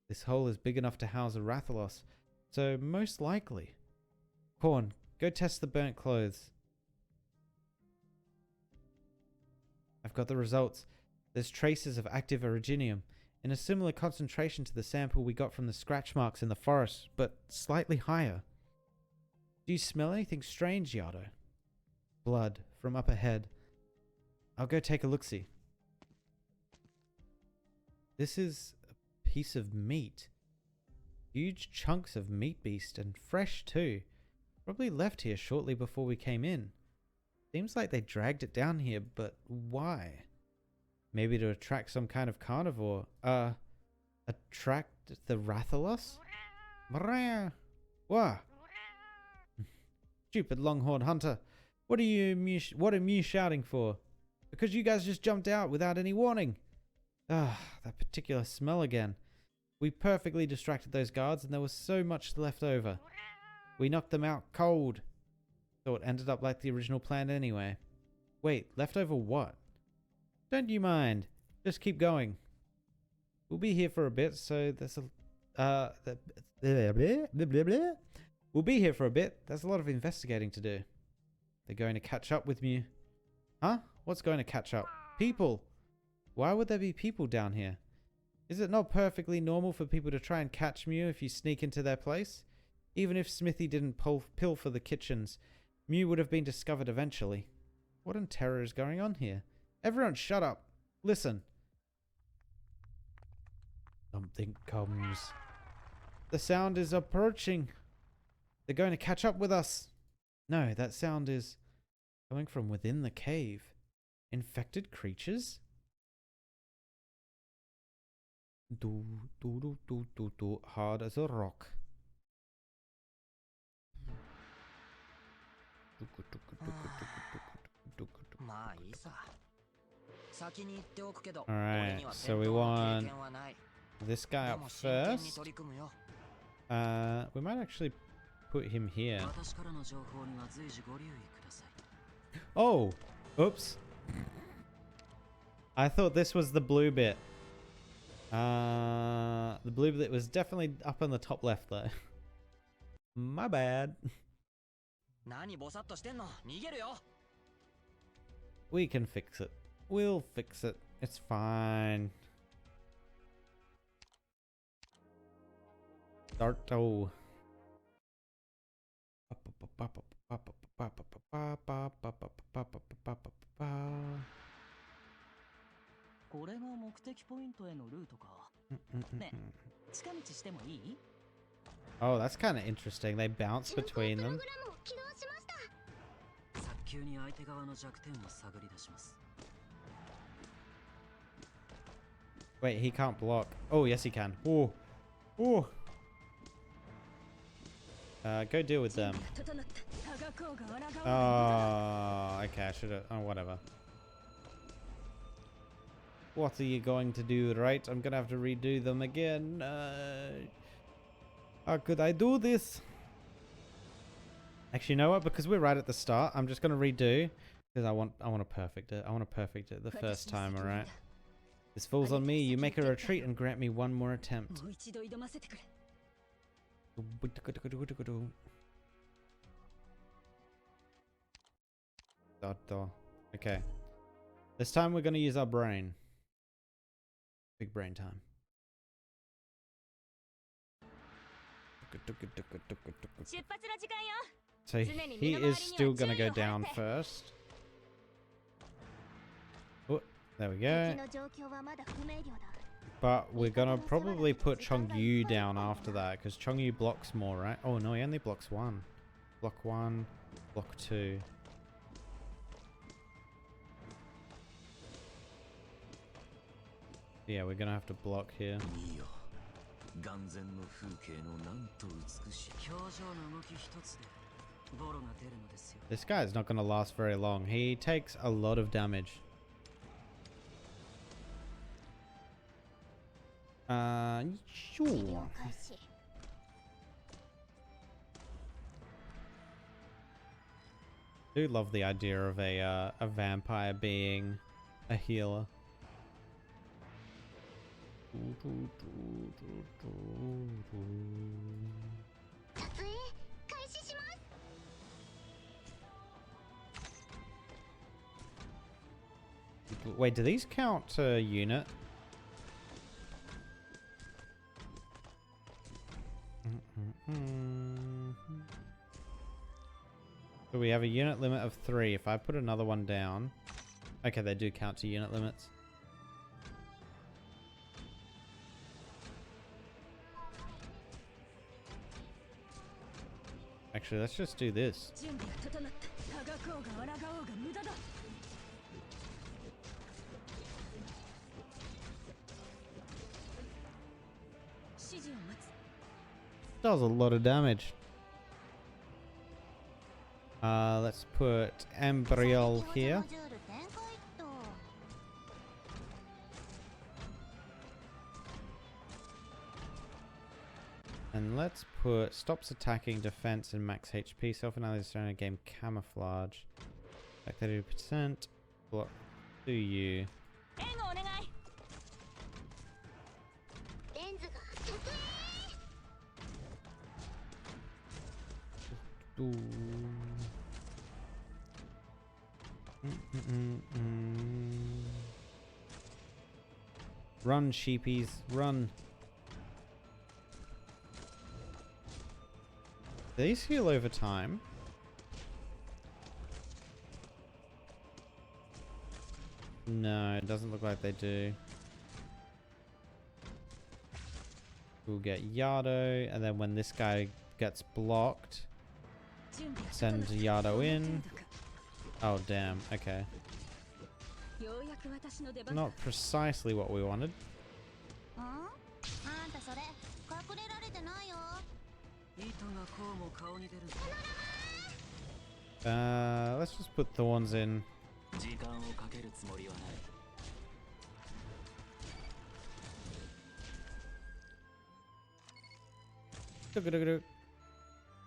This hole is big enough to house a Rathalos, so most likely. Korn, go test the burnt clothes. I've got the results. There's traces of active originium in a similar concentration to the sample we got from the scratch marks in the forest, but slightly higher. Do you smell anything strange, Yato? Blood from up ahead. I'll go take a look-see. This is a piece of meat. Huge chunks of meat beast and fresh too. Probably left here shortly before we came in. Seems like they dragged it down here, but why? Maybe to attract some kind of carnivore. Attract the Rathalos? What? Stupid longhorn hunter. What are you shouting for? Because you guys just jumped out without any warning. Ah, that particular smell again. We perfectly distracted those guards and there was so much left over. We knocked them out cold. So it ended up like the original plan anyway. Wait, left over what? Don't you mind. Just keep going. We'll be here for a bit, so there's a... We'll be here for a bit. There's a lot of investigating to do. They're going to catch up with me. Huh? What's going to catch up? People! Why would there be people down here? Is it not perfectly normal for people to try and catch Mew if you sneak into their place? Even if Smithy didn't pilfer the kitchens, Mew would have been discovered eventually. What in terror is going on here? Everyone shut up. Listen. Something comes. The sound is approaching. They're going to catch up with us. No, that sound is coming from within the cave. Infected creatures? Hard as a rock. Alright, so we want this guy up first. We might actually put him here. Oh, oops. I thought this was the blue bit. The blue bit was definitely up on the top left though. My bad. We can fix it. We'll fix it. It's fine. Darto. Oh, that's kind of interesting. They bounce between them. Wait, he can't block. Oh, yes, he can. Oh, oh. Go deal with them. Oh, okay. I should have. Oh, whatever. What are you going to do, right? I'm gonna have to redo them again. How could I do this? Actually, you know what? Because we're right at the start, I'm just gonna redo because I want to perfect it. I want to perfect it the first time. All right. This falls on me. You make a retreat and grant me one more attempt. Okay. This time we're gonna use our brain. Big brain time. So he is still gonna go down first. Oh, there we go. But we're gonna probably put Chongyu down after that because Chongyu blocks more, right? Oh no, he only blocks one. Block 1, block 2. Yeah, we're gonna have to block here. This guy's not gonna last very long. He takes a lot of damage. Sure. I do love the idea of a vampire being a healer. Wait, do these count unit? So we have a unit limit of 3. If I put another one down... Okay, they do count to unit limits. Actually, let's just do this. Does a lot of damage. Let's put Embriel here. And let's put stops attacking, defense, and max HP. Self-analysis during a game, camouflage. Like 30%. Block. Do you? Run, sheepies, run. These heal over time. No, it doesn't look like they do. We'll get Yato, and then when this guy gets blocked, send Yato in. Oh, damn. Okay. Not precisely what we wanted. Let's just put thorns in.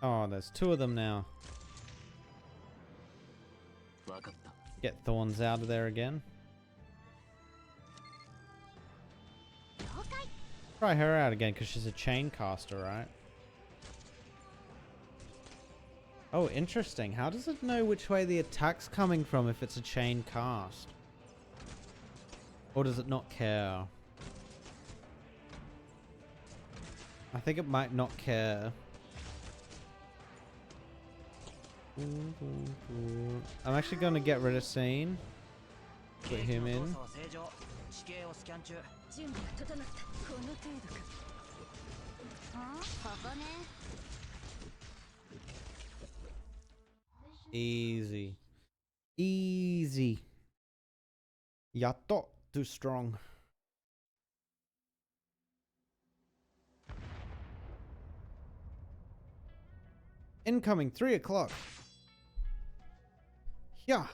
Oh, there's two of them now. Get Thorns out of there again. Try her out again because she's a chain caster, right? Oh, interesting. How does it know which way the attack's coming from if it's a chain cast? Or does it not care? I think it might not care. I'm actually going to get rid of Scene. Put him in. Easy. Easy. Yato, too strong. Incoming, 3 o'clock. Yeah.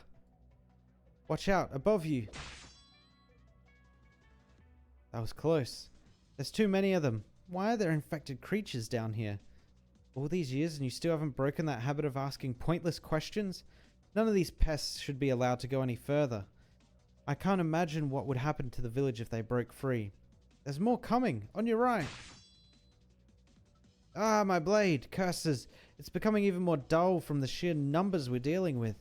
Watch out, above you. That was close. There's too many of them. Why are there infected creatures down here? All these years and you still haven't broken that habit of asking pointless questions? None of these pests should be allowed to go any further. I can't imagine what would happen to the village if they broke free. There's more coming, on your right. Ah, my blade, curses. It's becoming even more dull from the sheer numbers we're dealing with.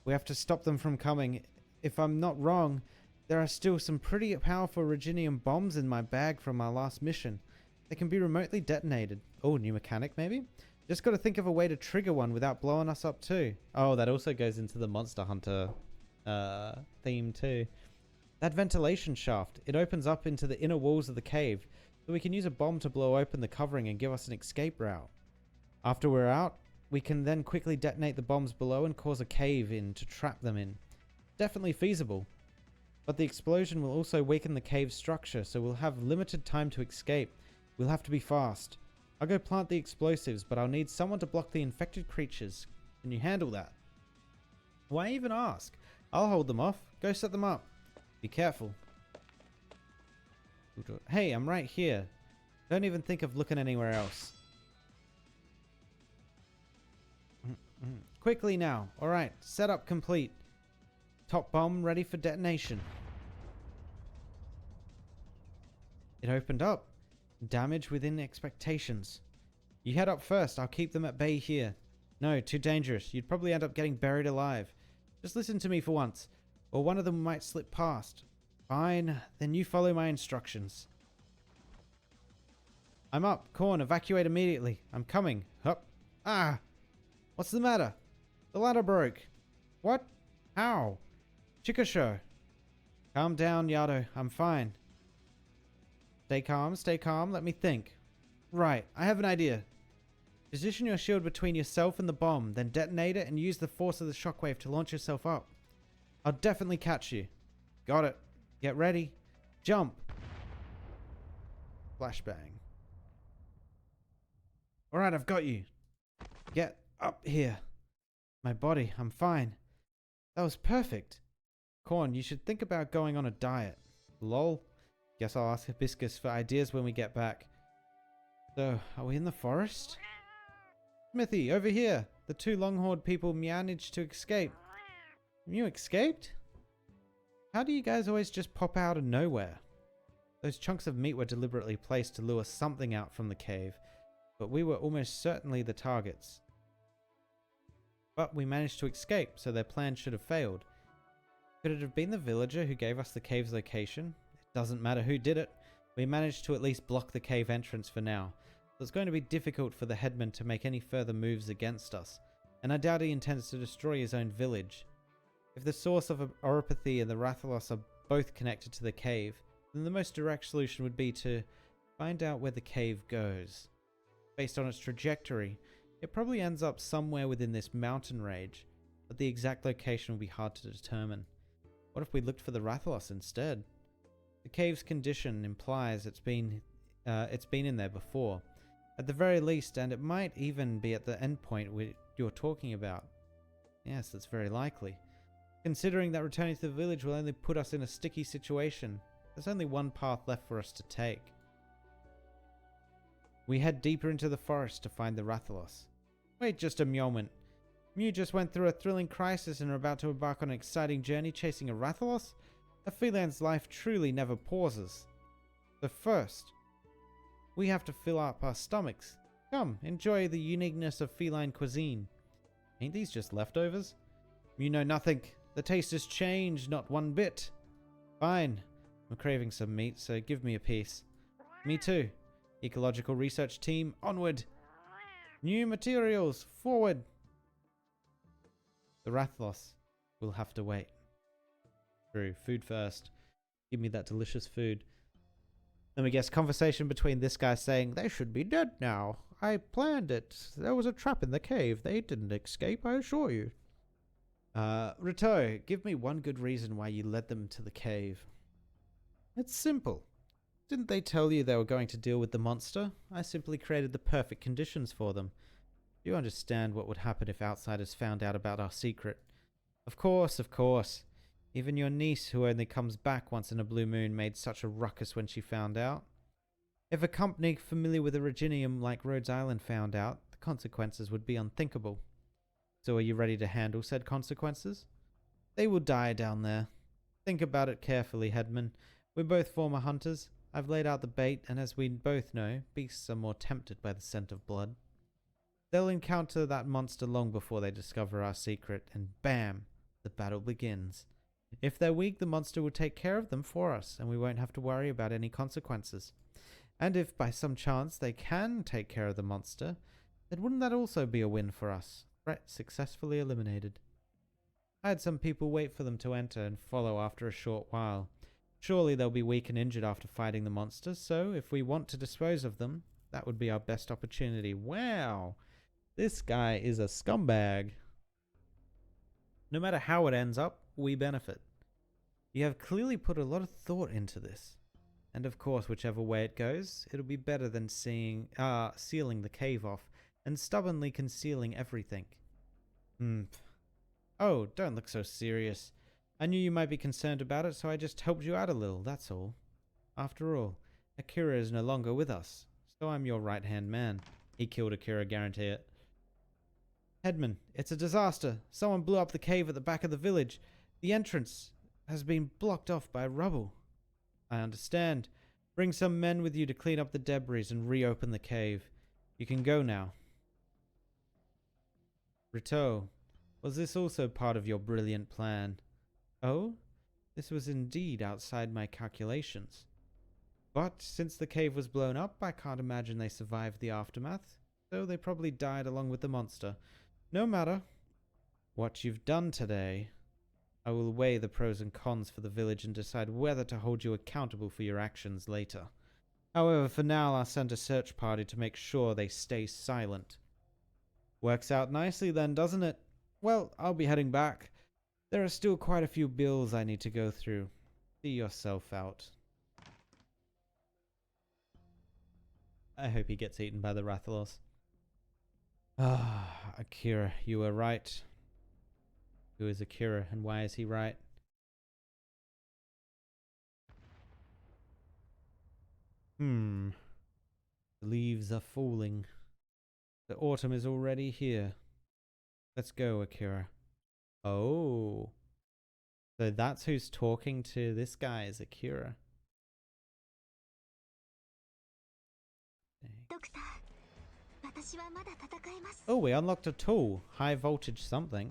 We have to stop them from coming. If I'm not wrong, there are still some pretty powerful Reginium bombs in my bag from our last mission. They can be remotely detonated. Oh, new mechanic maybe? Just got to think of a way to trigger one without blowing us up too. Oh, that also goes into the Monster Hunter theme too. That ventilation shaft, it opens up into the inner walls of the cave, so we can use a bomb to blow open the covering and give us an escape route. After we're out, we can then quickly detonate the bombs below and cause a cave in to trap them in. Definitely feasible. But the explosion will also weaken the cave's structure, so we'll have limited time to escape. We'll have to be fast. I'll go plant the explosives, but I'll need someone to block the infected creatures. Can you handle that? Why even ask? I'll hold them off. Go set them up. Be careful. Hey, I'm right here. Don't even think of looking anywhere else. Quickly now. Alright, setup complete. Top bomb ready for detonation. It opened up. Damage within expectations. You head up first. I'll keep them at bay here. No, too dangerous. You'd probably end up getting buried alive. Just listen to me for once, or one of them might slip past. Fine, then you follow my instructions. I'm up. Corn, evacuate immediately. I'm coming. Hup. Ah! What's the matter? The ladder broke. What? How? Chikasho. Calm down, Yato. I'm fine. Stay calm. Let me think. Right, I have an idea. Position your shield between yourself and the bomb, then detonate it and use the force of the shockwave to launch yourself up. I'll definitely catch you. Got it. Get ready. Jump. Flashbang. Alright, I've got you. Get up here. My body, I'm fine. That was perfect. Corn, you should think about going on a diet. Lol. Guess I'll ask Hibiscus for ideas when we get back. So, are we in the forest? Smithy, over here. The two Longhorn people managed to escape. You escaped? How do you guys always just pop out of nowhere? Those chunks of meat were deliberately placed to lure something out from the cave, but we were almost certainly the targets. But we managed to escape, so their plan should have failed. Could it have been the villager who gave us the cave's location? It doesn't matter who did it. We managed to at least block the cave entrance for now. So it's going to be difficult for the headman to make any further moves against us, and I doubt he intends to destroy his own village. If the source of Oropathy and the Rathalos are both connected to the cave, then the most direct solution would be to find out where the cave goes. Based on its trajectory, it probably ends up somewhere within this mountain range, but the exact location will be hard to determine. What if we looked for the Rathalos instead? The cave's condition implies it's been in there before, at the very least, and it might even be at the endpoint you're talking about. Yes, that's very likely. Considering that returning to the village will only put us in a sticky situation, there's only one path left for us to take. We head deeper into the forest to find the Rathalos. Wait just a moment. Mew just went through a thrilling crisis and are about to embark on an exciting journey chasing a Rathalos? A feline's life truly never pauses. But first, we have to fill up our stomachs. Come, enjoy the uniqueness of feline cuisine. Ain't these just leftovers? You know nothing. The taste has changed, not one bit. Fine. I'm craving some meat, so give me a piece. Me too. Ecological research team, onward. New materials, forward. The Rathalos will have to wait. True, food first. Give me that delicious food. Let me guess, conversation between this guy saying, they should be dead now. I planned it. There was a trap in the cave. They didn't escape, I assure you. Rito, give me one good reason why you led them to the cave. It's simple. Didn't they tell you they were going to deal with the monster? I simply created the perfect conditions for them. Do you understand what would happen if outsiders found out about our secret? Of course, of course. Even your niece, who only comes back once in a blue moon, made such a ruckus when she found out. If a company familiar with Originium like Rhodes Island found out, the consequences would be unthinkable. So are you ready to handle said consequences? They will die down there. Think about it carefully, Headman. We're both former hunters. I've laid out the bait, and as we both know, beasts are more tempted by the scent of blood. They'll encounter that monster long before they discover our secret, and bam, the battle begins. If they're weak, the monster will take care of them for us, and we won't have to worry about any consequences. And if by some chance they can take care of the monster, then wouldn't that also be a win for us? Threat successfully eliminated. I had some people wait for them to enter and follow after a short while. Surely they'll be weak and injured after fighting the monster, so if we want to dispose of them, that would be our best opportunity. Wow, this guy is a scumbag. No matter how it ends up, we benefit. You have clearly put a lot of thought into this. And of course, whichever way it goes, it'll be better than sealing the cave off and stubbornly concealing everything. Oh, don't look so serious. I knew you might be concerned about it, so I just helped you out a little, that's all. After all, Akira is no longer with us, so I'm your right-hand man. He killed Akira, guarantee it. Headman, it's a disaster. Someone blew up the cave at the back of the village. The entrance has been blocked off by rubble. I understand. Bring some men with you to clean up the debris and reopen the cave. You can go now. Rito, was this also part of your brilliant plan? Oh? This was indeed outside my calculations. But since the cave was blown up, I can't imagine they survived the aftermath, so they probably died along with the monster. No matter what you've done today, I will weigh the pros and cons for the village and decide whether to hold you accountable for your actions later. However, for now, I'll send a search party to make sure they stay silent. Works out nicely then, doesn't it? Well, I'll be heading back. There are still quite a few bills I need to go through. See yourself out. I hope he gets eaten by the Rathalos. Ah, Akira, you were right. Who is Akira, and why is he right? The leaves are falling. The autumn is already here. Let's go, Akira. Oh. So that's who's talking to this guy, is Akira. Oh, we unlocked a tool. High voltage something.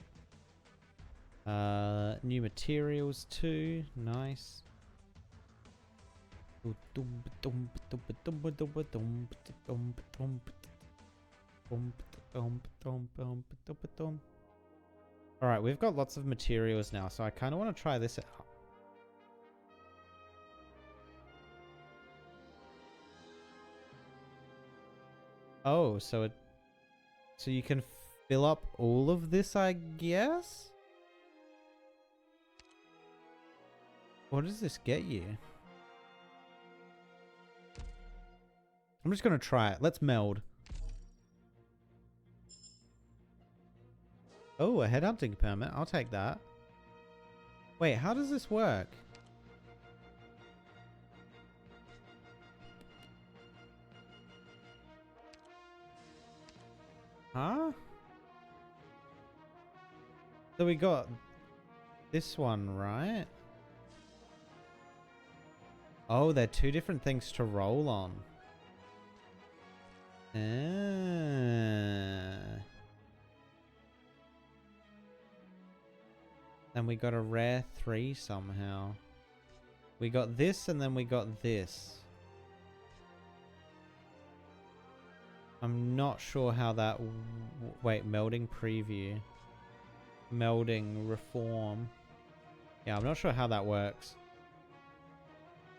New materials too. Nice. Alright, we've got lots of materials now, so I kind of want to try this out. Oh, so you can fill up all of this, I guess? What does this get you? I'm just going to try it. Let's meld. Oh, a headhunting permit. I'll take that. Wait, how does this work? Huh? So we got this one, right? Oh, they're two different things to roll on. Then we got a rare 3 somehow. We got this and then we got this. I'm not sure how that... Wait, melding preview. Melding reform. Yeah, I'm not sure how that works.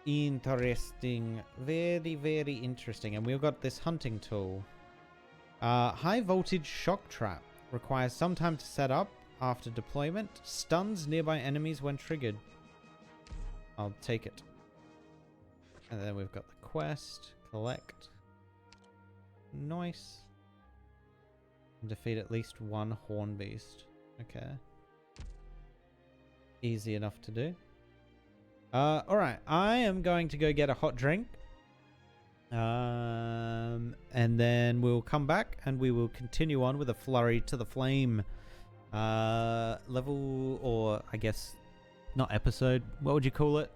Interesting. Very, very interesting. And we've got this hunting tool. High voltage shock trap. Requires some time to set up after deployment. Stuns nearby enemies when triggered. I'll take it. And then we've got the quest. Collect. Nice. Defeat at least one horn beast. Okay. Easy enough to do. Alright. I am going to go get a hot drink. And then we'll come back and we will continue on with a Flurry to the Flame level, or I guess not episode. What would you call it?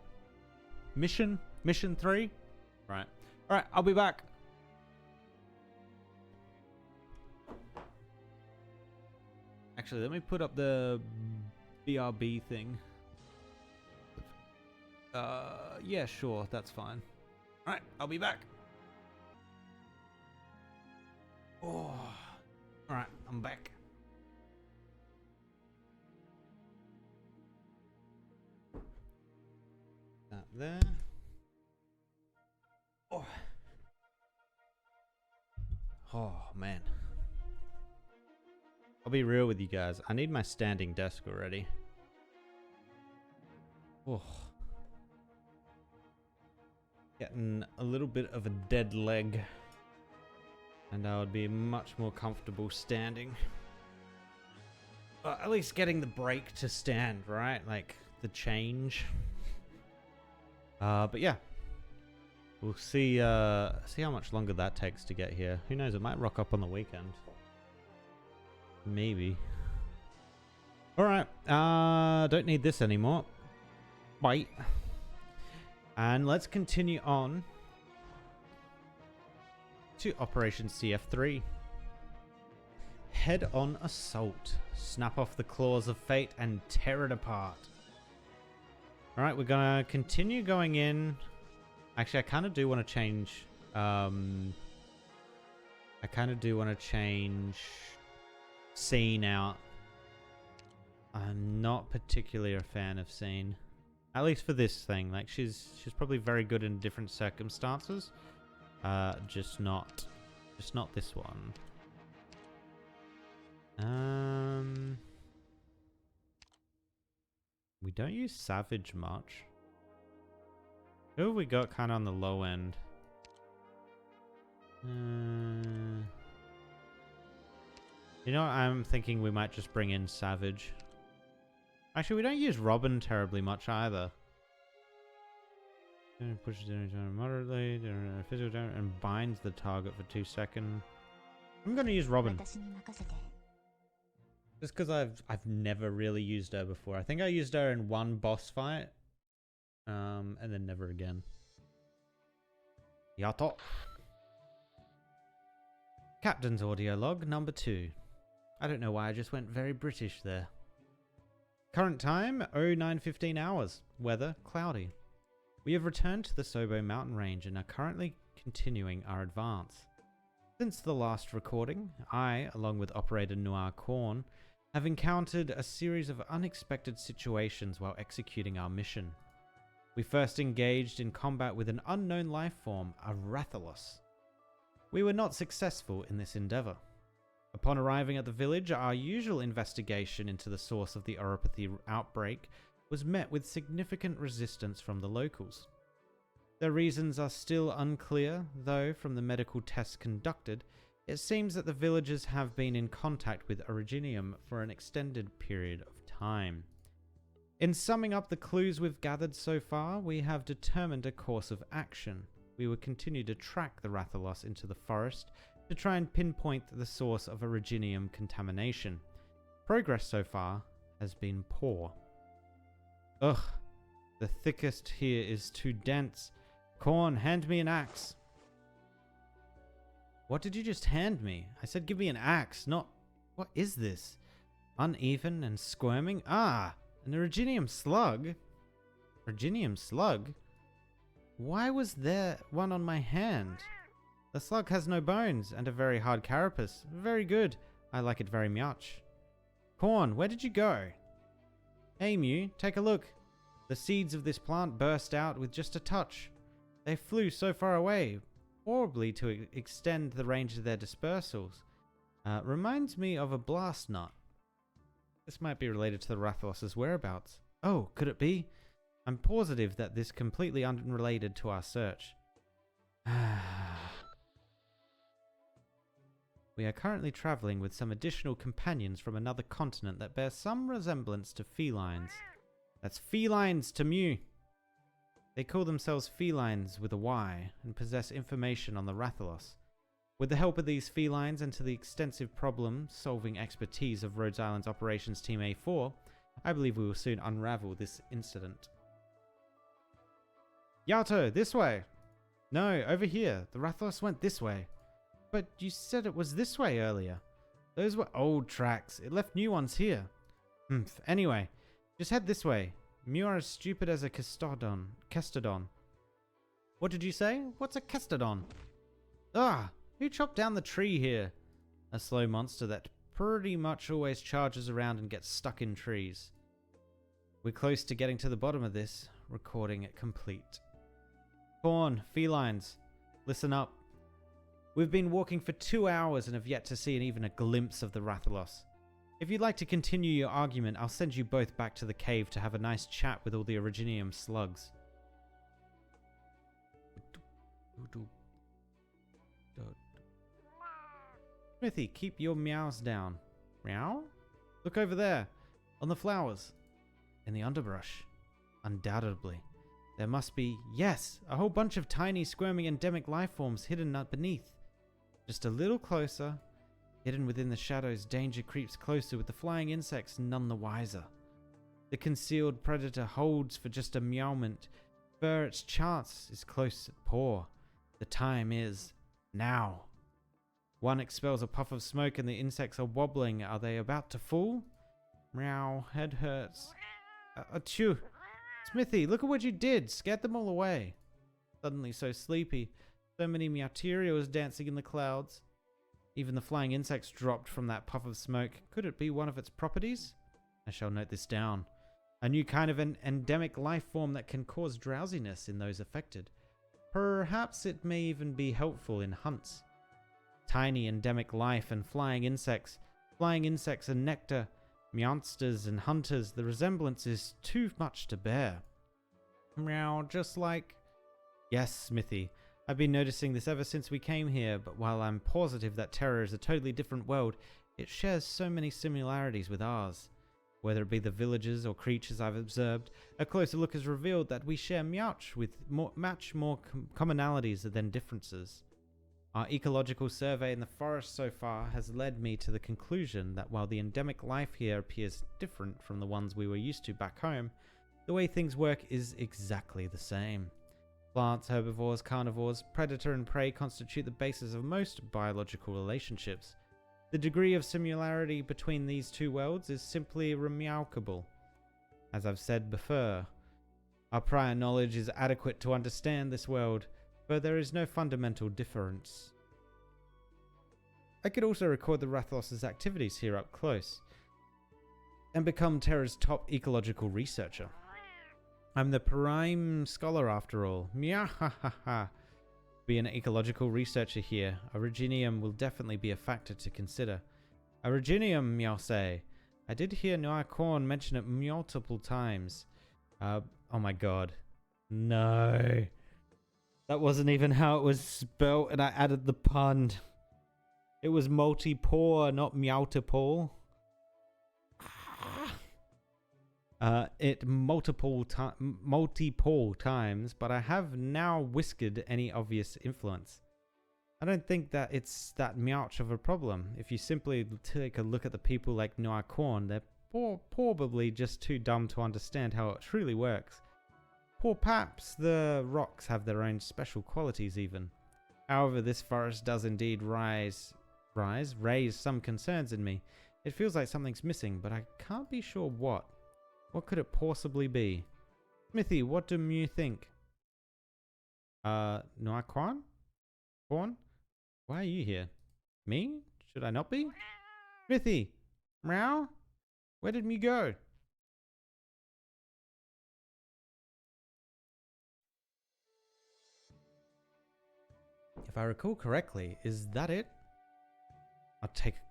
Mission? Mission 3? Right. Alright, I'll be back. Actually, let me put up the BRB thing. Yeah, sure, that's fine. Alright, I'll be back. Oh, alright, I'm back. That there. Oh. Oh, man. I'll be real with you guys. I need my standing desk already. Oh. Getting a little bit of a dead leg. And I would be much more comfortable standing. At least getting the break to stand, right? Like, the change. But yeah. We'll see how much longer that takes to get here. Who knows, it might rock up on the weekend. Maybe. Alright, don't need this anymore. Bye. And let's continue on to Operation CF3. Head-on assault. Snap off the claws of fate and tear it apart. Alright, we're gonna continue going in. Actually, I kind of do want to change... Scene out. I'm not particularly a fan of Scene. At least for this thing. Like, she's probably very good in different circumstances. Just not this one. We don't use Savage much. Who have we got kind of on the low end? You know what? I'm thinking we might just bring in Savage. Actually, we don't use Robin terribly much either. Pushes damage down moderately, physical damage, and binds the target for 2 seconds. I'm gonna use Robin. Just because I've never really used her before. I think I used her in one boss fight. And then never again. Yato. Captain's audio log number 2. I don't know why I just went very British there. Current time, 09:15 hours. Weather, cloudy. We have returned to the Sobo mountain range and are currently continuing our advance. Since the last recording, I, along with Operator Noir Korn, have encountered a series of unexpected situations while executing our mission. We first engaged in combat with an unknown life form, a Rathalos. We were not successful in this endeavor. Upon arriving at the village, our usual investigation into the source of the oropathy outbreak was met with significant resistance from the locals. Their reasons are still unclear, though from the medical tests conducted, it seems that the villagers have been in contact with Originium for an extended period of time. In summing up the clues we've gathered so far, we have determined a course of action. We will continue to track the Rathalos into the forest to try and pinpoint the source of Originium contamination. Progress so far has been poor. Ugh, the thickest here is too dense. Corn, hand me an axe. What did you just hand me? I said give me an axe, not... What is this? Uneven and squirming? Ah, an originium slug. Originium slug? Why was there one on my hand? The slug has no bones and a very hard carapace. Very good. I like it very much. Corn, where did you go? Hey Mew, take a look. The seeds of this plant burst out with just a touch. They flew so far away, horribly to extend the range of their dispersals. Reminds me of a blast nut. This might be related to the Rathalos's whereabouts. Oh, could it be? I'm positive that this is completely unrelated to our search. We are currently traveling with some additional companions from another continent that bear some resemblance to felines. That's felines to Mew. They call themselves felines with a Y and possess information on the Rathalos. With the help of these felines and to the extensive problem-solving expertise of Rhode Island's Operations Team A4, I believe we will soon unravel this incident. Yato, this way! No, over here. The Rathalos went this way. But you said it was this way earlier. Those were old tracks. It left new ones here. Anyway, just head this way. Mew are as stupid as a Kestodon. What did you say? What's a Kestodon? Ah! Who chopped down the tree here? A slow monster that pretty much always charges around and gets stuck in trees. We're close to getting to the bottom of this, recording it complete. Corn, felines, listen up. We've been walking for 2 hours and have yet to see even a glimpse of the Rathalos. If you'd like to continue your argument, I'll send you both back to the cave to have a nice chat with all the originium slugs. Smithy, keep your meows down. Meow? Look over there, on the flowers. In the underbrush. Undoubtedly. There must be, yes, a whole bunch of tiny squirming endemic life forms hidden beneath. Just a little closer. Hidden within the shadows, danger creeps closer with the flying insects none the wiser. The concealed predator holds for just a moment, for its chance is close at paw. The time is now. One expels a puff of smoke and the insects are wobbling. Are they about to fall? Meow, head hurts. Achoo. Smithy, look at what you did. Scared them all away. Suddenly so sleepy. So many Meowterios dancing in the clouds. Even the flying insects dropped from that puff of smoke. Could it be one of its properties? I shall note this down. A new kind of an endemic life form that can cause drowsiness in those affected. Perhaps it may even be helpful in hunts. Tiny endemic life and flying insects. Flying insects and nectar. Meowsters and hunters. The resemblance is too much to bear. Meow, just like... Yes, Smithy. I've been noticing this ever since we came here, but while I'm positive that Terra is a totally different world, it shares so many similarities with ours. Whether it be the villagers or creatures I've observed, a closer look has revealed that we share much more commonalities than differences. Our ecological survey in the forest so far has led me to the conclusion that while the endemic life here appears different from the ones we were used to back home, the way things work is exactly the same. Plants, herbivores, carnivores, predator and prey constitute the basis of most biological relationships. The degree of similarity between these two worlds is simply remarkable. As I've said before, our prior knowledge is adequate to understand this world, but there is no fundamental difference. I could also record the Rathalos's activities here up close, and become Terra's top ecological researcher. I'm the prime scholar after all. Meow. Be an ecological researcher here. Originium will definitely be a factor to consider. Originium, Meow say. I did hear Noir Corn mention it multiple times. Oh my god. No. That wasn't even how it was spelt and I added the pun. It was multi-pore, not meowtipole. It multiple times, but I have now whiskered any obvious influence. I don't think that it's that much of a problem. If you simply take a look at the people like Noir Corn, they're probably just too dumb to understand how it truly works. Or perhaps the rocks have their own special qualities even. However, this forest does indeed raise some concerns in me. It feels like something's missing, but I can't be sure what. What could it possibly be? Smithy, what do you think? Noakwan? Corn? Why are you here? Me? Should I not be? Smithy! Meow? Where did me go? If I recall correctly, is that it?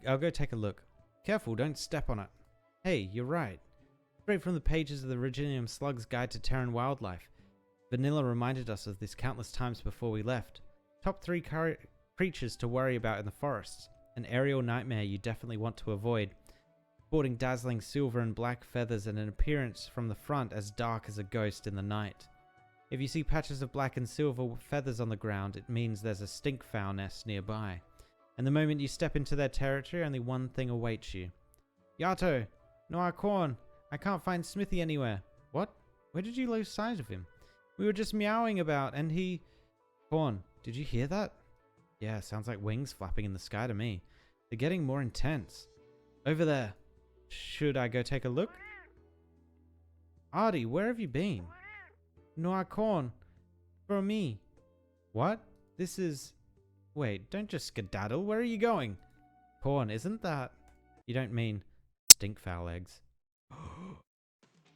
I'll go take a look. Careful, don't step on it. Hey, you're right. Straight from the pages of the Reginium Slug's Guide to Terran Wildlife. Vanilla reminded us of this countless times before we left. Top 3 creatures to worry about in the forests. An aerial nightmare you definitely want to avoid. Sporting dazzling silver and black feathers and an appearance from the front as dark as a ghost in the night. If you see patches of black and silver feathers on the ground, it means there's a stinkfowl nest nearby. And the moment you step into their territory, only one thing awaits you. Yato! Noah Korn! I can't find Smithy anywhere. What? Where did you lose sight of him? We were just meowing about and he... Korn, did you hear that? Yeah, sounds like wings flapping in the sky to me. They're getting more intense. Over there. Should I go take a look? Artie, where have you been? Noah Korn. For me. What? This is... Wait, don't just skedaddle. Where are you going? Korn, isn't that... You don't mean stinkfowl eggs.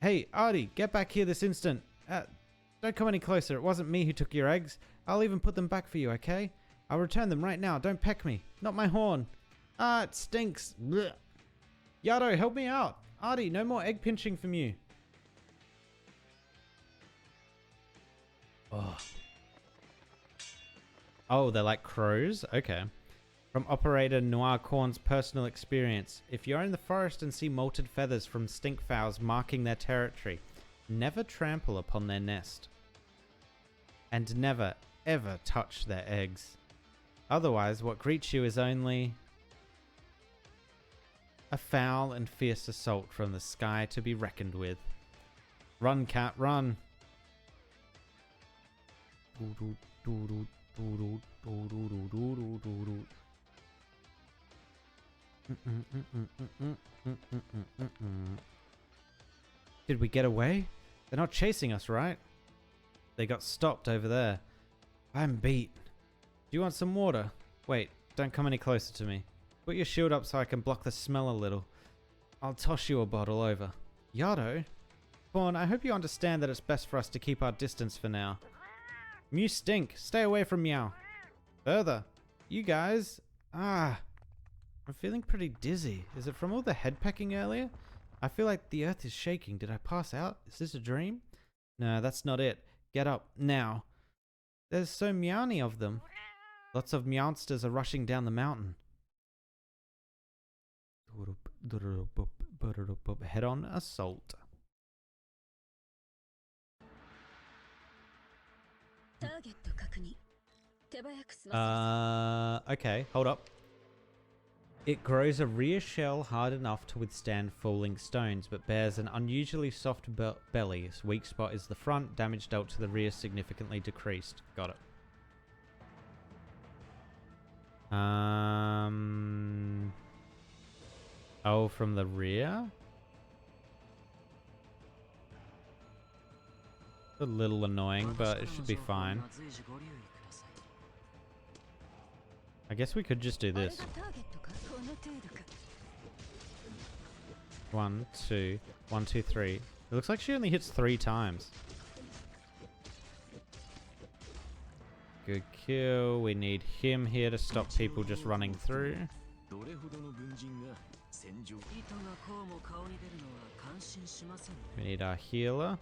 Hey, Artie, get back here this instant. Don't come any closer. It wasn't me who took your eggs. I'll even put them back for you, okay? I'll return them right now. Don't peck me. Not my horn. Ah, it stinks. Blech. Yato, help me out. Artie, no more egg pinching from you. Oh. Oh, they're like crows? Okay. From Operator Noir Korn's personal experience, if you're in the forest and see molted feathers from stinkfowls marking their territory, never trample upon their nest. And never, ever touch their eggs. Otherwise, what greets you is only a foul and fierce assault from the sky to be reckoned with. Run, cat, run! Did we get away? They're not chasing us, right? They got stopped over there. I'm beat. Do you want some water? Wait, don't come any closer to me. Put your shield up so I can block the smell a little. I'll toss you a bottle over. Yato? Fawn, I hope you understand that it's best for us to keep our distance for now. Mew stink. Stay away from Meow. Further. You guys. I'm feeling pretty dizzy. Is it from all the head pecking earlier? I feel like the earth is shaking. Did I pass out? Is this a dream? No, that's not it. Get up. Now. There's so many of them. Lots of meowsters are rushing down the mountain. Head on assault. Okay, hold up. It grows a rear shell hard enough to withstand falling stones, but bears an unusually soft belly. Its weak spot is the front. Damage dealt to the rear significantly decreased. Got it. Oh, from the rear? A little annoying, but it should be fine. I guess we could just do this. 1, 2, 1, 2, 3. It looks like she only hits 3 times. Good kill. We need him here to stop people just running through. We need our healer.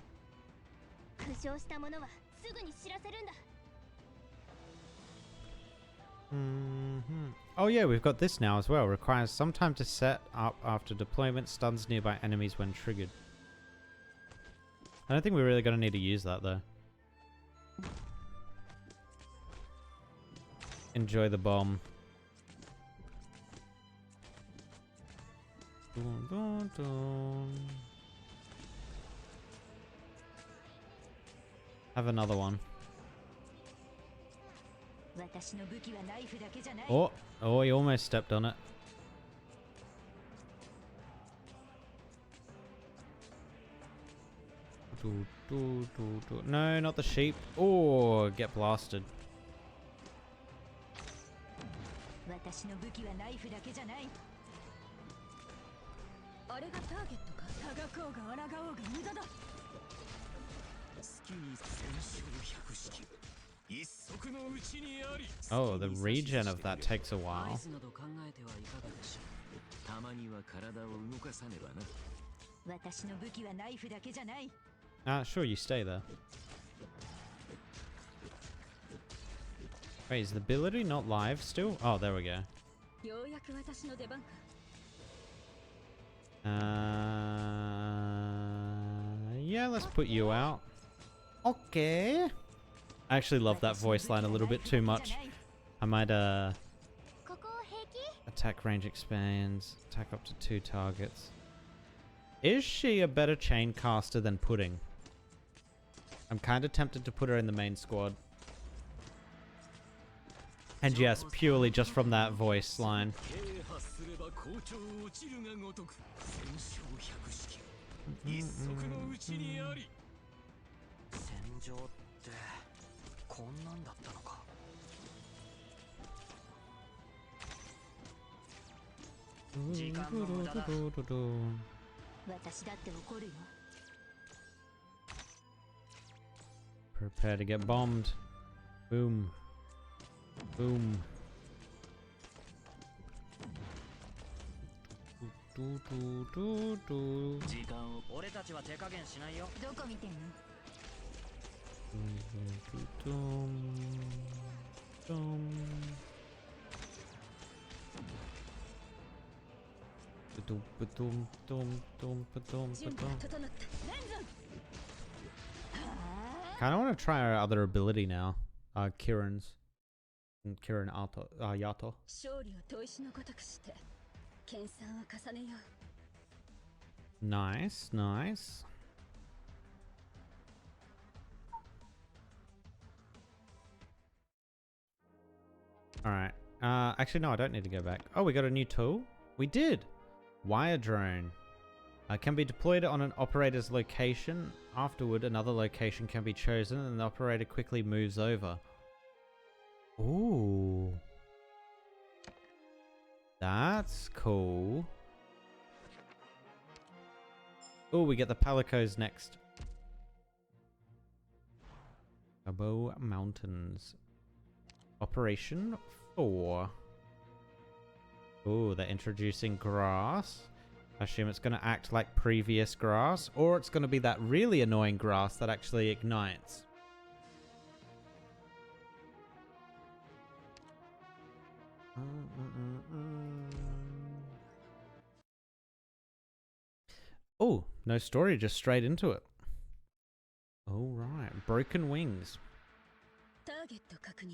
Oh yeah, we've got this now as well. Requires some time to set up after deployment. Stuns nearby enemies when triggered. I don't think we're really going to need to use that though. Enjoy the bomb. Dun, dun, dun. Have another one. Oh, oh, he almost stepped on it. No, not the sheep. Oh, get blasted. Oh, the regen of that takes a while. Sure, you stay there. Wait, is the ability not live still? Oh, there we go. Yeah, let's put you out. Okay. I actually love that voice line a little bit too much. I might, attack range expands. Attack up to 2 targets. Is she a better chain caster than Pudding? I'm kind of tempted to put her in the main squad. And yes, purely just from that voice line. Prepare to get bombed. Boom. Boom. Kinda wanna try our other ability now. Kiran's. Kiran Yato. Nice, nice. Alright. Actually, no, I don't need to go back. Oh, we got a new tool? We did! Wire drone. Can be deployed on an operator's location. Afterward, another location can be chosen and the operator quickly moves over. Ooh. That's cool. Oh, we get the Palicos next. Abo Mountains. Operation 4. Oh, they're introducing grass. I assume it's going to act like previous grass, or it's going to be that really annoying grass that actually ignites. Oh, no story, just straight into it. All right, broken wings.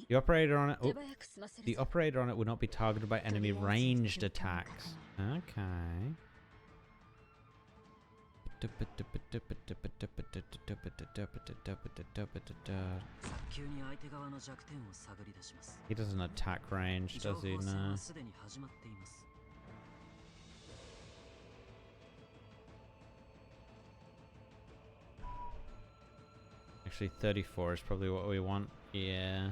The operator on it. Oh, the operator on it would not be targeted by enemy ranged attacks. Okay. He doesn't attack range, does he? No. Actually, 34 is probably what we want. Yeah.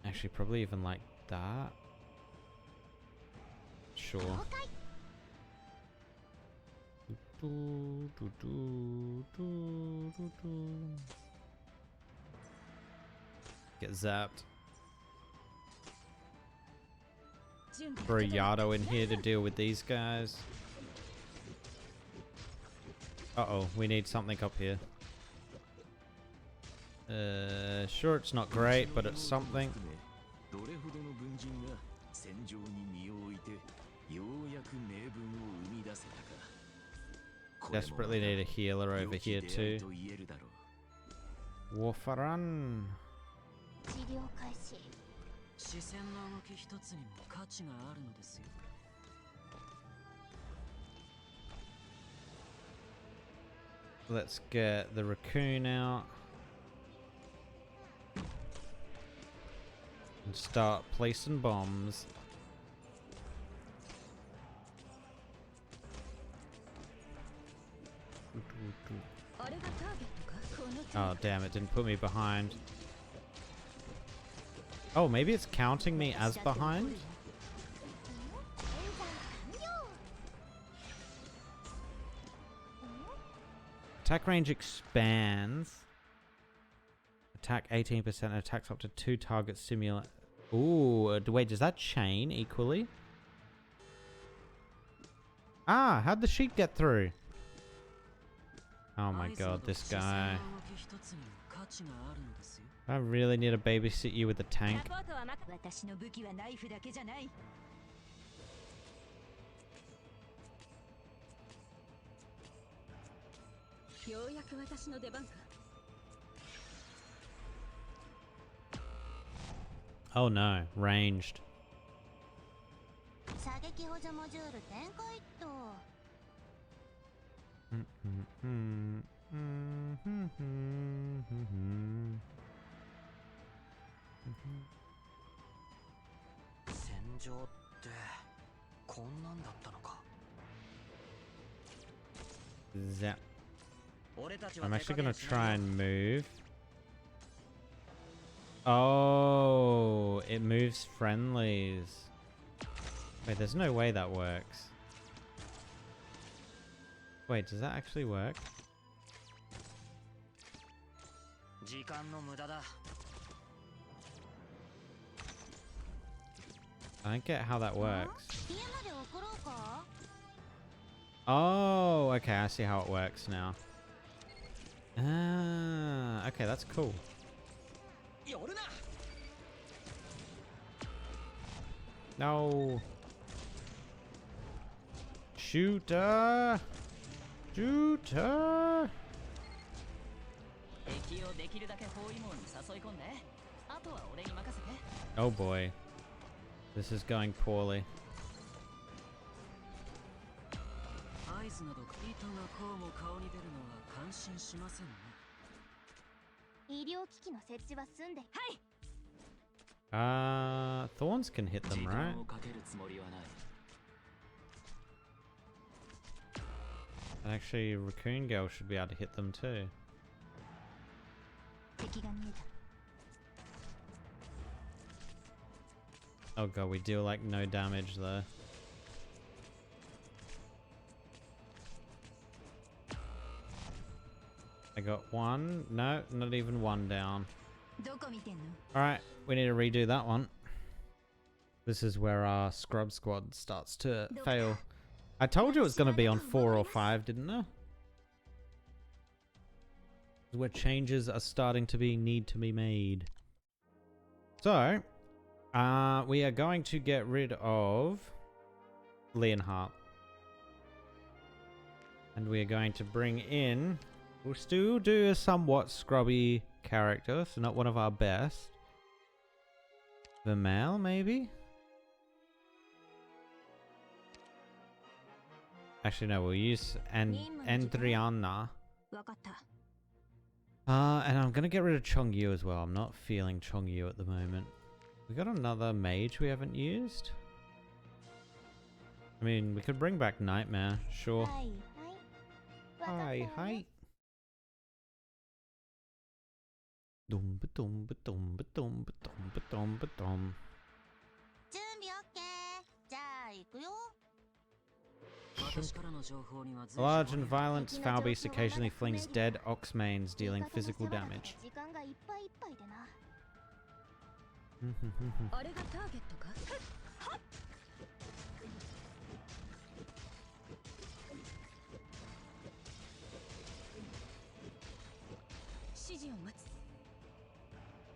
Actually, probably even like that. Sure. Get zapped. Throw Yato in here to deal with these guys. Uh-oh, we need something up here. Sure, it's not great, but it's something. Desperately need a healer over here too. Warfaran. Let's get the raccoon out. And start placing bombs. Oh, damn, it didn't put me behind. Oh, maybe it's counting me as behind? Attack range expands. Attack 18%, attacks up to 2 targets simulate. Ooh, wait, does that chain equally? Ah, how'd the sheep get through? Oh my god, this guy. I really need to babysit you with the tank. Oh no, ranged. Zap. I'm actually gonna try and move. Oh, it moves friendlies. Wait, there's no way that works. Wait, does that actually work? I don't get how that works. Oh, okay, I see how it works now. Ah, okay, that's cool. No. Shooter! Shooter! Oh boy. This is going poorly. Thorns can hit them, right? And actually, Raccoon Girl should be able to hit them too. Oh god, we deal like no damage though. I got one. No, not even one down. Alright, we need to redo that one. This is where our scrub squad starts to fail. I told you it was going to be on 4 or 5, didn't I? Where changes are starting to need to be made. So, we are going to get rid of Leonhardt. And we are going to bring in... We'll still do a somewhat scrubby character, so not one of our best. Vermeil, maybe? Actually, no, we'll use Andriana. And I'm going to get rid of Chongyu as well. I'm not feeling Chongyu at the moment. We got another mage we haven't used. I mean, we could bring back Nightmare, sure. Hi, hi. Dum ba dum ba dum ba dum ba dum ba dum ba dum. Large and violent foul beast occasionally flings dead oxmanes, dealing physical damage.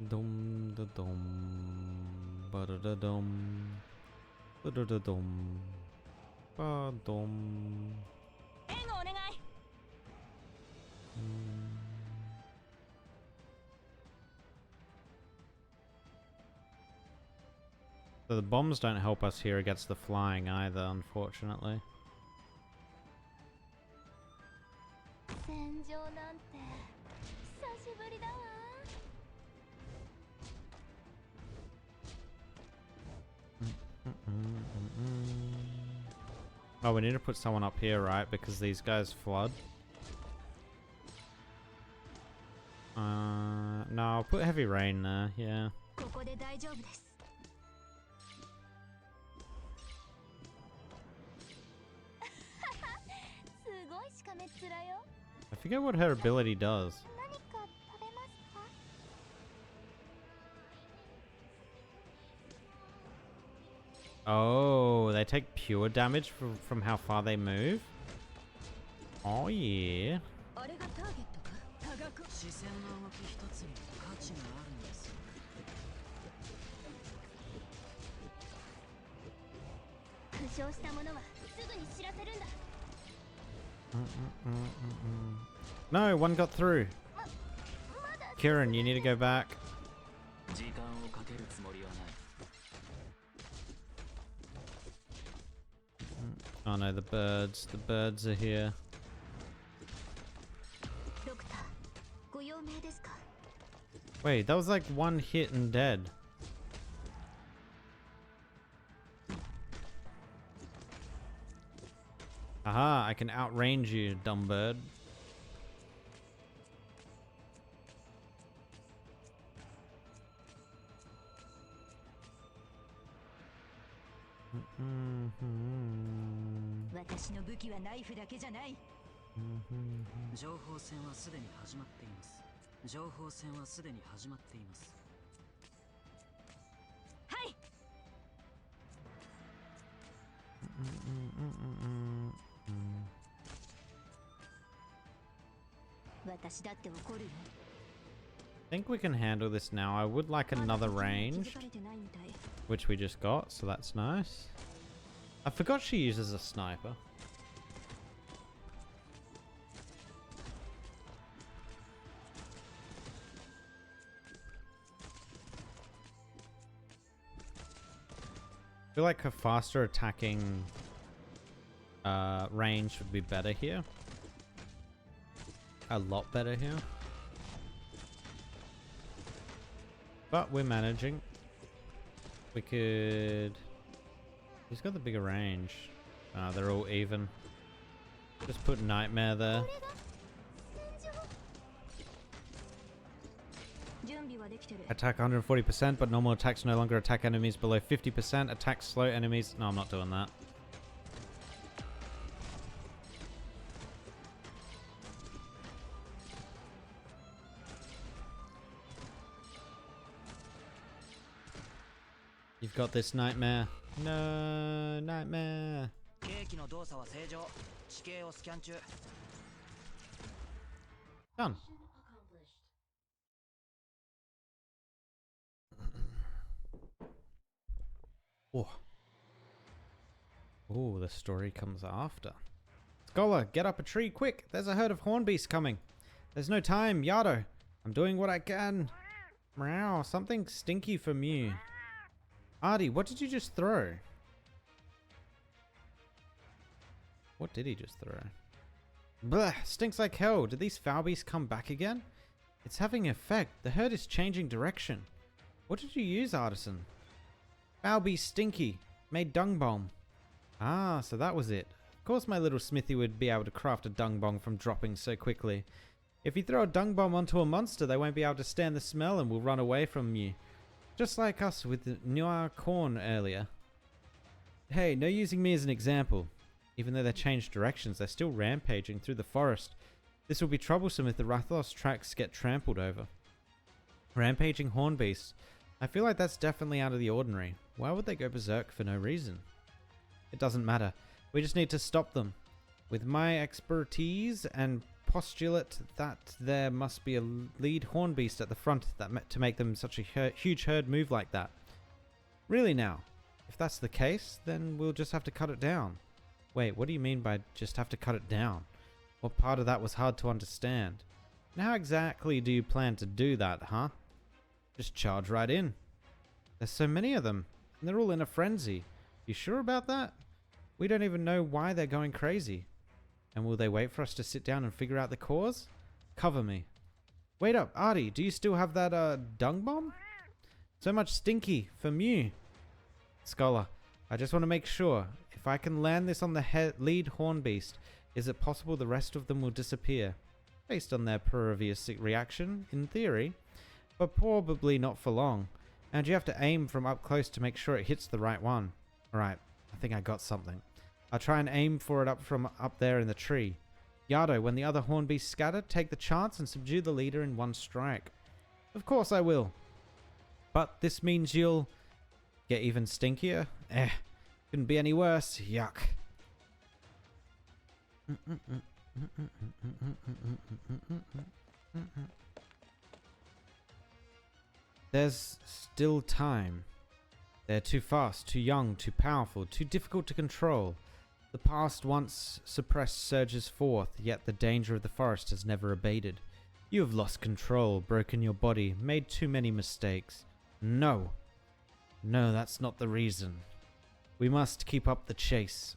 Dum da dum ba da da dum ba da da dum ba dum. So the bombs don't help us here against the flying either, unfortunately. 戦場なんて久しぶりだわ。 Oh, we need to put someone up here, right? Because these guys flood. No, I'll put heavy rain there, yeah. ここで大丈夫です。 すごいしかめっ面よ。 I forget what her ability does. 何か食べますか？ Oh, they take pure damage from how far they move? Oh, yeah. あれがターゲットか？多額。視線の動き一つに価値があるんです。負傷した者はすぐに知らせるんだ。 No, one got through. まだ Kieran, you need to go back. 時間をかけるつもりはない。 Oh no, the birds. The birds are here. ドクター、ご用命ですか？ Wait, that was like one hit and dead. Aha, I can outrange you, dumb bird. Mm-hmm. 私の武器はナイフだけじゃない。 情報戦はすでに始まっています。情報戦はすでに始まっています。 はい。 私だって怒るよ。 I think we can handle this now. I would like another range, 気づかれてないみたい。 which we just got, so that's nice. I forgot she uses a sniper. I feel like her faster attacking range would be better here. A lot better here. But we're managing. We could... Who's got the bigger range? They're all even. Just put Nightmare there. 準備はできてる。 Attack 140%, but normal attacks no longer attack enemies below 50%. Attack slow enemies. No, I'm not doing that. You've got this, Nightmare. No, Nightmare. 兵器の動作は正常。地形をスキャン中。 Done. Mission accomplished. Oh. Oh, the story comes after. Scholar, get up a tree quick. There's a herd of hornbeasts coming. There's no time, Yato. I'm doing what I can. Meow, something stinky from you. Artie, what did you just throw? What did he just throw? Blah, stinks like hell. Did these foul beasts come back again? It's having effect. The herd is changing direction. What did you use, Artisan? Foul beast stinky. Made dung bomb. Ah, so that was it. Of course my little smithy would be able to craft a dung bomb from dropping so quickly. If you throw a dung bomb onto a monster, they won't be able to stand the smell and will run away from you. Just like us with the Noir corn earlier. Hey, no using me as an example. Even though they changed directions, they're still rampaging through the forest. This will be troublesome if the Rathalos tracks get trampled over. Rampaging hornbeasts. I feel like that's definitely out of the ordinary. Why would they go berserk for no reason? It doesn't matter. We just need to stop them. With my expertise and postulate that there must be a lead hornbeast at the front to make them such a huge herd move like that. Really now? If that's the case, then we'll just have to cut it down. Wait, what do you mean by just have to cut it down? What part of that was hard to understand? And how exactly do you plan to do that, huh? Just charge right in. There's so many of them, and they're all in a frenzy. You sure about that? We don't even know why they're going crazy. And will they wait for us to sit down and figure out the cause? Cover me. Wait up, Artie, do you still have that dung bomb? So much stinky from you. Scholar, I just want to make sure. If I can land this on the lead horn beast, is it possible the rest of them will disappear? Based on their previous reaction, in theory. But probably not for long. And you have to aim from up close to make sure it hits the right one. Alright, I think I got something. I'll try and aim for it from up there in the tree. Yato, when the other horn beasts scatter, take the chance and subdue the leader in one strike. Of course I will. But this means you'll get even stinkier? Couldn't be any worse. Yuck. There's still time. They're too fast, too young, too powerful, too difficult to control. The past once suppressed surges forth, yet the danger of the forest has never abated. You have lost control, broken your body, made too many mistakes. No. No, that's not the reason. We must keep up the chase.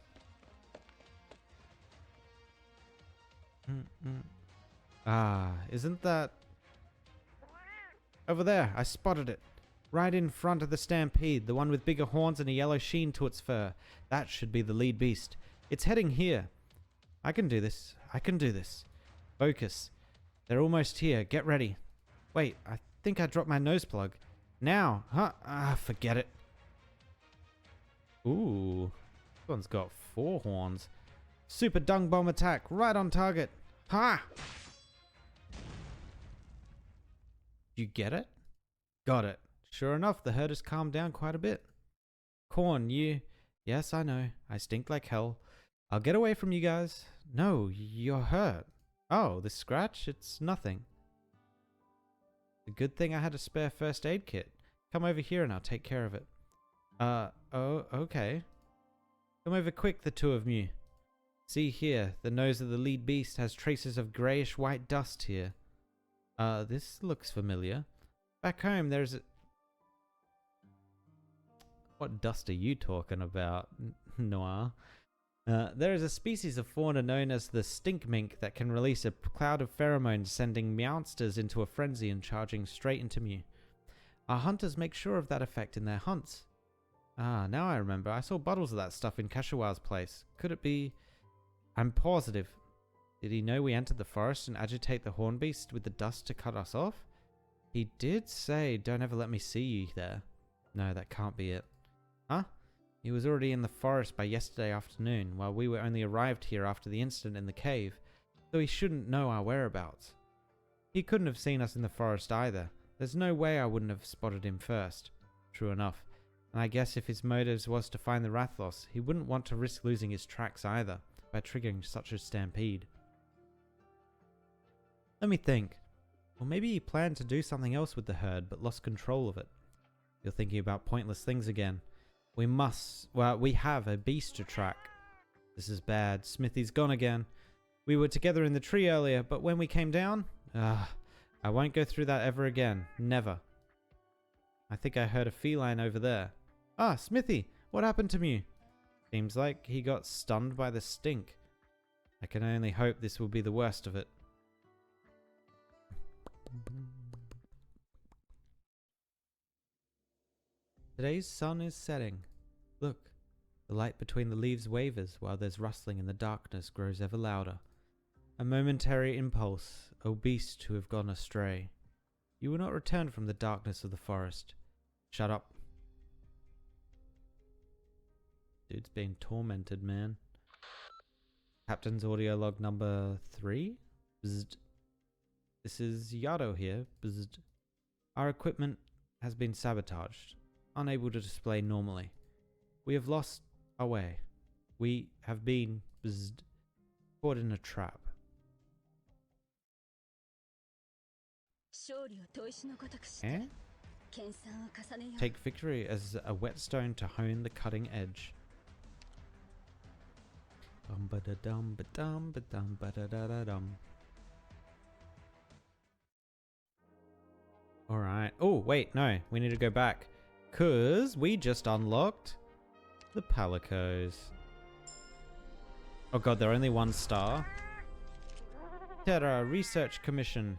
Isn't that... Over there, I spotted it. Right in front of the stampede, the one with bigger horns and a yellow sheen to its fur. That should be the lead beast. It's heading here. I can do this. I can do this. Focus. They're almost here. Get ready. Wait, I think I dropped my nose plug. Now. Huh? Forget it. Ooh. This one's got 4 horns. Super dung bomb attack. Right on target. Ha! You get it? Got it. Sure enough, the herd has calmed down quite a bit. Corn, you... Yes, I know. I stink like hell. I'll get away from you guys. No, you're hurt. Oh, this scratch? It's nothing. A good thing I had a spare first aid kit. Come over here and I'll take care of it. Oh, okay. Come over quick, the two of you. See here, the nose of the lead beast has traces of greyish white dust here. This looks familiar. Back home, there's a... What dust are you talking about, Noir? There is a species of fauna known as the stink mink that can release a cloud of pheromones, sending meowsters into a frenzy and charging straight into Mew. Our hunters make sure of that effect in their hunts. Now I remember. I saw bottles of that stuff in Kashiwa's place. Could it be... I'm positive. Did he know we entered the forest and agitate the horn beast with the dust to cut us off? He did say, don't ever let me see you there. No, that can't be it. Huh? He was already in the forest by yesterday afternoon, while we were only arrived here after the incident in the cave, so he shouldn't know our whereabouts. He couldn't have seen us in the forest either. There's no way I wouldn't have spotted him first. True enough. And I guess if his motives was to find the Rathlos, he wouldn't want to risk losing his tracks either, by triggering such a stampede. Let me think. Or maybe he planned to do something else with the herd, but lost control of it. You're thinking about pointless things again. We have a beast to track. This is bad. Smithy's gone again. We were together in the tree earlier, but when we came down... I won't go through that ever again. Never. I think I heard a feline over there. Smithy! What happened to Mew? Seems like he got stunned by the stink. I can only hope this will be the worst of it. Today's sun is setting. Look, the light between the leaves wavers while there's rustling and the darkness grows ever louder. A momentary impulse, O beast who have gone astray. You will not return from the darkness of the forest. Shut up. Dude's being tormented, man. Captain's audio log number 3. Bzzzt. This is Yato here. Bzzzt. Our equipment has been sabotaged. Unable to display normally. We have lost our way. We have been bzzzt, caught in a trap. Eh? Take victory as a whetstone to hone the cutting edge. Alright. Oh, wait, no. We need to go back. Because we just unlocked the Palicos. Oh god, they're only 1 star. Terra Research Commission.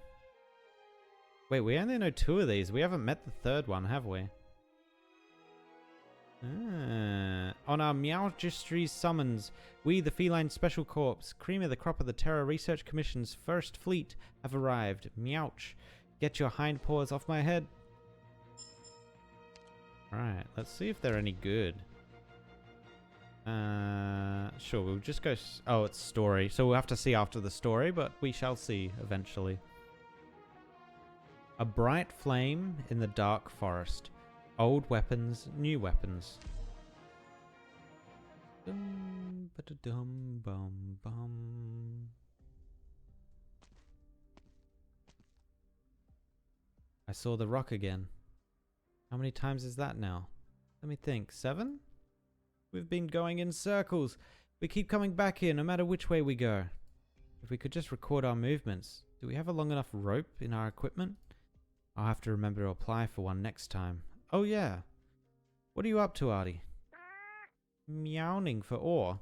Wait, we only know 2 of these. We haven't met the 3rd one, have we? On our Meowgistry's summons, we, the Feline Special Corps, cream of the crop of the Terra Research Commission's 1st fleet, have arrived. Meowch. Get your hind paws off my head. Alright, let's see if they're any good. Sure, we'll just go... Oh, it's story. So we'll have to see after the story, but we shall see eventually. A bright flame in the dark forest. Old weapons, new weapons. Dum, ba-da-dum, bum, bum. I saw the rock again. How many times is that now? Let me think. 7? We've been going in circles. We keep coming back here no matter which way we go. If we could just record our movements. Do we have a long enough rope in our equipment? I'll have to remember to apply for one next time. Oh yeah. What are you up to, Artie? Meowing for ore.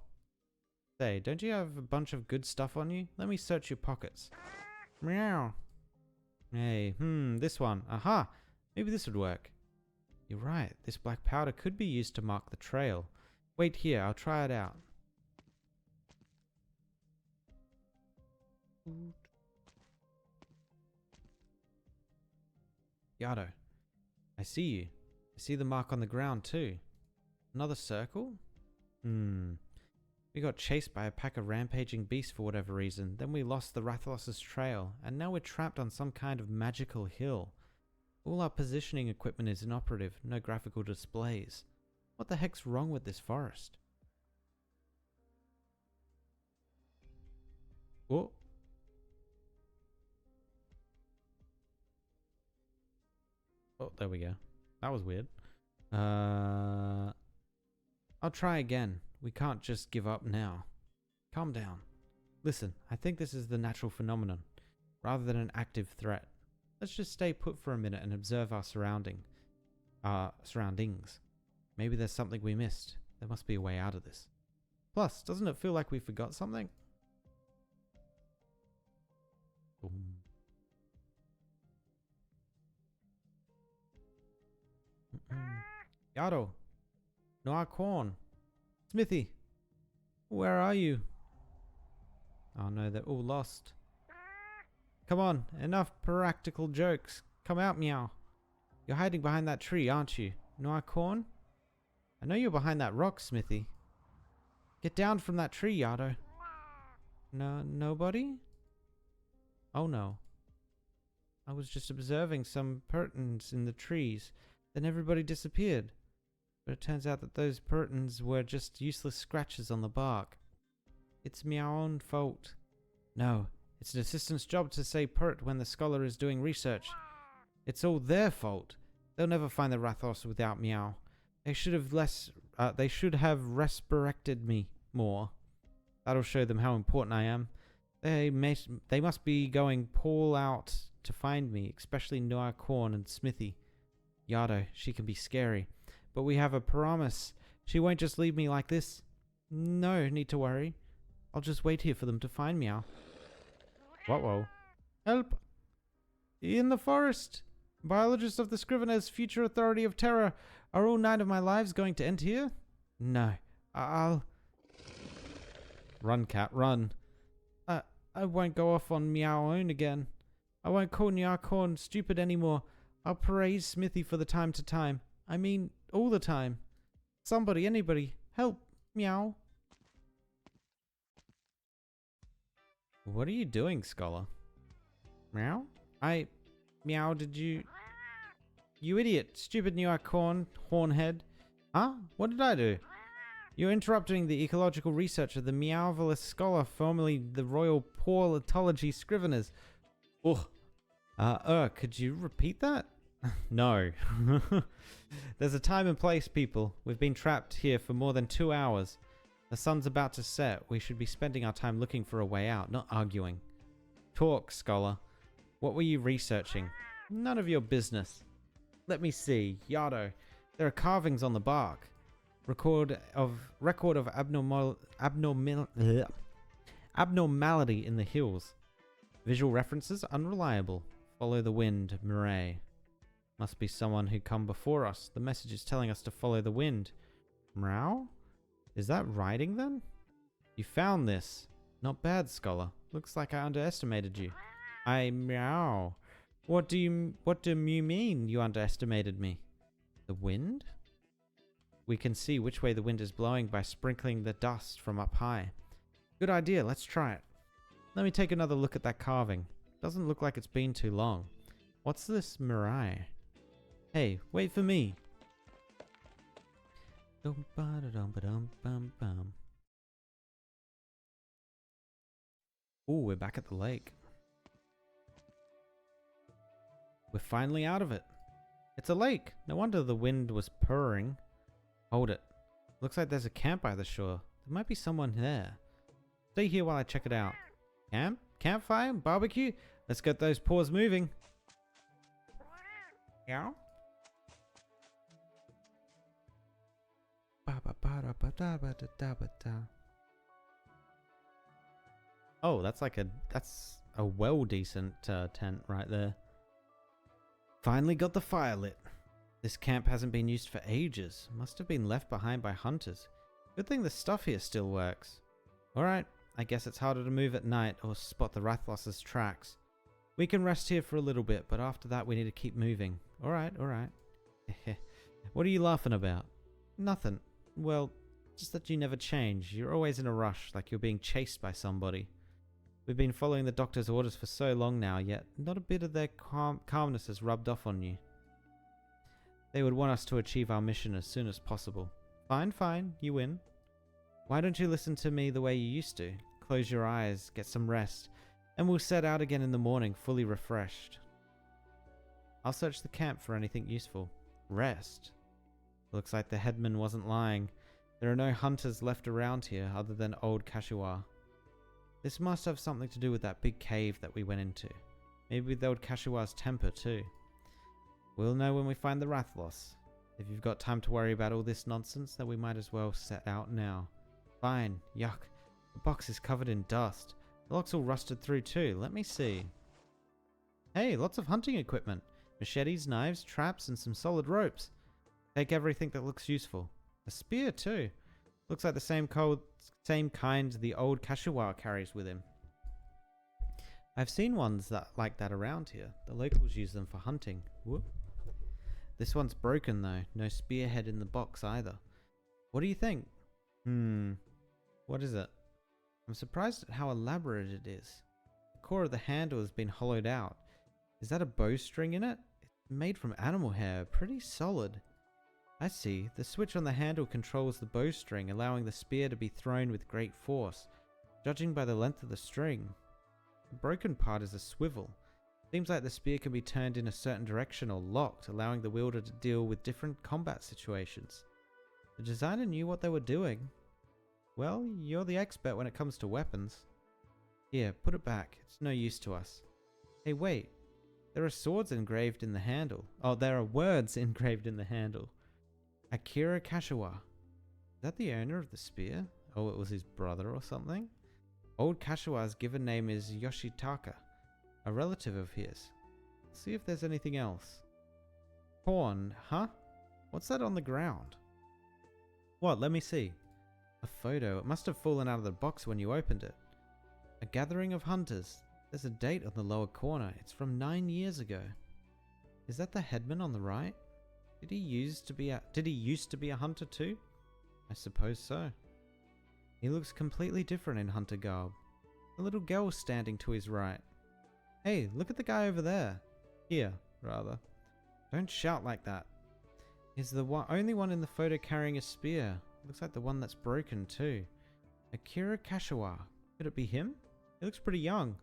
Say, don't you have a bunch of good stuff on you? Let me search your pockets. Meow. Hey, this one. Aha! Maybe this would work. You're right. This black powder could be used to mark the trail. Wait here, I'll try it out. Yato, I see you. I see the mark on the ground too. Another circle? We got chased by a pack of rampaging beasts for whatever reason. Then we lost the Rathalos' trail, and now we're trapped on some kind of magical hill. All our positioning equipment is inoperative, no graphical displays. What the heck's wrong with this forest? Oh. Oh, there we go. That was weird. I'll try again. We can't just give up now. Calm down. Listen, I think this is the natural phenomenon, rather than an active threat. Let's just stay put for a minute and observe our surroundings. Maybe there's something we missed. There must be a way out of this. Plus, doesn't it feel like we forgot something? Boom. Yato. Noir Corn. Smithy. Where are you? Oh no, they're all lost. Come on, enough practical jokes. Come out, Meow. You're hiding behind that tree, aren't you? Noir Corn? I know you're behind that rock, Smithy. Get down from that tree, Yato. No, nobody? Oh no. I was just observing some purtons in the trees. Then everybody disappeared. But it turns out that those purtons were just useless scratches on the bark. It's Meow's own fault. No, it's an assistant's job to say pert when the scholar is doing research. It's all their fault. They'll never find the Rathalos without Meow. They should have resurrected me more. That'll show them how important I am. They must be going all out to find me, especially Noir Corn and Smithy. Yato, she can be scary. But we have a promise. She won't just leave me like this. No need to worry. I'll just wait here for them to find Meow. Whoa. Help! In the forest! Biologist of the Scrivener's future authority of terror. Are all 9 of my lives going to end here? No. I'll... Run, cat, run. I won't go off on Meow own again. I won't call Corn stupid anymore. I'll praise Smithy for the time to time. I mean, all the time. Somebody, anybody, help, Meow. What are you doing, Scholar? Meow? Meow, did you... You idiot, stupid Corn, hornhead. Huh? What did I do? You're interrupting the ecological research of the Meowvelous Scholar, formerly the Royal Paleontology Scriveners. Ugh. Could you repeat that? No. There's a time and place, people. We've been trapped here for more than 2 hours. The sun's about to set. We should be spending our time looking for a way out, not arguing. Talk, Scholar. What were you researching? None of your business. Let me see. Yato. There are carvings on the bark. Record of abnormality in the hills. Visual references unreliable. Follow the wind, Mireille. Must be someone who come before us. The message is telling us to follow the wind. Meow? Is that writing then? You found this. Not bad, scholar. Looks like I underestimated you. Meow. What do you mean you underestimated me? The wind? We can see which way the wind is blowing by sprinkling the dust from up high. Good idea, let's try it. Let me take another look at that carving. Doesn't look like it's been too long. What's this, Mirai? Hey, wait for me. Ooh, we're back at the lake. We're finally out of it. It's a lake. No wonder the wind was purring. Hold it. Looks like there's a camp by the shore. There might be someone there. Stay here while I check it out. Camp? Campfire? Barbecue? Let's get those paws moving. Yeah? Oh, that's a well decent tent right there. Finally got the fire lit. This camp hasn't been used for ages. Must have been left behind by hunters. Good thing the stuff here still works. Alright, I guess it's harder to move at night or spot the Rathlos's tracks. We can rest here for a little bit, but after that we need to keep moving. Alright. What are you laughing about? Nothing. Well, just that you never change. You're always in a rush, like you're being chased by somebody. We've been following the doctor's orders for so long now, yet not a bit of their calmness has rubbed off on you. They would want us to achieve our mission as soon as possible. Fine, you win. Why don't you listen to me the way you used to? Close your eyes, get some rest, and we'll set out again in the morning fully refreshed. I'll search the camp for anything useful. Rest? Looks like the headman wasn't lying. There are no hunters left around here other than old Kashiwa. This must have something to do with that big cave that we went into. Maybe with old Kashiwa's temper too. We'll know when we find the Rathlos. If you've got time to worry about all this nonsense, then we might as well set out now. Fine, yuck. The box is covered in dust. The lock's all rusted through too. Let me see. Hey, lots of hunting equipment. Machetes, knives, traps, and some solid ropes. Take everything that looks useful. A spear too. Looks like the same kind the old Kashiwa carries with him. I've seen ones like that around here. The locals use them for hunting. Whoop. This one's broken though. No spearhead in the box either. What do you think? What is it? I'm surprised at how elaborate it is. The core of the handle has been hollowed out. Is that a bowstring in it? It's made from animal hair. Pretty solid. I see. The switch on the handle controls the bowstring, allowing the spear to be thrown with great force, judging by the length of the string. The broken part is a swivel. Seems like the spear can be turned in a certain direction or locked, allowing the wielder to deal with different combat situations. The designer knew what they were doing. Well, you're the expert when it comes to weapons. Here, put it back. It's no use to us. Hey, wait. There are swords engraved in the handle. Oh, there are words engraved in the handle. Akira Kashiwa. Is that the owner of the spear? Oh, it was his brother or something? Old Kashiwa's given name is Yoshitaka, a relative of his. Let's see if there's anything else. Horn, huh? What's that on the ground? What? Let me see. A photo. It must have fallen out of the box when you opened it. A gathering of hunters. There's a date on the lower corner. It's from 9 years ago. Is that the headman on the right? Did he used to be a hunter too? I suppose so. He looks completely different in hunter garb. The little girl standing to his right. Hey, look at the guy over there. Here, rather. Don't shout like that. He's the only one in the photo carrying a spear. Looks like the one that's broken too. Akira Kashiwa. Could it be him? He looks pretty young.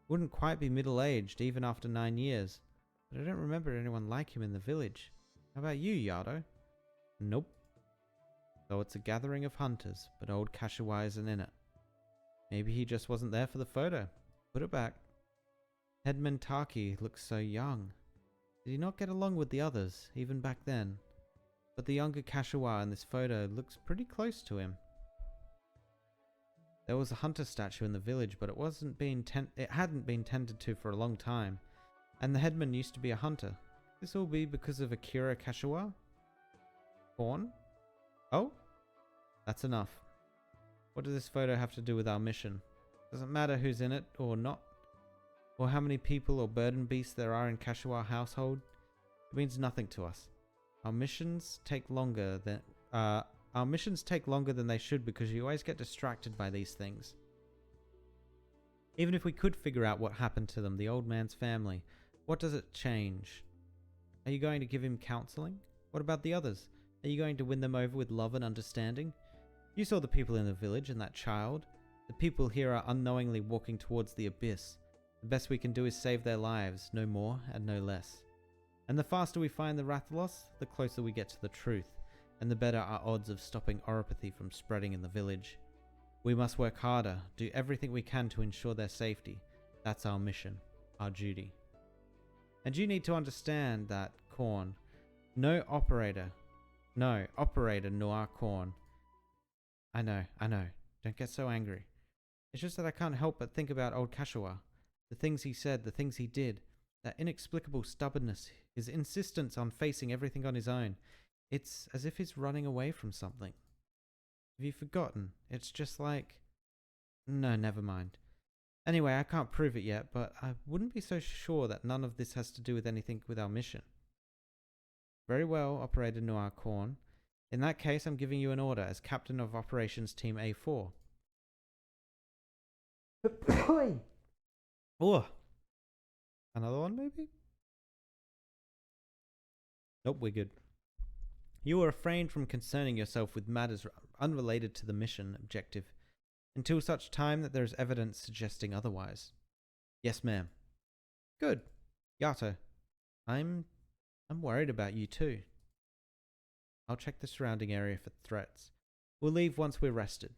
Wouldn't quite be middle-aged even after 9 years. But I don't remember anyone like him in the village. How about you, Yato? Nope. So it's a gathering of hunters, but old Kashiwa isn't in it. Maybe he just wasn't there for the photo. Put it back. Headman Taki looks so young. Did he not get along with the others, even back then? but the younger Kashiwa in this photo looks pretty close to him. There was a hunter statue in the village, but it hadn't been tended to for a long time, and the headman used to be a hunter. This will be because of Akira Kashiwa? Korn? Oh? That's enough. What does this photo have to do with our mission? Doesn't matter who's in it or not, or how many people or burden beasts there are in Kashiwa household. It means nothing to us. Our missions take longer than they should because you always get distracted by these things. Even if we could figure out what happened to them, the old man's family, what does it change? Are you going to give him counseling? What about the others? Are you going to win them over with love and understanding? You saw the people in the village and that child. The people here are unknowingly walking towards the abyss. The best we can do is save their lives, no more and no less. And the faster we find the Rathalos, the closer we get to the truth, and the better our odds of stopping oropathy from spreading in the village. We must work harder, do everything we can to ensure their safety. That's our mission, our duty. And you need to understand that, Korn. No operator Noir Korn. I know. Don't get so angry. It's just that I can't help but think about old Kashiwa. The things he said, the things he did. That inexplicable stubbornness, his insistence on facing everything on his own. It's as if he's running away from something. Have you forgotten? It's just like... No, never mind. Anyway, I can't prove it yet, but I wouldn't be so sure that none of this has to do with anything with our mission. Very well, Operator Noir Korn. In that case, I'm giving you an order as Captain of Operations Team A4. Oh, another one maybe? Nope, we're good. You will refrain from concerning yourself with matters unrelated to the mission objective until such time that there is evidence suggesting otherwise. Yes, ma'am. Good. Yato, I'm worried about you too. I'll check the surrounding area for threats. We'll leave once we're rested.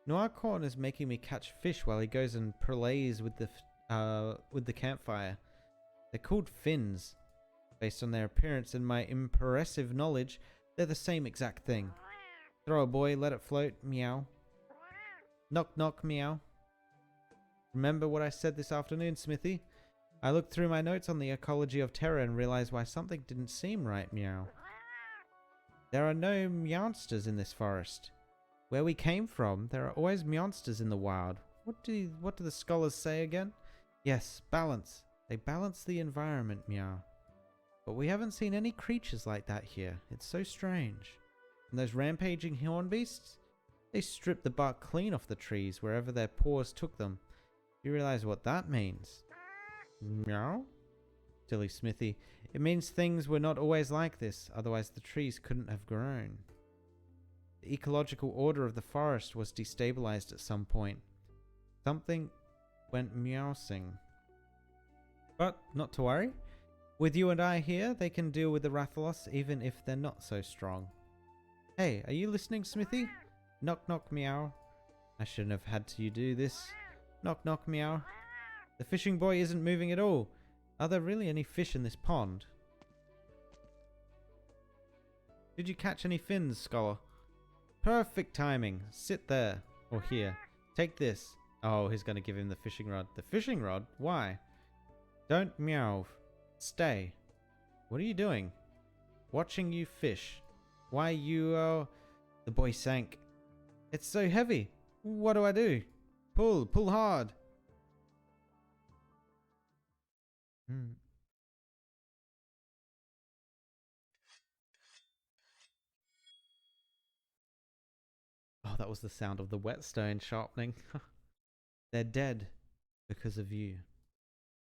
Noir Korn is making me catch fish while he goes and parlays with the campfire. They're called fins. Based on their appearance and my impressive knowledge, they're the same exact thing. Throw a boy, let it float, meow. Knock knock, meow. Remember what I said this afternoon, Smithy? I looked through my notes on the ecology of terror and realized why something didn't seem right, meow. There are no meowsters in this forest. Where we came from, there are always meowsters in the wild. What do the scholars say again? Yes, balance. They balance the environment, meow. But we haven't seen any creatures like that here. It's so strange. And those rampaging horn beasts? They strip the bark clean off the trees wherever their paws took them. You realize what that means? Meow? Silly Smithy. It means things were not always like this, otherwise the trees couldn't have grown. The ecological order of the forest was destabilized at some point. Something went meowsing. But not to worry. With you and I here, they can deal with the Rathalos even if they're not so strong. Hey, are you listening, Smithy? Knock knock, meow. I shouldn't have had to do this. Knock knock, meow. The fishing boy isn't moving at all. Are there really any fish in this pond? Did you catch any fins, Scholar? Perfect timing. Sit there. Or here. Take this. Oh, he's going to give him the fishing rod. The fishing rod? Why? Don't meow. Stay. What are you doing? Watching you fish. Why you, The boy sank. It's so heavy. What do I do? Pull hard. Oh, that was the sound of the whetstone sharpening. They're dead because of you.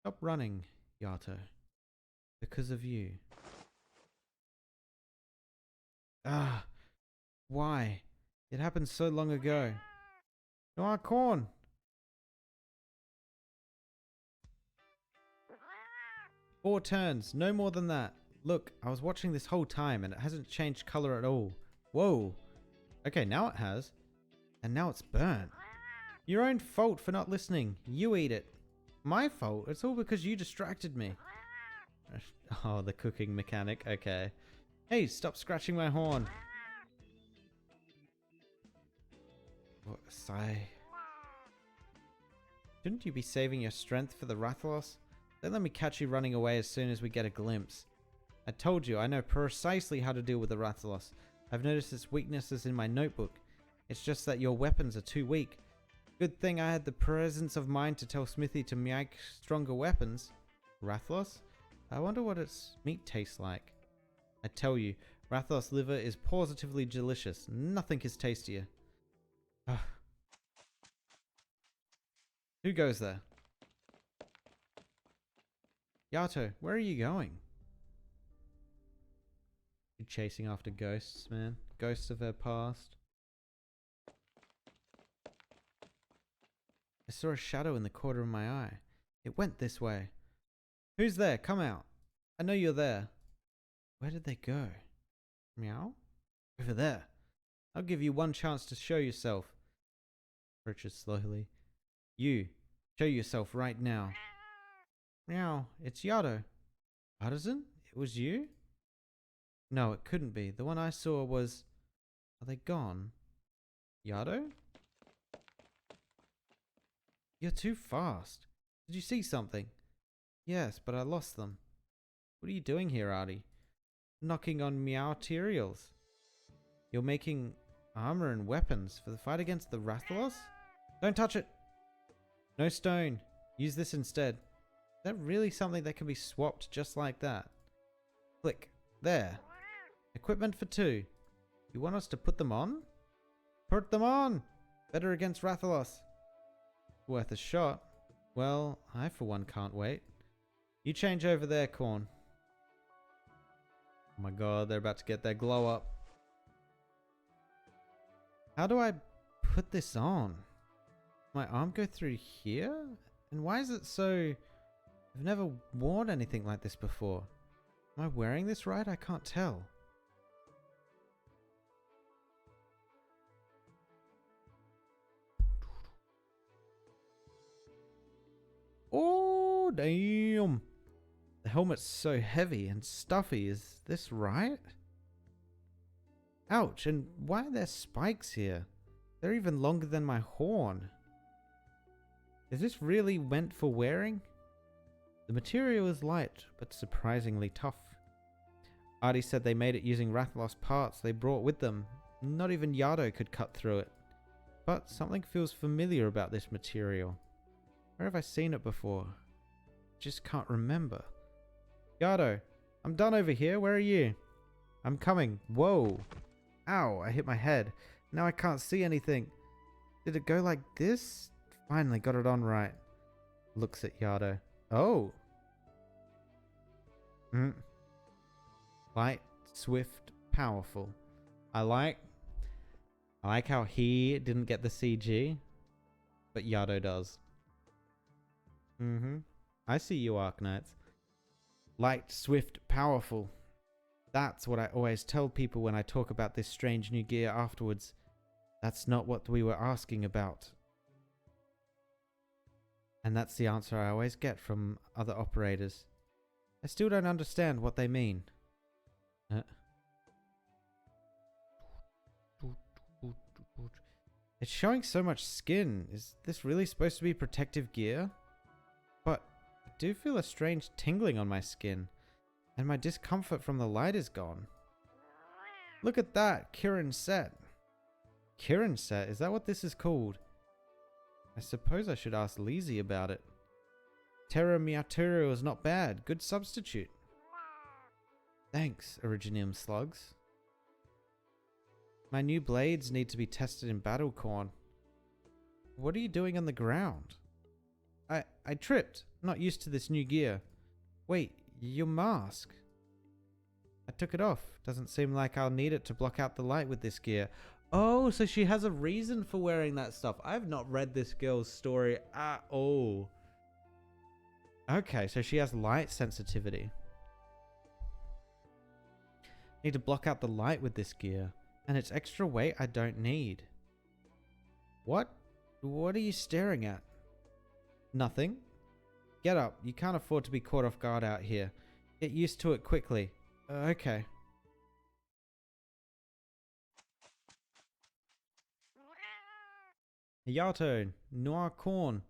Stop running, Yato. Because of you. Ah, why? It happened so long ago. Noir Korn. 4 turns, no more than that. Look, I was watching this whole time and it hasn't changed color at all. Whoa. Okay, now it has. And now it's burnt. Your own fault for not listening. You eat it. My fault? It's all because you distracted me. Oh, the cooking mechanic. Okay. Hey, stop scratching my horn. What a sigh. Shouldn't you be saving your strength for the Rathalos? Don't let me catch you running away as soon as we get a glimpse. I told you, I know precisely how to deal with the Rathalos. I've noticed its weaknesses in my notebook. It's just that your weapons are too weak. Good thing I had the presence of mind to tell Smithy to make stronger weapons. Rathalos? I wonder what its meat tastes like. I tell you, Rathalos liver is positively delicious. Nothing is tastier. Who goes there? Yato, where are you going? You're chasing after ghosts, man. Ghosts of her past. I saw a shadow in the corner of my eye. It went this way. Who's there? Come out. I know you're there. Where did they go? Meow? Over there. I'll give you one chance to show yourself. Approaches slowly. You, show yourself right now. Meow, it's Yato. Artisan? It was you? No, it couldn't be. The one I saw was... Are they gone? Yato? You're too fast. Did you see something? Yes, but I lost them. What are you doing here, Artie? Knocking on materials. You're making armor and weapons for the fight against the Rathalos? Don't touch it! No stone. Use this instead. Is that really something that can be swapped just like that? Click. There. Equipment for 2. You want us to put them on? Put them on! Better against Rathalos. Worth a shot. Well, I for one can't wait. You change over there, Corn. Oh my god, they're about to get their glow up. How do I put this on? My arm go through here? And why is it so... I've never worn anything like this before. Am I wearing this right? I can't tell. Oh, damn. The helmet's so heavy and stuffy. Is this right? Ouch, and why are there spikes here? They're even longer than my horn. Is this really meant for wearing? The material is light, but surprisingly tough. Artie said they made it using Rathalos parts they brought with them. Not even Yato could cut through it. But something feels familiar about this material. Where have I seen it before? Just can't remember. Yato, I'm done over here. Where are you? I'm coming. Whoa. Ow, I hit my head. Now I can't see anything. Did it go like this? Finally got it on right. Looks at Yato. Oh. Light, swift, powerful. I like how he didn't get the CG, but Yato does. I see you, Arknights. Light, swift, powerful. That's what I always tell people when I talk about this strange new gear afterwards. That's not what we were asking about. And that's the answer I always get from other operators. I still don't understand what they mean. It's showing so much skin. Is this really supposed to be protective gear? But I do feel a strange tingling on my skin. And my discomfort from the light is gone. Look at that, Kirin set. Kirin set? Is that what this is called? I suppose I should ask Lizzie about it. Terra Miatura is not bad. Good substitute. Thanks, Originium slugs. My new blades need to be tested in battle, Corn. What are you doing on the ground? I tripped. Not used to this new gear. Wait, your mask. I took it off. Doesn't seem like I'll need it to block out the light with this gear. Oh, so she has a reason for wearing that stuff. I've not read this girl's story at all. Okay, so she has light sensitivity. Need to block out the light with this gear. And it's extra weight I don't need. What? What are you staring at? Nothing. Get up. You can't afford to be caught off guard out here. Get used to it quickly. Okay. Yato, Noir Corn.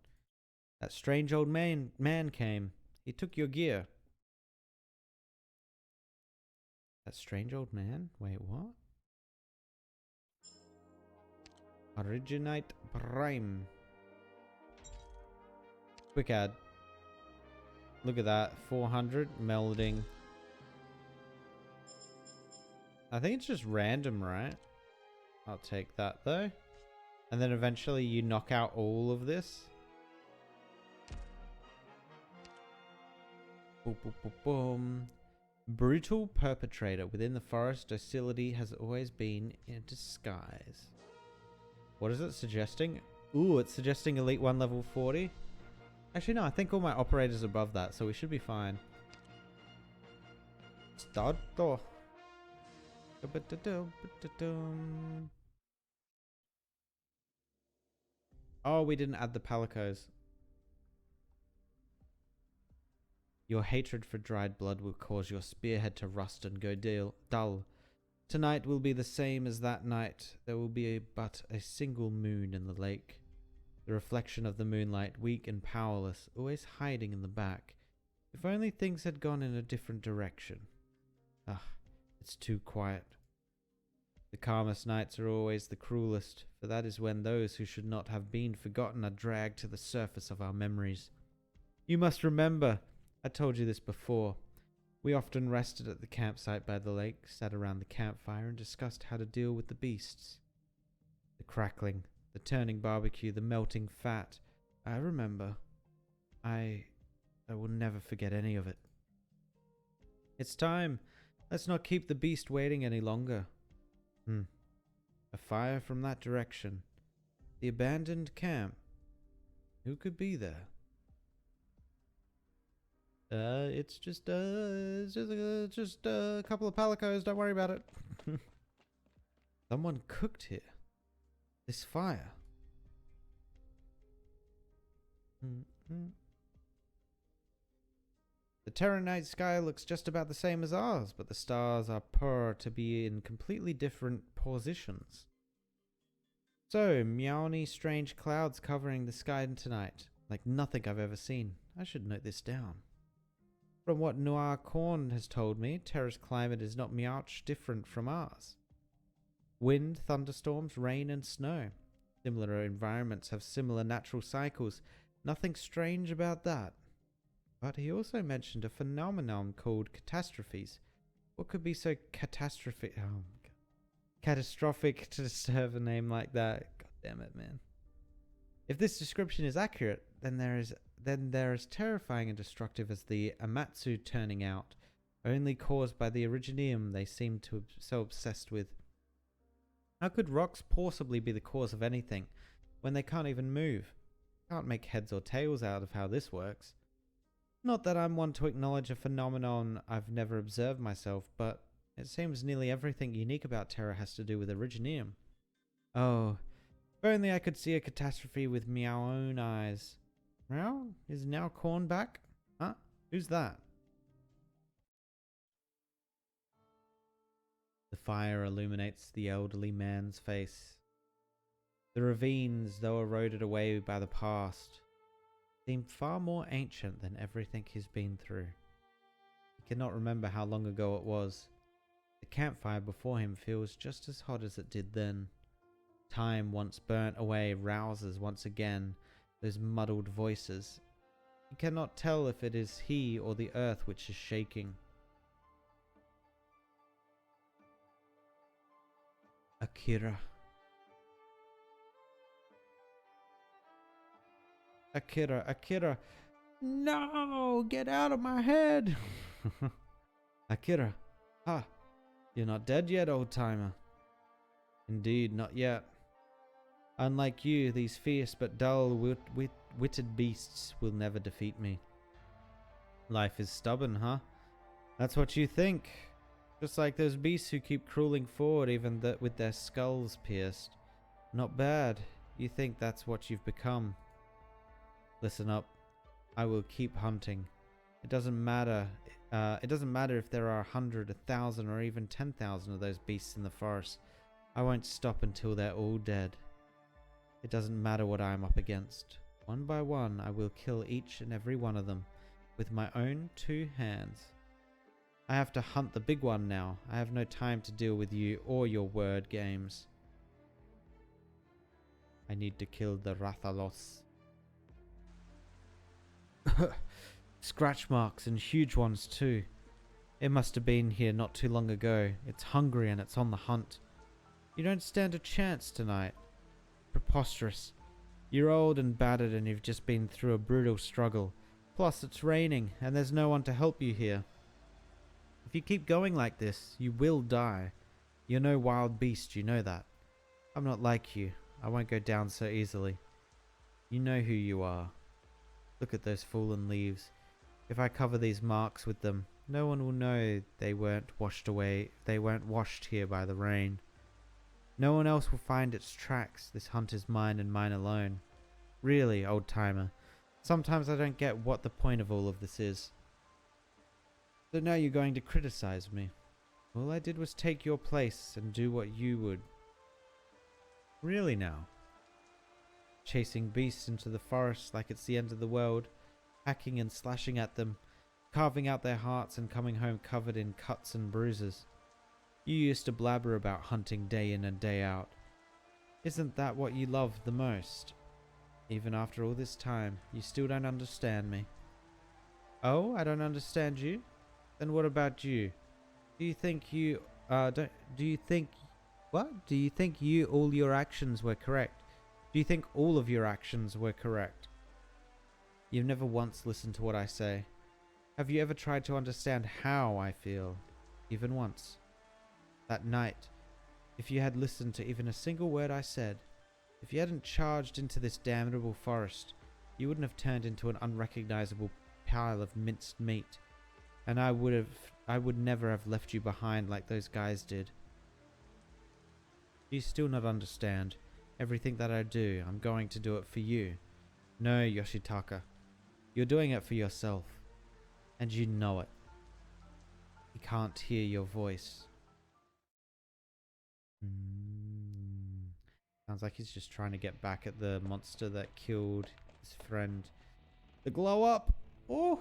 That strange old man came. He took your gear. That strange old man? Wait, what? Arknight Prime. Quick ad. Look at that. 400 melding. I think it's just random, right? I'll take that though. And then eventually you knock out all of this. Boom, boom, boom, boom. Brutal perpetrator within the forest. Docility has always been in disguise. What is it suggesting? Ooh, it's suggesting Elite 1 level 40. Actually, no, I think all my operators are above that, so we should be fine. Starto. Oh, we didn't add the palicos. Your hatred for dried blood will cause your spearhead to rust and go dull. Tonight will be the same as that night. There will be but a single moon in the lake. The reflection of the moonlight, weak and powerless, always hiding in the back. If only things had gone in a different direction. Ah, it's too quiet. The calmest nights are always the cruelest, for that is when those who should not have been forgotten are dragged to the surface of our memories. You must remember, I told you this before. We often rested at the campsite by the lake, sat around the campfire and discussed how to deal with the beasts. The crackling, the turning barbecue, the melting fat. I remember. I will never forget any of it. It's time. Let's not keep the beast waiting any longer. A fire from that direction. The abandoned camp. Who could be there? It's just a couple of palicos. Don't worry about it. Someone cooked here. This fire. The Terra night sky looks just about the same as ours, but the stars are purr to be in completely different positions. So, meowny strange clouds covering the sky tonight, like nothing I've ever seen. I should note this down. From what Noir Corn has told me, Terra's climate is not much different from ours. Wind, thunderstorms, rain and snow. Similar environments have similar natural cycles. Nothing strange about that. But he also mentioned a phenomenon called catastrophes. What could be so catastrophic? Oh my god. Catastrophic to serve a name like that. God damn it, man. If this description is accurate, then they're as terrifying and destructive as the Amatsu turning out, only caused by the Originium they seem to be so obsessed with. How could rocks possibly be the cause of anything when they can't even move? Can't make heads or tails out of how this works. Not that I'm one to acknowledge a phenomenon I've never observed myself, but it seems nearly everything unique about Terra has to do with Originium. Oh, if only I could see a catastrophe with my own eyes. Meow? Is now Corn back? Huh? Who's that? The fire illuminates the elderly man's face. The ravines, though eroded away by the past, seem far more ancient than everything he's been through. He cannot remember how long ago it was. The campfire before him feels just as hot as it did then. Time once burnt away rouses once again those muddled voices. He cannot tell if it is he or the earth which is shaking. Akira. Akira. No! Get out of my head! Akira. Ha! You're not dead yet, old-timer. Indeed, not yet. Unlike you, these fierce but dull-witted beasts will never defeat me. Life is stubborn, huh? That's what you think. Just like those beasts who keep crawling forward even with their skulls pierced. Not bad. You think that's what you've become. Listen up. I will keep hunting. It doesn't matter. It doesn't matter if there are 100, 1,000, or even 10,000 of those beasts in the forest. I won't stop until they're all dead. It doesn't matter what I am up against. One by one, I will kill each and every one of them with my own 2 hands. I have to hunt the big one now. I have no time to deal with you or your word games. I need to kill the Rathalos. Scratch marks, and huge ones too. It must have been here not too long ago. It's hungry and it's on the hunt. You don't stand a chance tonight. Preposterous. You're old and battered and you've just been through a brutal struggle. Plus it's raining and there's no one to help you here. If you keep going like this, you will die. You're no wild beast, you know that. I'm not like you. I won't go down so easily. You know who you are. Look at those fallen leaves. If I cover these marks with them, no one will know they weren't washed away. They weren't washed here by the rain. No one else will find its tracks. This hunt is mine and mine alone. Really, old timer. Sometimes I don't get what the point of all of this is. So now you're going to criticize me. All I did was take your place and do what you would. Really now? Chasing beasts into the forest like it's the end of the world, hacking and slashing at them, carving out their hearts and coming home covered in cuts and bruises. You used to blabber about hunting day in and day out. Isn't that what you love the most? Even after all this time, you still don't understand me. Oh, I don't understand you? Then what about you? Do you think you, do you think all your actions were correct? Do you think all of your actions were correct? You've never once listened to what I say. Have you ever tried to understand how I feel? Even once. That night, if you had listened to even a single word I said, if you hadn't charged into this damnable forest, you wouldn't have turned into an unrecognizable pile of minced meat, and I would never have left you behind like those guys did. Do you still not understand? Everything that I do, I'm going to do it for you. No, Yoshitaka. You're doing it for yourself. And you know it. He can't hear your voice. Sounds like he's just trying to get back at the monster that killed his friend. The glow up! Oh!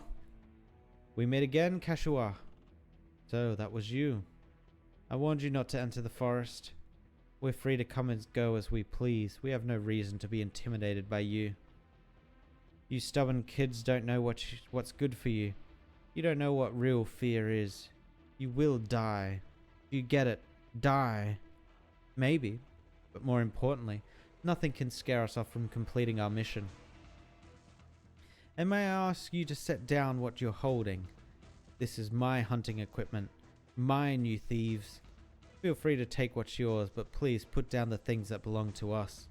We meet again, Kashua. So, that was you. I warned you not to enter the forest. We're free to come and go as we please. We have no reason to be intimidated by you. You stubborn kids don't know what's good for you. You don't know what real fear is. You will die. You get it. Die. Maybe. But more importantly, nothing can scare us off from completing our mission. And may I ask you to set down what you're holding? This is my hunting equipment. Mine, you thieves. Feel free to take what's yours, but please put down the things that belong to us.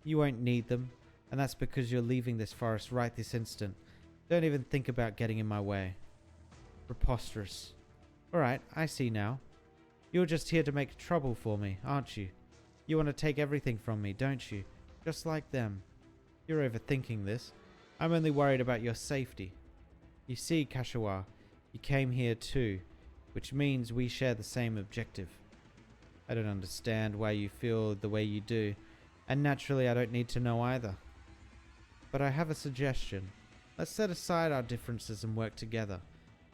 You won't need them, and that's because you're leaving this forest right this instant. Don't even think about getting in my way. Preposterous. Alright, I see now. You're just here to make trouble for me, aren't you? You want to take everything from me, don't you? Just like them. You're overthinking this. I'm only worried about your safety. You see, Kashiwa, you came here too, which means we share the same objective. I don't understand why you feel the way you do, and naturally I don't need to know either. But I have a suggestion. Let's set aside our differences and work together.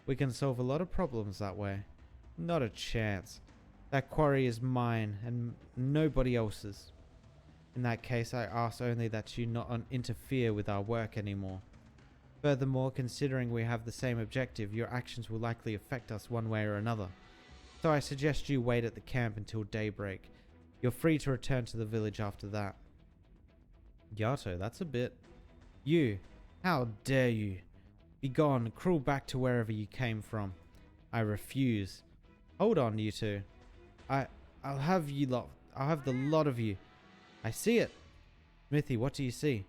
We can solve a lot of problems that way. Not a chance. That quarry is mine and nobody else's. In that case, I ask only that you not interfere with our work anymore. Furthermore, considering we have the same objective, your actions will likely affect us one way or another. So I suggest you wait at the camp until daybreak. You're free to return to the village after that. Yato, that's a bit... You! How dare you! Be gone, crawl back to wherever you came from. I refuse. Hold on, you two. I'll have you lot. I'll have the lot of you. I see it. Smithy, what do you see?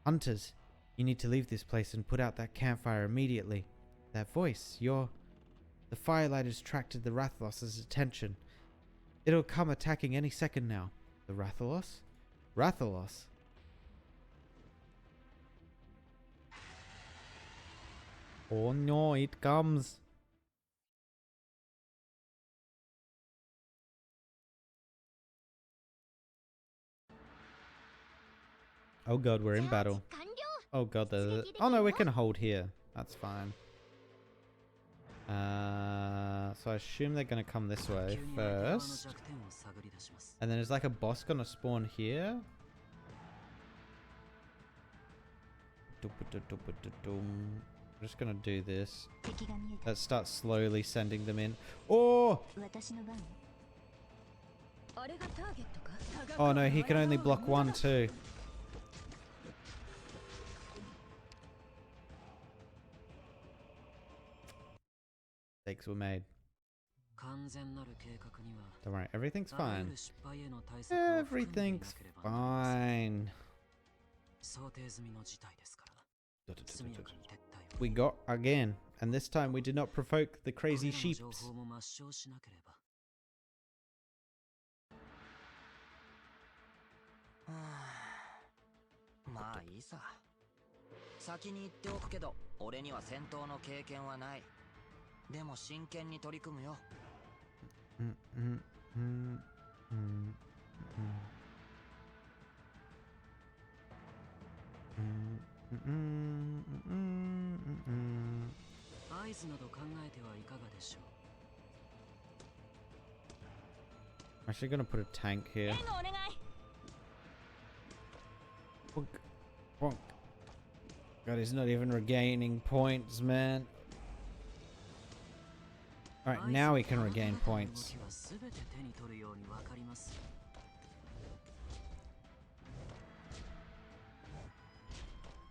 Hunters. You need to leave this place and put out that campfire immediately. That voice, the firelight has attracted the Rathalos' attention. It'll come attacking any second now. The Rathalos? Rathalos. Oh no, it comes. Oh god, we're in battle. Oh god, oh no, we can hold here. That's fine. So I assume they're gonna come this way first. And then is like a boss gonna spawn here? I'm just gonna do this. Let's start slowly sending them in. Oh! Oh no, he can only block one too. Mistakes were made. Don't worry, everything's fine. Everything's fine. We got again, and this time we did not provoke the crazy sheeps. まあいいさ。先に言っておくけど、俺には戦闘の経験はない。でも真剣に取り組むよ。合図など考えてはいかがでしょう。 I'm actually gonna put a tank here. Bonk, bonk. God, he's not even regaining points, man. Alright, now he can regain points.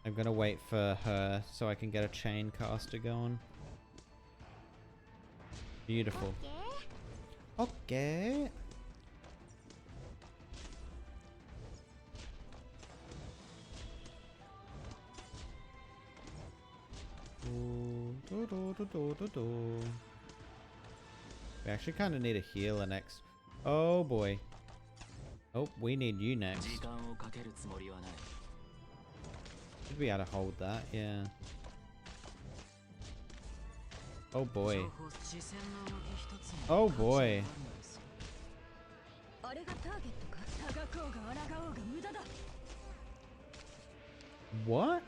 I'm gonna wait for her so I can get a chain caster going. Beautiful. Okay. We actually kind of need a healer next. Oh boy. Oh, we need you next. Should be able to hold that, yeah. Oh boy. Oh boy. What?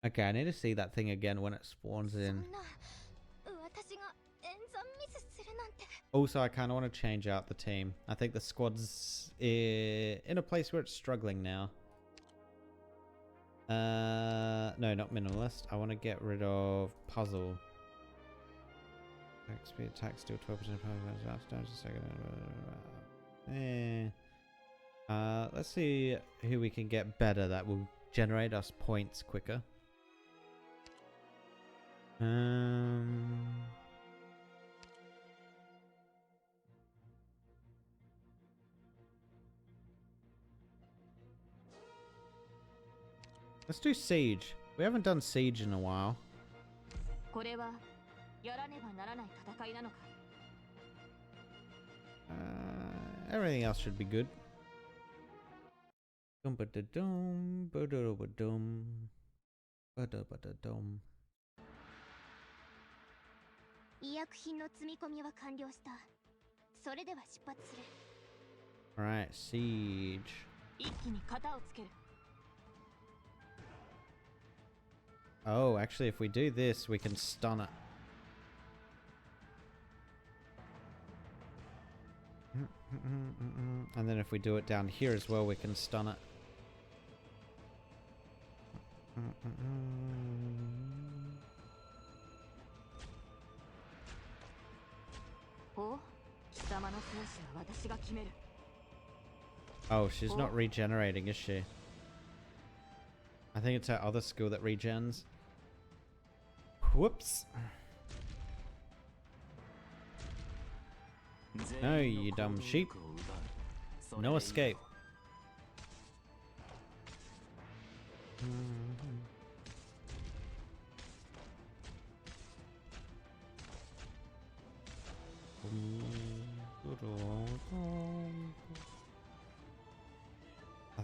Okay, I need to see that thing again when it spawns in. Also, I kind of want to change out the team. I think the squad's in a place where it's struggling now. No, not minimalist. I want to get rid of puzzle. Attack speed, attack steal 12%. Let's see who we can get better that will generate us points quicker. Let's do siege. We haven't done siege in a while. Everything else should be good. Dum-ba-da-dum, ba-da-ba-dum, ba-da-ba-da-dum. Alright, siege. Oh, actually, if we do this, we can stun it. And then if we do it down here as well, we can stun it. Oh, she's not regenerating, is she? I think it's her other skill that regens. Whoops. No, you dumb sheep. No escape.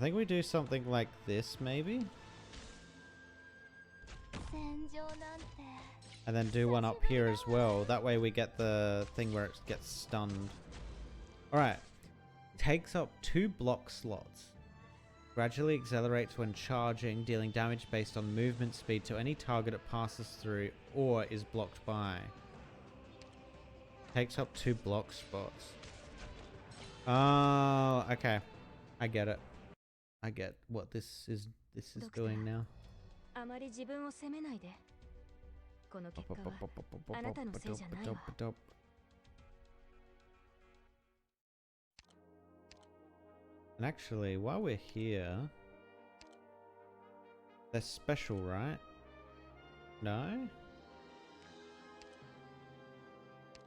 think we do something like this, maybe? 戦場なんて And then do one up here as well. That way we get the thing where it gets stunned. Alright. Takes up 2 block slots. Gradually accelerates when charging, dealing damage based on movement speed to any target it passes through or is blocked by. Takes up 2 block spots. Oh, okay. I get it. I get what this is doing now. あまり自分を責めないで。この結果はあなたのせいじゃないわ。 And actually, while we're here, they're special, right? No?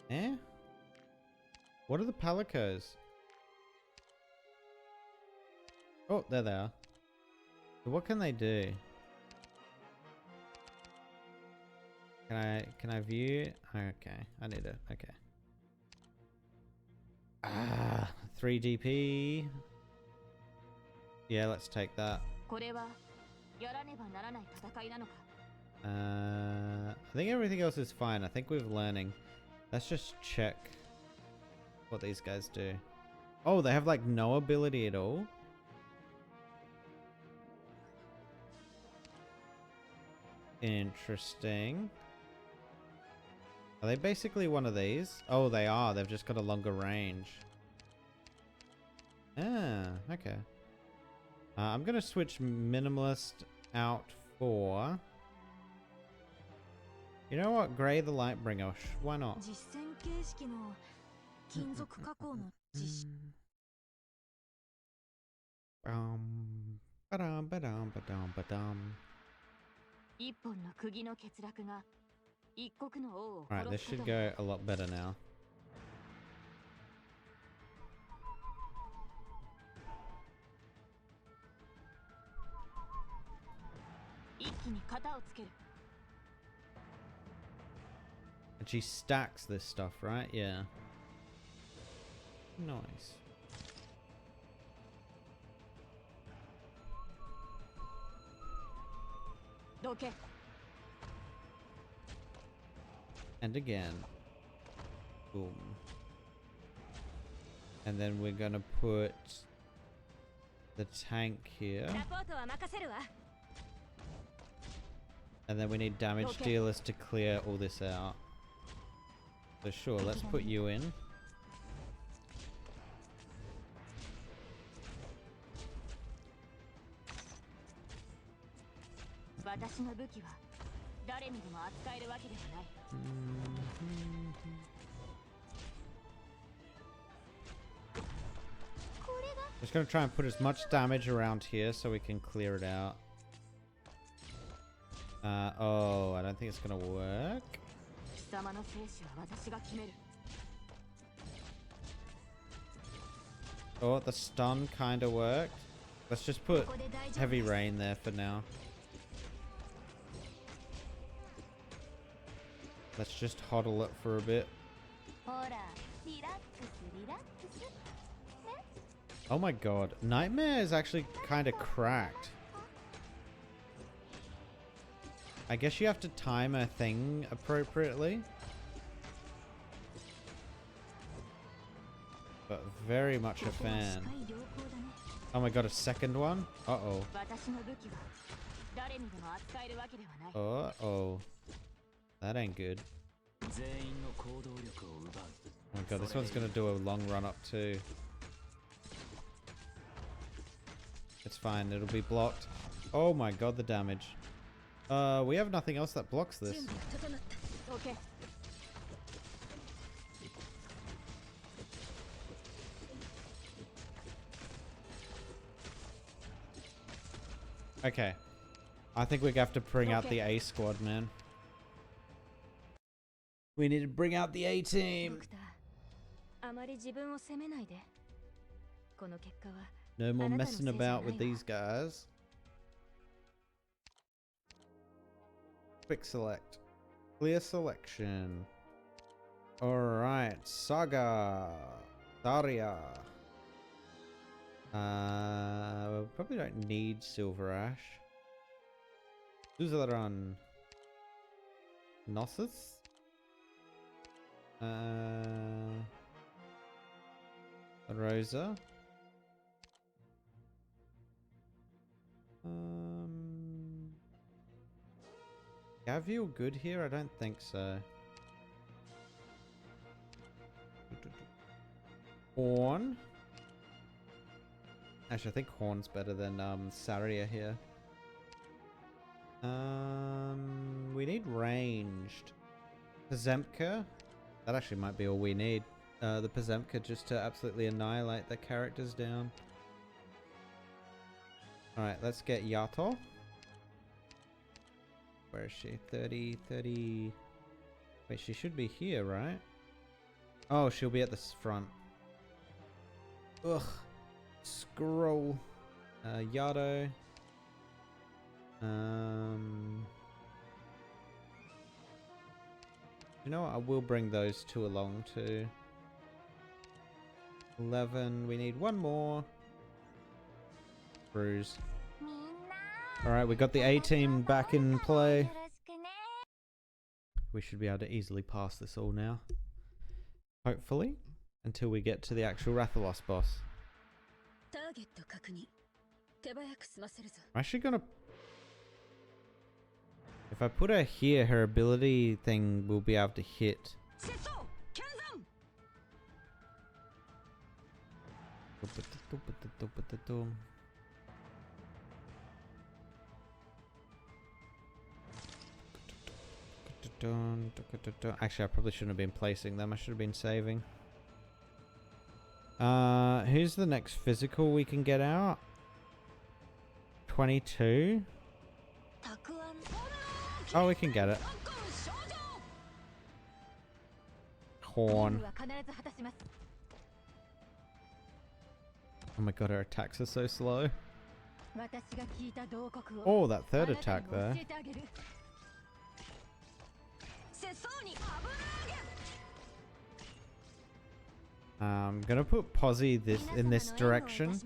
Eh? What are the palicos? Oh, there they are. So what can they do? Can I view? Okay, I need it. Okay. Ah, 3 DP. Yeah, let's take that. これはやらねばならない戦いなのか。 I think everything else is fine. I think we're learning. Let's just check what these guys do. Oh, they have like no ability at all. Interesting. Are they basically one of these? Oh, they are. They've just got a longer range. Ah, okay. I'm going to switch Minimalist out for... You know what? Gray the Lightbringer. Why not? 実戦形式の金属加工の実 Ba-dum, ba-dum, ba-dum, ba-dum. 一本の釘の欠落が一国の王を Alright, 殺 this すこと should go a lot better now. 一気に型をつける And she stacks this stuff, right? Yeah. Nice. Okay. And again. Boom. And then we're gonna put the tank here. ラポートは任せるわ And then we need damage Okay. dealers to clear all this out. So sure, let's put you in. 私の武器は誰にでも扱えるわけではない Just gonna try and put as much damage around here so we can clear it out. Oh, I don't think it's gonna work. 貴様の生死は私が決める Oh, the stun kinda worked. Let's just put ここで大丈夫 heavy rain there for now. Let's just hodl it for a bit. ほらリラックスリラックス Oh my god, Nightmare is actually kinda cracked. I guess you have to time a thing appropriately. But very much a ここは視 fan. 界良好だね Oh my god, a second one? Uh-oh. 私の武器は誰にでも扱えるわけではない Uh-oh. That ain't good. 全員の行動力を奪う Oh my god, this one's gonna do a long run up too. It's fine, it'll be blocked. Oh my god, the damage. We have nothing else that blocks this. 準備が整った OK Okay. I think we have to bring out the Okay. A squad, man. We need to bring out the A ド team. クターあまり自分を責めないでこの結果は No more あなたの messing せいじゃ about ない with わ these guys. Quick select. Clear selection. Alright. Saga. Daria. We probably don't need Silver Ash. Suzaran. Gnosis? Rosa. Gavial good here? I don't think so. Horn. Actually, I think Horn's better than Saria here. We need ranged. Pazemka. That actually might be all we need. The Pazemka just to absolutely annihilate the characters down. Alright, let's get Yato. Where is she? 30. Wait, she should be here, right? Oh, she'll be at the front. Ugh. Scroll. Yato. You know what? I will bring those two along too. 11. We need one more. Bruise. Alright, we got the A-team back in play. We should be able to easily pass this all now. Hopefully. Until we get to the actual Rathalos boss. I'm actually gonna... If I put her here, her ability thing will be able to hit. Actually, I probably shouldn't have been placing them. I should have been saving. Who's the next physical we can get out? 22? Oh, we can get it. Horn. Oh my god, her attacks are so slow. Oh, that third attack there. I'm gonna put Posy in this direction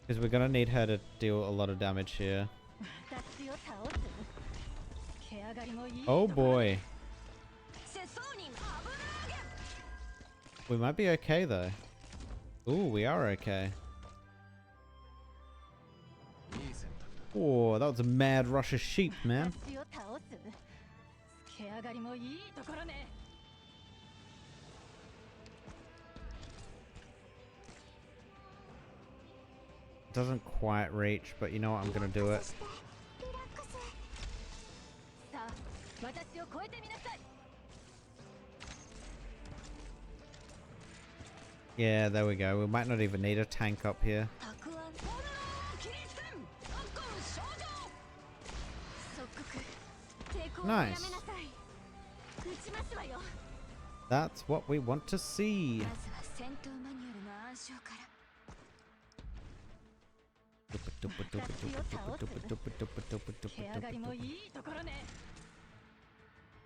because we're gonna need her to deal a lot of damage here. Oh boy. We might be okay though. Ooh, we are okay. Oh, that was a mad rush of sheep, man. Doesn't quite reach, but you know what? I'm gonna do it. Yeah, there we go. We might not even need a tank up here. Nice. That's what we want to see.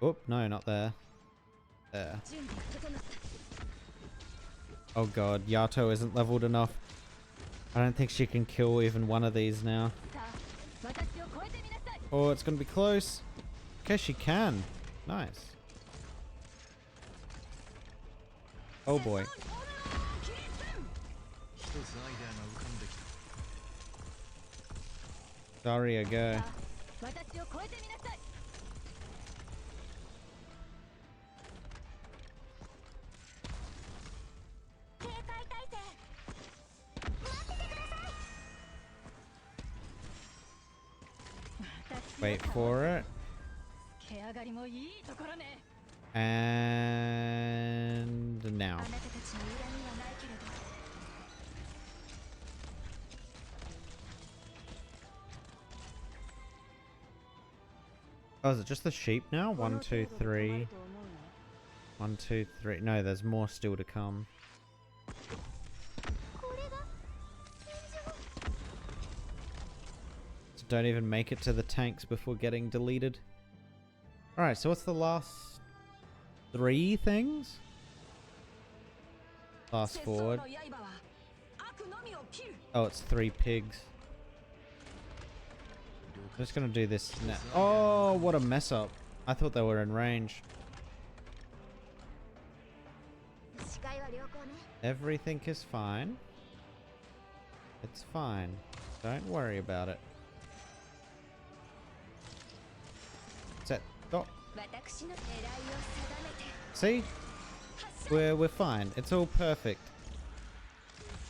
Oh, no, not there. There. Oh god, Yato isn't leveled enough. I don't think she can kill even one of these now. Oh, it's gonna be close. Okay, she can. Nice. Oh boy. Daria, go. Wait for it. And now. Oh, is it just the sheep now? 1, 2, 3. 1, 2, 3. No, there's more still to come. So don't even make it to the tanks before getting deleted. Alright, so what's the last 3 things? Fast forward. Oh, it's 3 pigs. I'm just gonna do this now. Oh, what a mess up. I thought they were in range. Everything is fine. It's fine. Don't worry about it. Set. Go. See? We're fine. It's all perfect.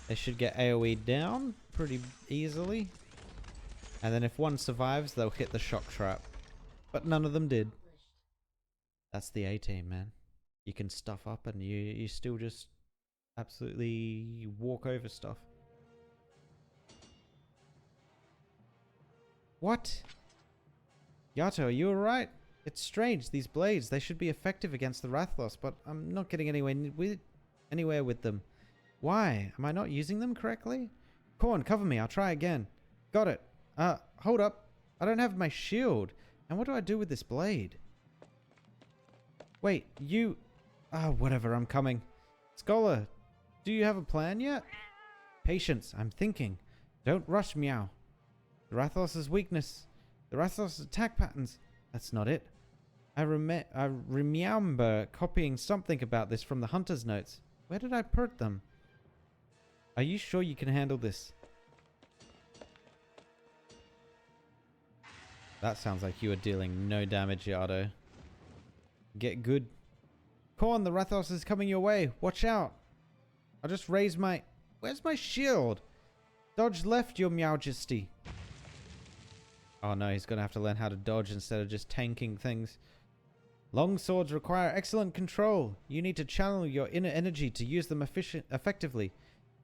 They should get AoE down pretty easily. And then if one survives, they'll hit the shock trap. But none of them did. That's the A-team, man. You can stuff up and you still just absolutely walk over stuff. What? Yato, are you alright? It's strange, these blades, they should be effective against the Rathalos, but I'm not getting anywhere with them. Why? Am I not using them correctly? Corn, cover me, I'll try again. Got it. Hold up. I don't have my shield. And what do I do with this blade? Wait, you... whatever, I'm coming. Scholar, do you have a plan yet? Patience, I'm thinking. Don't rush, Meow. The Rathalos' weakness. The Rathalos' attack patterns. That's not it. I remember copying something about this from the hunter's notes. Where did I put them? Are you sure you can handle this? That sounds like you are dealing no damage, Yato. Get good. Corn, the Rathalos is coming your way. Watch out. I'll just raise my... Where's my shield? Dodge left, your Majesty. Oh no, he's going to have to learn how to dodge instead of just tanking things. Long swords require excellent control. You need to channel your inner energy to use them effectively.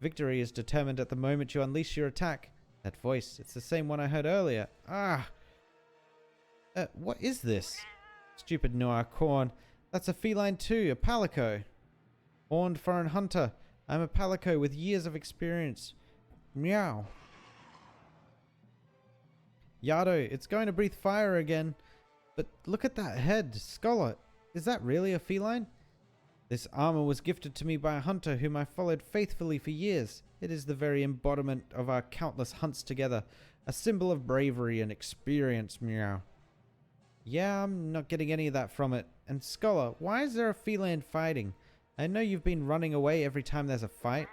Victory is determined at the moment you unleash your attack. That voice, it's the same one I heard earlier. What is this? Stupid Noir Corn. That's a feline too, a palico. Horned foreign hunter. I'm a palico with years of experience. Meow. Yato, it's going to breathe fire again. But look at that head, Scholar. Is that really a feline? This armor was gifted to me by a hunter whom I followed faithfully for years. It is the very embodiment of our countless hunts together. A symbol of bravery and experience, Meow. Yeah, I'm not getting any of that from it. And Scholar, why is there a feline fighting? I know you've been running away every time there's a fight.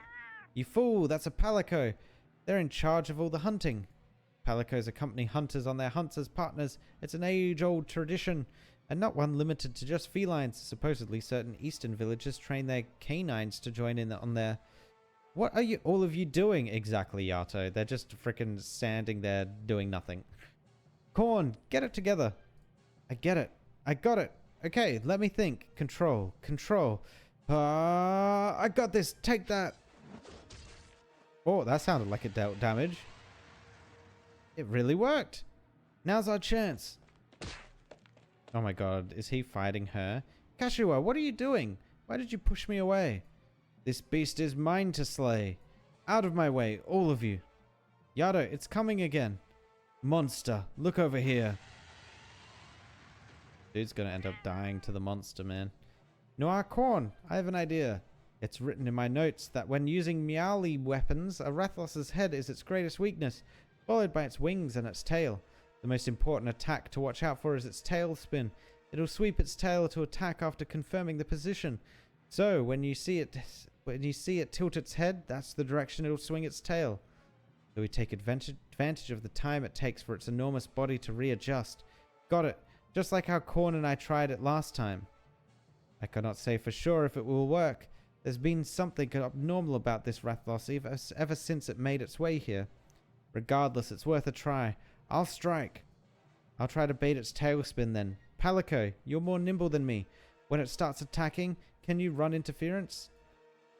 You fool, that's a palico. They're in charge of all the hunting. Palicos accompany hunters on their hunts as partners. It's an age-old tradition, and not one limited to just felines. Supposedly, certain eastern villages train their canines to join in on their... What are you, all of you doing exactly, Yato? They're just freaking standing there doing nothing. Corn, get it together. I get it. I got it. Okay, let me think. Control. Control. I got this. Take that. Oh, that sounded like it dealt damage. It really worked. Now's our chance. Oh my god, is he fighting her? Kashua, what are you doing? Why did you push me away? This beast is mine to slay. Out of my way, all of you. Yato, it's coming again. Monster, look over here. Dude's gonna end up dying to the monster, man. Noir Corn, I have an idea. It's written in my notes that when using Meowly weapons, a Rathalos' head is its greatest weakness, followed by its wings and its tail. The most important attack to watch out for is its tail spin. It'll sweep its tail to attack after confirming the position. So when you see it tilt its head, that's the direction it'll swing its tail. So we take advantage of the time it takes for its enormous body to readjust. Got it. Just like how Corn and I tried it last time. I cannot say for sure if it will work. There's been something abnormal about this Rathalos ever since it made its way here. Regardless, it's worth a try. I'll strike. I'll try to bait its tail spin then. Palico, you're more nimble than me. When it starts attacking, can you run interference?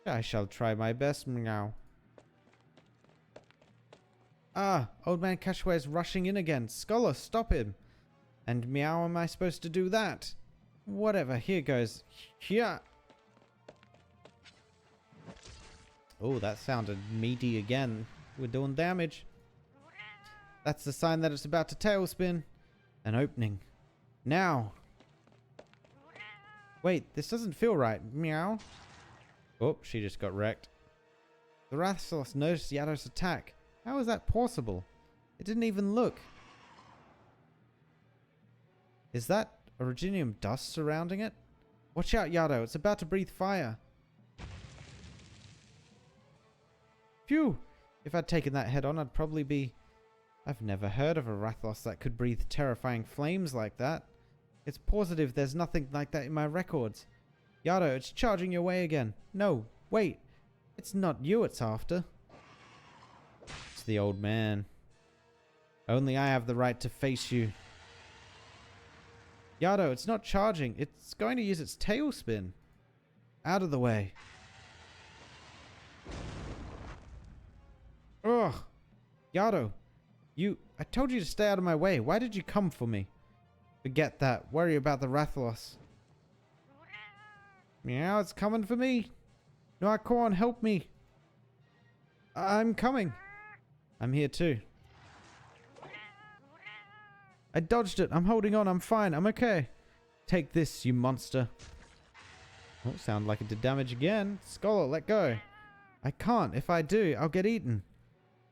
I shall try my best, Meow. Ah, Old Man Kashua is rushing in again. Scholar, stop him. And Meow, am I supposed to do that? Whatever, here goes. Here. Oh, that sounded meaty again. We're doing damage. That's the sign that it's about to tailspin. An opening. Now. Wait, this doesn't feel right. Meow. Oh, she just got wrecked. The Rathalos noticed Yato's attack. How is that possible? It didn't even look. Is that originium dust surrounding it? Watch out, Yato. It's about to breathe fire. Phew! If I'd taken that head on, I'd probably be... I've never heard of a Rathalos that could breathe terrifying flames like that. It's positive there's nothing like that in my records. Yato, it's charging your way again. No, wait. It's not you it's after. It's the old man. Only I have the right to face you. Yato, it's not charging. It's going to use its tail spin. Out of the way. Ugh. Yato, I told you to stay out of my way. Why did you come for me? Forget that. Worry about the Rathalos. Meow, it's coming for me. No, come on, help me. I'm coming. I'm here too. I dodged it. I'm holding on. I'm fine. I'm okay. Take this, you monster. Oh, sound like it did damage again. Scholar, let go. I can't. If I do, I'll get eaten.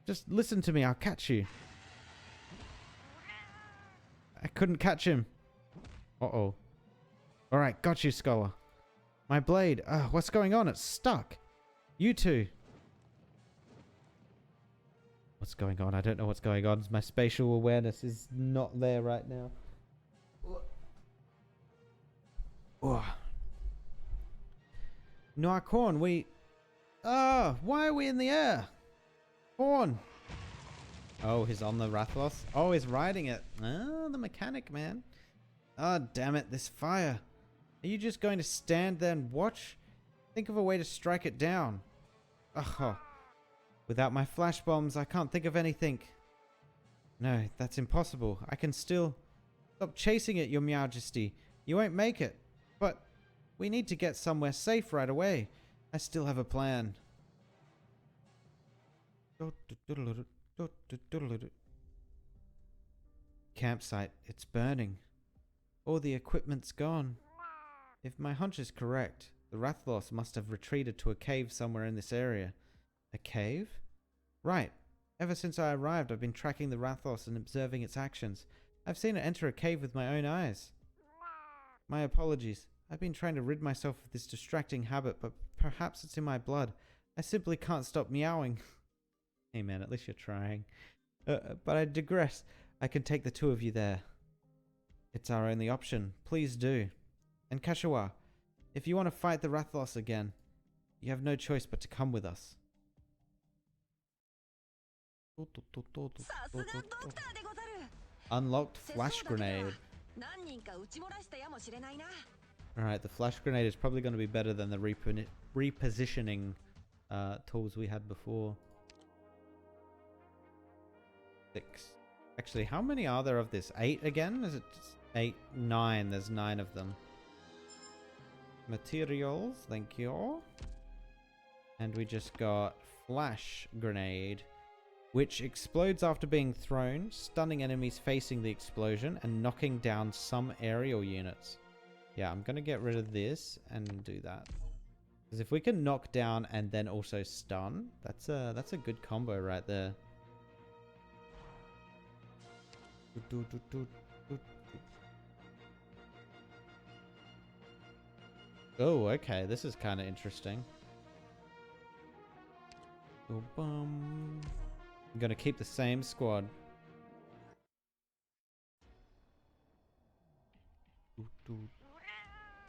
Just listen to me. I'll catch you. I couldn't catch him. Uh-oh. Alright, got you, Scholar. My blade. What's going on? It's stuck. You two. What's going on? I don't know what's going on. My spatial awareness is not there right now. No, Corn, we... why are we in the air? Corn. Oh, he's on the Rathalos. Oh, he's riding it. Oh, the mechanic, man. Oh, damn it. This fire. Are you just going to stand there and watch? Think of a way to strike it down. Ugh. Without my flash bombs, I can't think of anything. No, that's impossible. I can still... Stop chasing it, your Majesty. You won't make it. But we need to get somewhere safe right away. I still have a plan. Campsite. It's burning. All the equipment's gone. If my hunch is correct, the Rathalos must have retreated to a cave somewhere in this area. A cave? Right. Ever since I arrived, I've been tracking the Rathalos and observing its actions. I've seen it enter a cave with my own eyes. My apologies. I've been trying to rid myself of this distracting habit, but perhaps it's in my blood. I simply can't stop meowing. Hey man, at least you're trying. But I digress. I can take the two of you there. It's our only option. Please do. And Kashawa, if you want to fight the Rathalos again, you have no choice but to come with us. Unlocked flash grenade. Alright, the flash grenade is probably going to be better than the repositioning tools we had before. 6. Actually, how many are there of this? 8 again? Is it 8? 9. There's 9 of them. Materials, thank you. And we just got flash grenade, which explodes after being thrown, stunning enemies facing the explosion and knocking down some aerial units. Yeah, I'm gonna get rid of this and do that, because if we can knock down and then also stun, that's a good combo right there. Oh, okay, this is kind of interesting. I'm gonna keep the same squad.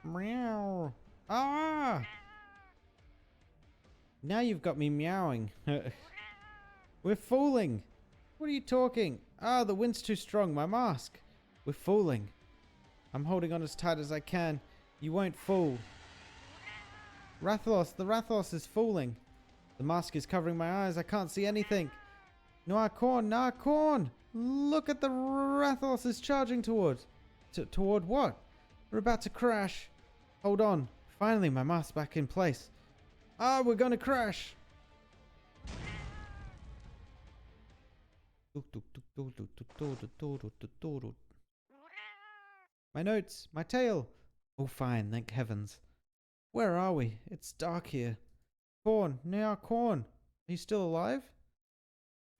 Meow. Ah! Now you've got me meowing. We're fooling. What are you talking? Ah, the wind's too strong. My mask. We're fooling. I'm holding on as tight as I can. You won't fool. Rathalos, the Rathalos is fooling. The mask is covering my eyes. I can't see anything. Noacorn, Noacorn! Look at the Rathalos is charging towards. Toward what? We're about to crash. Hold on. Finally, my mask's back in place. Ah, we're gonna crash. My notes, my tail. Oh, fine, thank heavens. Where are we? It's dark here. Corn, Corn. Are you still alive?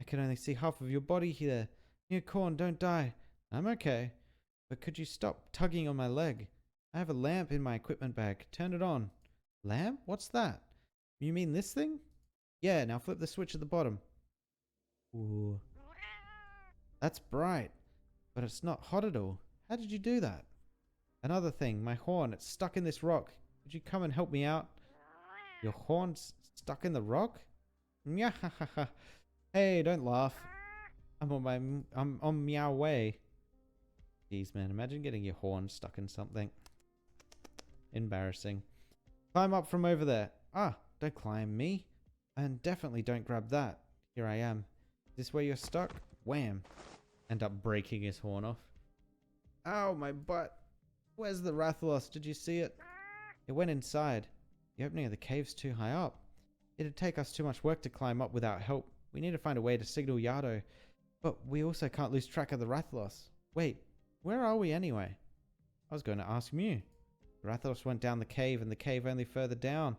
I can only see half of your body here. Unicorn, don't die. I'm okay. But could you stop tugging on my leg? I have a lamp in my equipment bag. Turn it on. Lamp? What's that? You mean this thing? Yeah, now flip the switch at the bottom. Ooh. That's bright. But it's not hot at all. How did you do that? Another thing, my horn, it's stuck in this rock. Could you come and help me out? Your horn's stuck in the rock? Nyahahaha. Hey, don't laugh. I'm on meow way. Jeez, man, imagine getting your horn stuck in something. Embarrassing. Climb up from over there. Ah, don't climb me. And definitely don't grab that. Here I am. Is this where you're stuck? Wham. End up breaking his horn off. Ow, my butt. Where's the Rathalos? Did you see it? It went inside. The opening of the cave's too high up. It'd take us too much work to climb up without help. We need to find a way to signal Yato. But we also can't lose track of the Rathalos. Wait, where are we anyway? I was going to ask Mew. The Rathalos went down the cave and the cave only further down.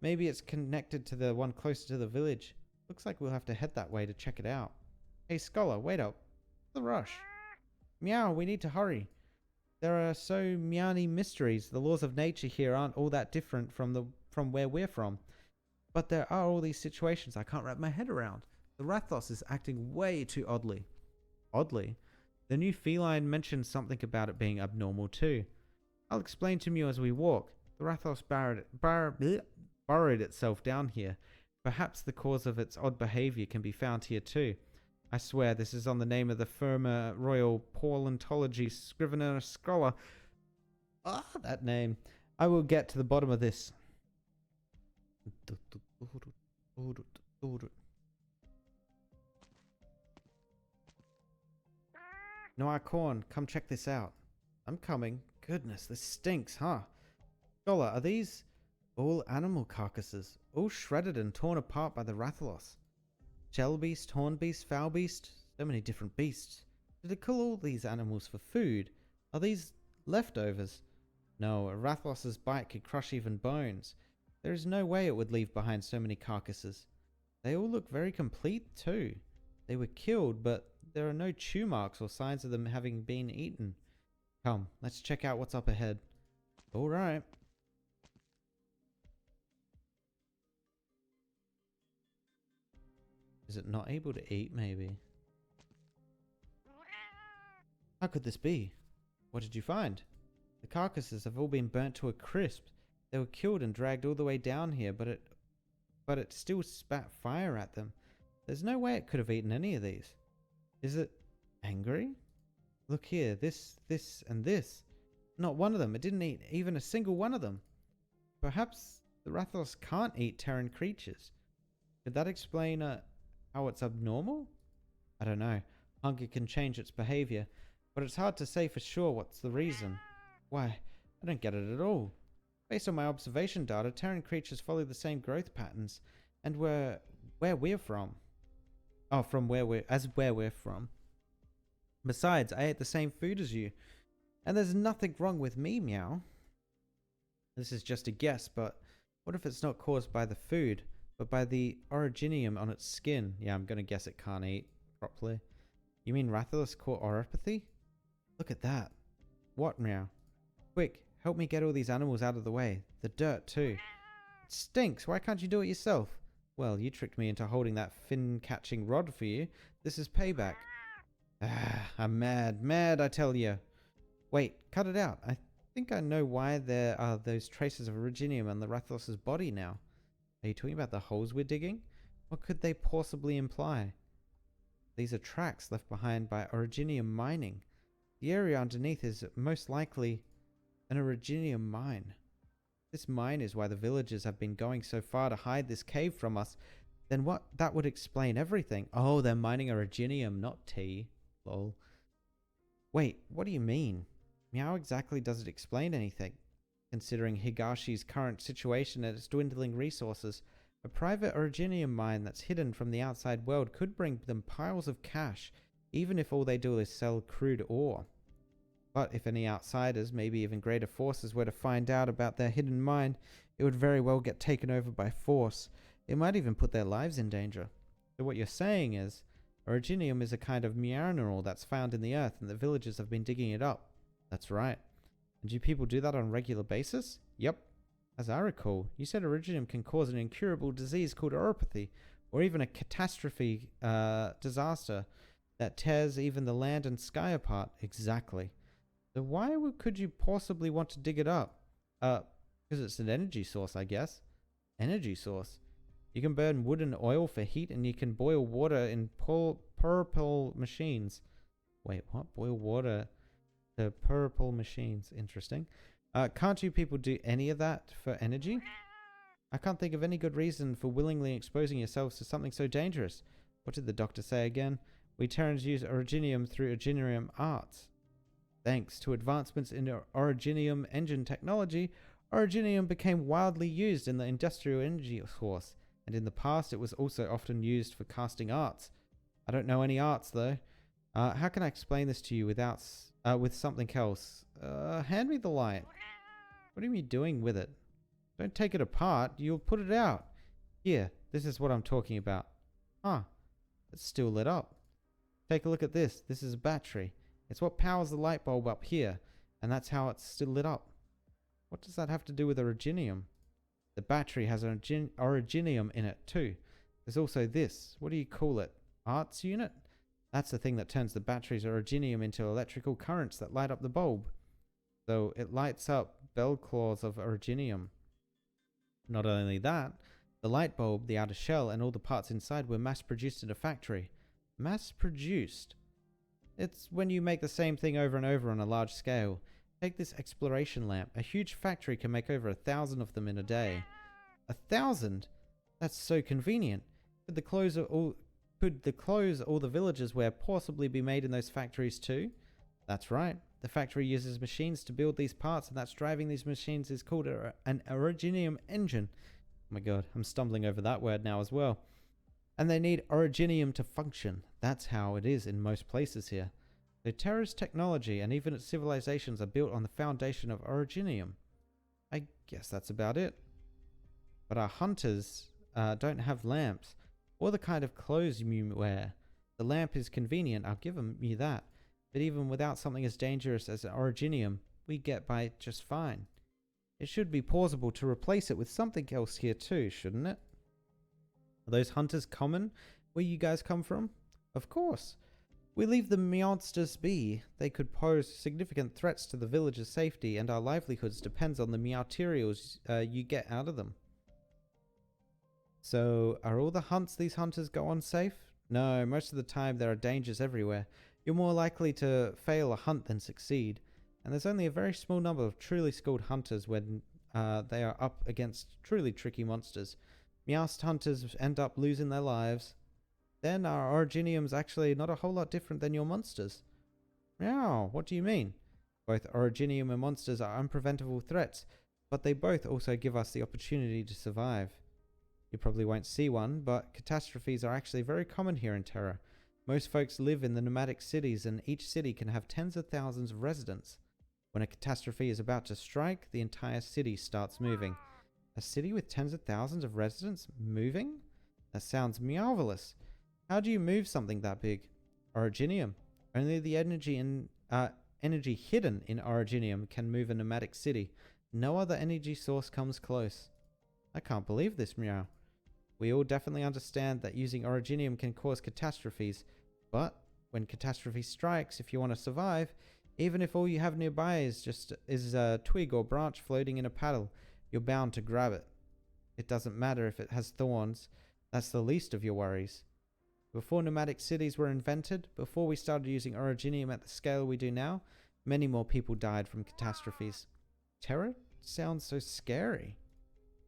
Maybe it's connected to the one closer to the village. Looks like we'll have to head that way to check it out. Hey, Scholar, wait up. The rush. Meow, we need to hurry. There are so many mysteries. The laws of nature here aren't all that different from where we're from. But there are all these situations I can't wrap my head around. The Rathalos is acting way too oddly. Oddly? The new feline mentioned something about it being abnormal too. I'll explain to you as we walk. The Rathalos burrowed itself down here. Perhaps the cause of its odd behavior can be found here too. I swear this is on the name of the firma Royal Paleontology Scrivener Scholar. Ah, that name. I will get to the bottom of this. Noah Corn, come check this out. I'm coming. Goodness, this stinks, huh? Scholar, are these all animal carcasses? All shredded and torn apart by the Rathalos? Shell beast, horn beast, foul beast? So many different beasts. Did it kill all these animals for food? Are these leftovers? No, a Rathalos's bite could crush even bones. There is no way it would leave behind so many carcasses. They all look very complete too. They were killed, but there are no chew marks or signs of them having been eaten. Come, let's check out what's up ahead. Alright. Is it not able to eat, maybe? How could this be? What did you find? The carcasses have all been burnt to a crisp. They were killed and dragged all the way down here, but it still spat fire at them. There's no way it could have eaten any of these. Is it angry? Look here, this, and this. Not one of them. It didn't eat even a single one of them. Perhaps the Rathalos can't eat Terran creatures. Could that explain how it's abnormal? I don't know. Hunger can change its behavior, but it's hard to say for sure what's the reason. Why, I don't get it at all. Based on my observation data, Terran creatures follow the same growth patterns, and where we're from. Oh, where we're from. Besides, I ate the same food as you, and there's nothing wrong with me, Meow. This is just a guess, but what if it's not caused by the food, but by the originium on its skin? Yeah, I'm gonna guess it can't eat properly. You mean Rathalos caught oropathy? Look at that. What, Meow? Quick, help me get all these animals out of the way. The dirt, too. It stinks. Why can't you do it yourself? Well, you tricked me into holding that fin-catching rod for you. This is payback. Ah, I'm mad, I tell you. Wait, cut it out. I think I know why there are those traces of originium on the Rathalos' body now. Are you talking about the holes we're digging? What could they possibly imply? These are tracks left behind by originium mining. The area underneath is most likely an originium mine. This mine is why the villagers have been going so far to hide this cave from us. Then that would explain everything. Oh, they're mining originium, not tea. Lol. Wait, what do you mean? How exactly does it explain anything? Considering Higashi's current situation and its dwindling resources, a private originium mine that's hidden from the outside world could bring them piles of cash, even if all they do is sell crude ore. But if any outsiders, maybe even greater forces, were to find out about their hidden mine, it would very well get taken over by force. It might even put their lives in danger. So what you're saying is, originium is a kind of mineral that's found in the earth and the villagers have been digging it up. That's right. And do people do that on a regular basis? Yep. As I recall, you said originium can cause an incurable disease called oropathy, or even a catastrophe disaster that tears even the land and sky apart. Exactly. So why could you possibly want to dig it up? Because it's an energy source, I guess. Energy source. You can burn wood and oil for heat, and you can boil water in purple machines. Wait, what? Boil water to purple machines. Interesting. Can't you people do any of that for energy? I can't think of any good reason for willingly exposing yourselves to something so dangerous. What did the doctor say again? We Terrans use originium through originium arts. Thanks to advancements in originium engine technology, originium became widely used in the industrial energy source, and in the past it was also often used for casting arts. I don't know any arts though. How can I explain this to you without with something else? Hand me the light. What are you doing with it? Don't take it apart. You'll put it out. Here, this is what I'm talking about. Huh. It's still lit up. Take a look at this. This is a battery. It's what powers the light bulb up here, and that's how it's still lit up. What does that have to do with originium? The battery has originium in it too. There's also this. What do you call it? Arts unit? That's the thing that turns the battery's originium into electrical currents that light up the bulb. So it lights up bell claws of originium. Not only that, the light bulb, the outer shell, and all the parts inside were mass-produced in a factory. Mass-produced? It's when you make the same thing over and over on a large scale. Take this exploration lamp. A huge factory can make over 1,000 of them in a day. 1,000? That's so convenient. Could the clothes all the villagers wear possibly be made in those factories too? That's right. The factory uses machines to build these parts, and that's driving these machines is called an originium engine. Oh my god, I'm stumbling over that word now as well. And they need originium to function. That's how it is in most places here. So Terra's technology and even its civilizations are built on the foundation of originium. I guess that's about it. But our hunters don't have lamps, or the kind of clothes you wear. The lamp is convenient, I'll give you that. But even without something as dangerous as originium, we get by just fine. It should be plausible to replace it with something else here too, shouldn't it? Are those hunters common where you guys come from? Of course. We leave the monsters be. They could pose significant threats to the villagers' safety, and our livelihoods depends on the materials you get out of them. So, are all the hunts these hunters go on safe? No, most of the time there are dangers everywhere. You're more likely to fail a hunt than succeed, and there's only a very small number of truly skilled hunters when they are up against truly tricky monsters. Meowst hunters end up losing their lives. Then our originium's actually not a whole lot different than your monsters. Meow, what do you mean? Both originium and monsters are unpreventable threats, but they both also give us the opportunity to survive. You probably won't see one, but catastrophes are actually very common here in Terra. Most folks live in the nomadic cities, and each city can have tens of thousands of residents. When a catastrophe is about to strike, the entire city starts moving. A city with tens of thousands of residents moving? That sounds meowvelous. How do you move something that big? Originium. Only the energy hidden in originium can move a nomadic city. No other energy source comes close. I can't believe this, Meow. We all definitely understand that using originium can cause catastrophes, but when catastrophe strikes, if you want to survive, even if all you have nearby is a twig or branch floating in a paddle, you're bound to grab it. It doesn't matter if it has thorns. That's the least of your worries. Before nomadic cities were invented, before we started using originium at the scale we do now, many more people died from catastrophes. Terror sounds so scary.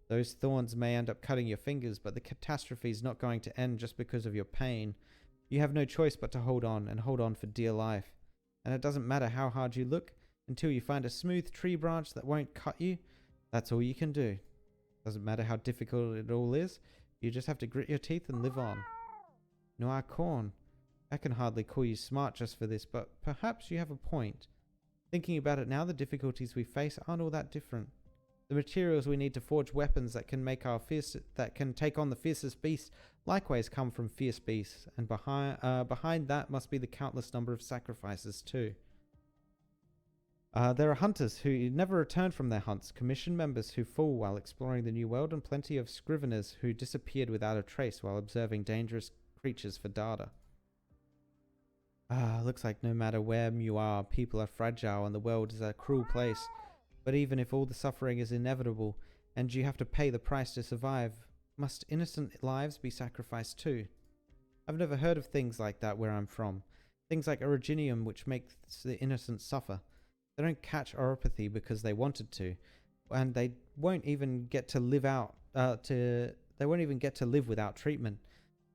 Those thorns may end up cutting your fingers, but the catastrophe is not going to end just because of your pain. You have no choice but to hold on, and hold on for dear life. And it doesn't matter how hard you look, until you find a smooth tree branch that won't cut you, that's all you can do. Doesn't matter how difficult it all is, you just have to grit your teeth and live on. Noir Corn, I can hardly call you smart just for this, but perhaps you have a point. Thinking about it now, the difficulties we face aren't all that different. The materials we need to forge weapons that can take on the fiercest beasts likewise come from fierce beasts, and behind that must be the countless number of sacrifices too. There are hunters who never return from their hunts, commission members who fall while exploring the new world, and plenty of scriveners who disappeared without a trace while observing dangerous creatures for data. Looks like no matter where you are, people are fragile and the world is a cruel place. But even if all the suffering is inevitable, and you have to pay the price to survive, must innocent lives be sacrificed too? I've never heard of things like that where I'm from. Things like originium which makes the innocent suffer. They don't catch oropathy because they wanted to, and they won't even get to live without treatment.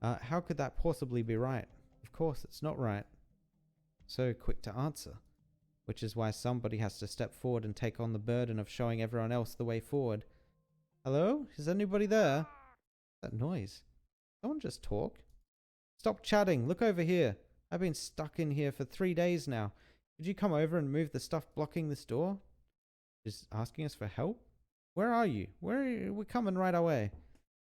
How could that possibly be right? Of course it's not right. So quick to answer. Which is why somebody has to step forward and take on the burden of showing everyone else the way forward. Hello? Is anybody there? That noise. Someone just talk? Stop chatting. Look over here. I've been stuck in here for 3 days now. Could you come over and move the stuff blocking this door? Just asking us for help? Where are you? We're coming right away.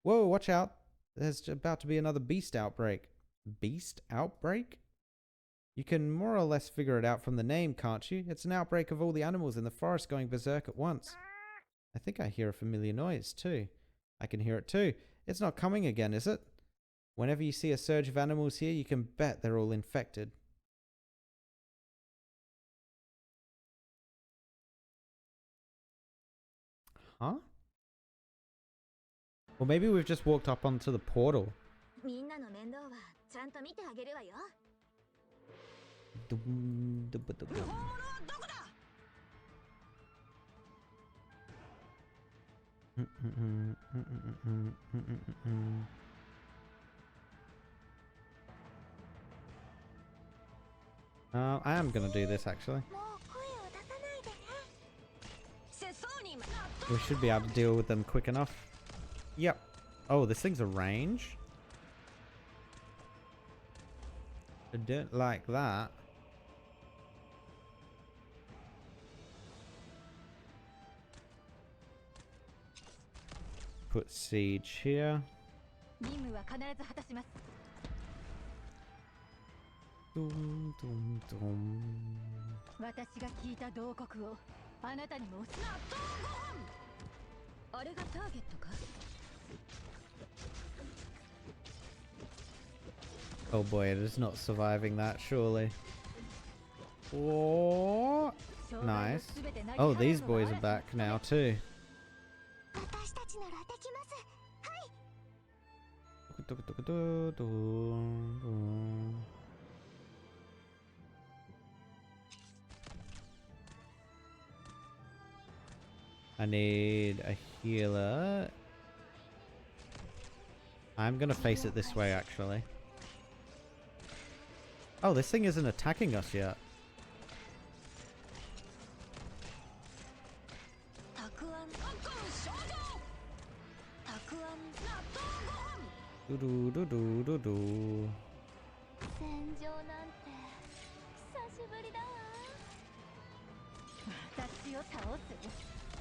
Whoa, watch out. There's about to be another beast outbreak. Beast outbreak? You can more or less figure it out from the name, can't you? It's an outbreak of all the animals in the forest going berserk at once. I think I hear a familiar noise, too. I can hear it, too. It's not coming again, is it? Whenever you see a surge of animals here, you can bet they're all infected. Huh? Or maybe we've just walked up onto the portal. I am gonna do this actually. We should be able to deal with them quick enough. Yep. Oh, this thing's a range? I don't like that. Put siege here. Dum, dum, dum. Oh boy, it is not surviving that, surely. Oh, nice. Oh, these boys are back now too. I need a healer. I'm gonna face it this way actually. Oh, this thing isn't attacking us yet. Do do do do do.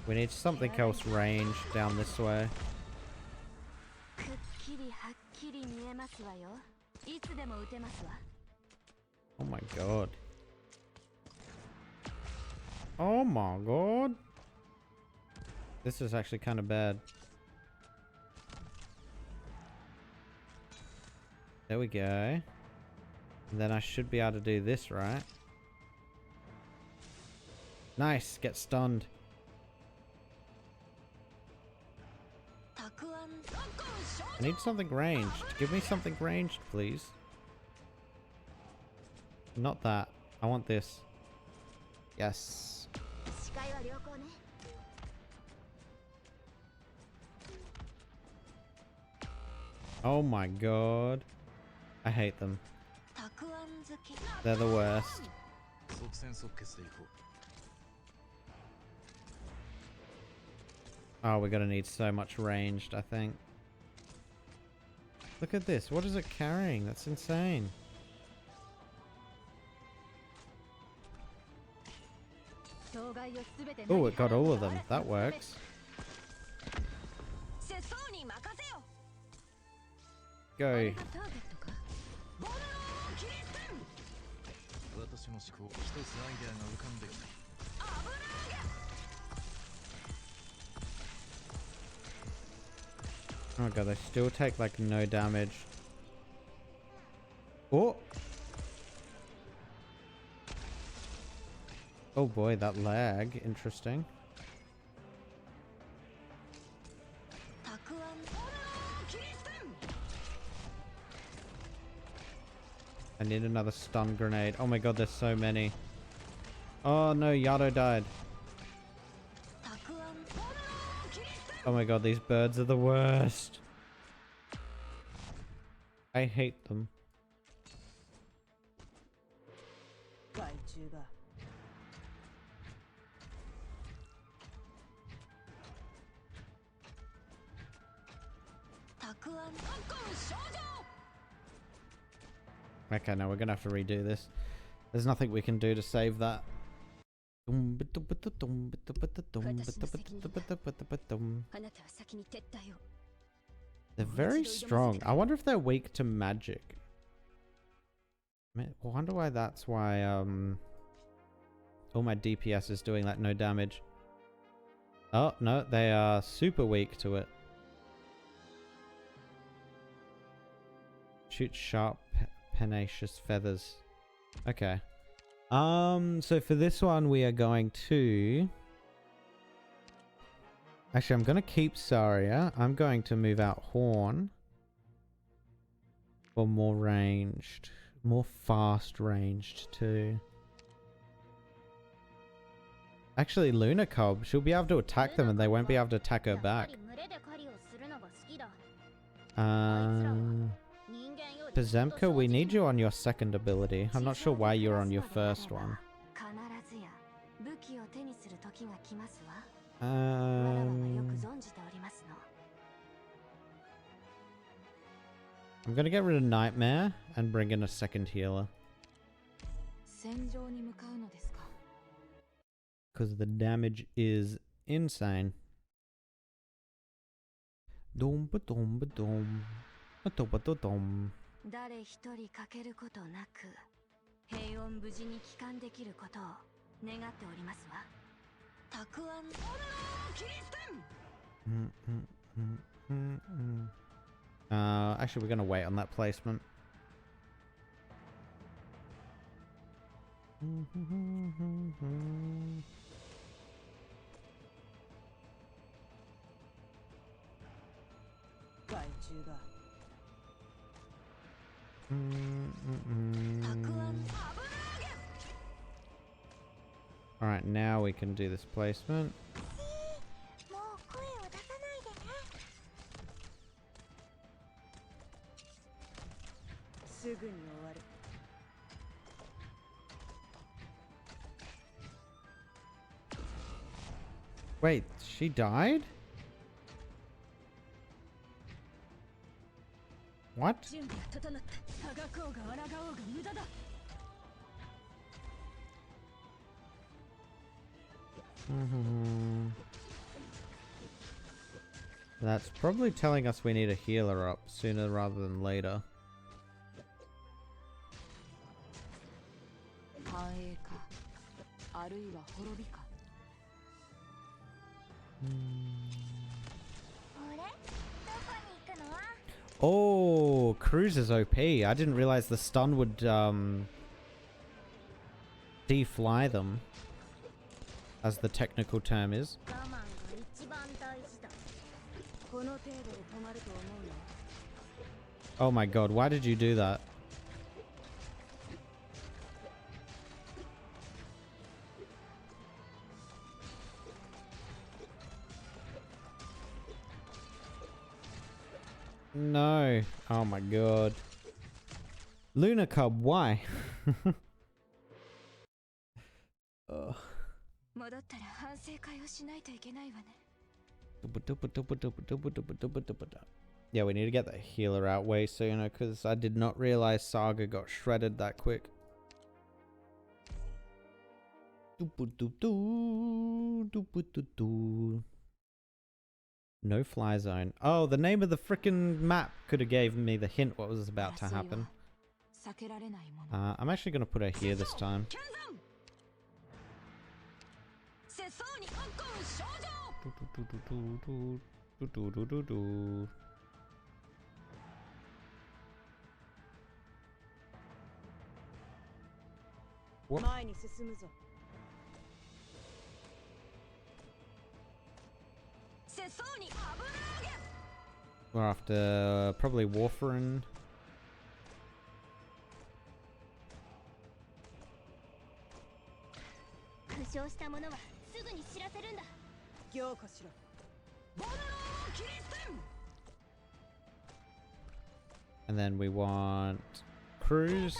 We need something else ranged down this way. Oh my god. Oh my god. This is actually kind of bad. There we go. And then I should be able to do this, right? Nice, get stunned. I need something ranged. Give me something ranged, please. Not that. I want this. Yes. Oh my god. I hate them. They're the worst. Oh, we're gonna need so much ranged, I think. Look at this. What is it carrying? That's insane. Oh, it got all of them. That works. Go. 私の思考、一つアイデアが浮かんできた。 Oh my god, they still take like no damage. Oh! Oh boy, that lag. Interesting. I need another stun grenade. Oh my god, there's so many. Oh no, Yato died. Oh my god, these birds are the worst. I hate them. 害虫が Okay, now we're gonna have to redo this. There's nothing we can do to save that. They're very strong. I wonder if they're weak to magic. I wonder why that's why all my DPS is doing that no damage. Oh no, they are super weak to it. Shoot sharp panaceous feathers. Okay. So for this one we are going to... Actually, I'm going to keep Saria. I'm going to move out Horn for more ranged. More fast ranged too. Actually, Luna Cobb, she'll be able to attack them and they won't be able to attack her back. Zemka, we need you on your second ability. I'm not sure why you're on your first one. I'm gonna get rid of Nightmare and bring in a second healer. Because the damage is insane. Dom ba dom ba dom. Dom. 誰一人欠けることなく平穏無事に帰還できることを願っておりますわ。たくあん。Actually, we're gonna wait on that placement. Alright, now we can do this placement. Wait, she died? What? That's probably telling us we need a healer up sooner rather than later. Oh, Cruise is OP. I didn't realize the stun would defly them, as the technical term is. Oh my god, why did you do that? No. Oh my god. Luna Cub, why? Ugh. Yeah, we need to get that healer out way sooner because I did not realize Saga got shredded that quick. No fly zone. Oh, the name of the frickin' map could have gave me the hint what was about to happen. I'm actually going to put her here this time. What? We're after probably Warfarin. And then we want Cruise.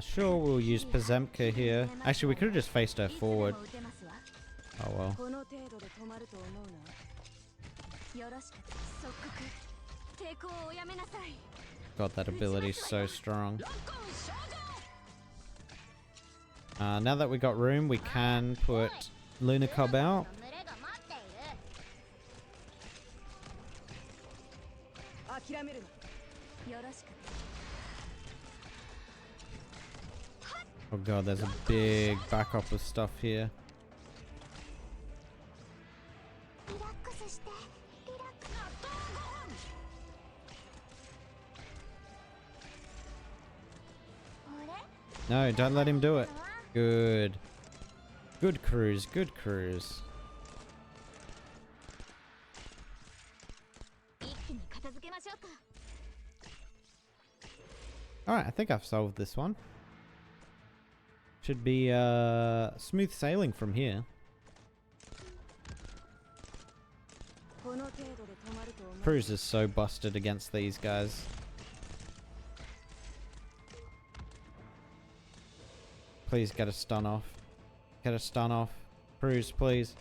Sure, we'll use Pazemka here. Actually, we could have just faced her forward. Oh well. God, that ability's so strong. Now that we got room, we can put Luna Cobb out. Oh god, there's a big backup of stuff here. No, don't let him do it. Good. Good cruise, good cruise. Alright, I think I've solved this one. Should be smooth sailing from here. Cruise is so busted against these guys. Please get a stun off. Get a stun off. Cruise, please.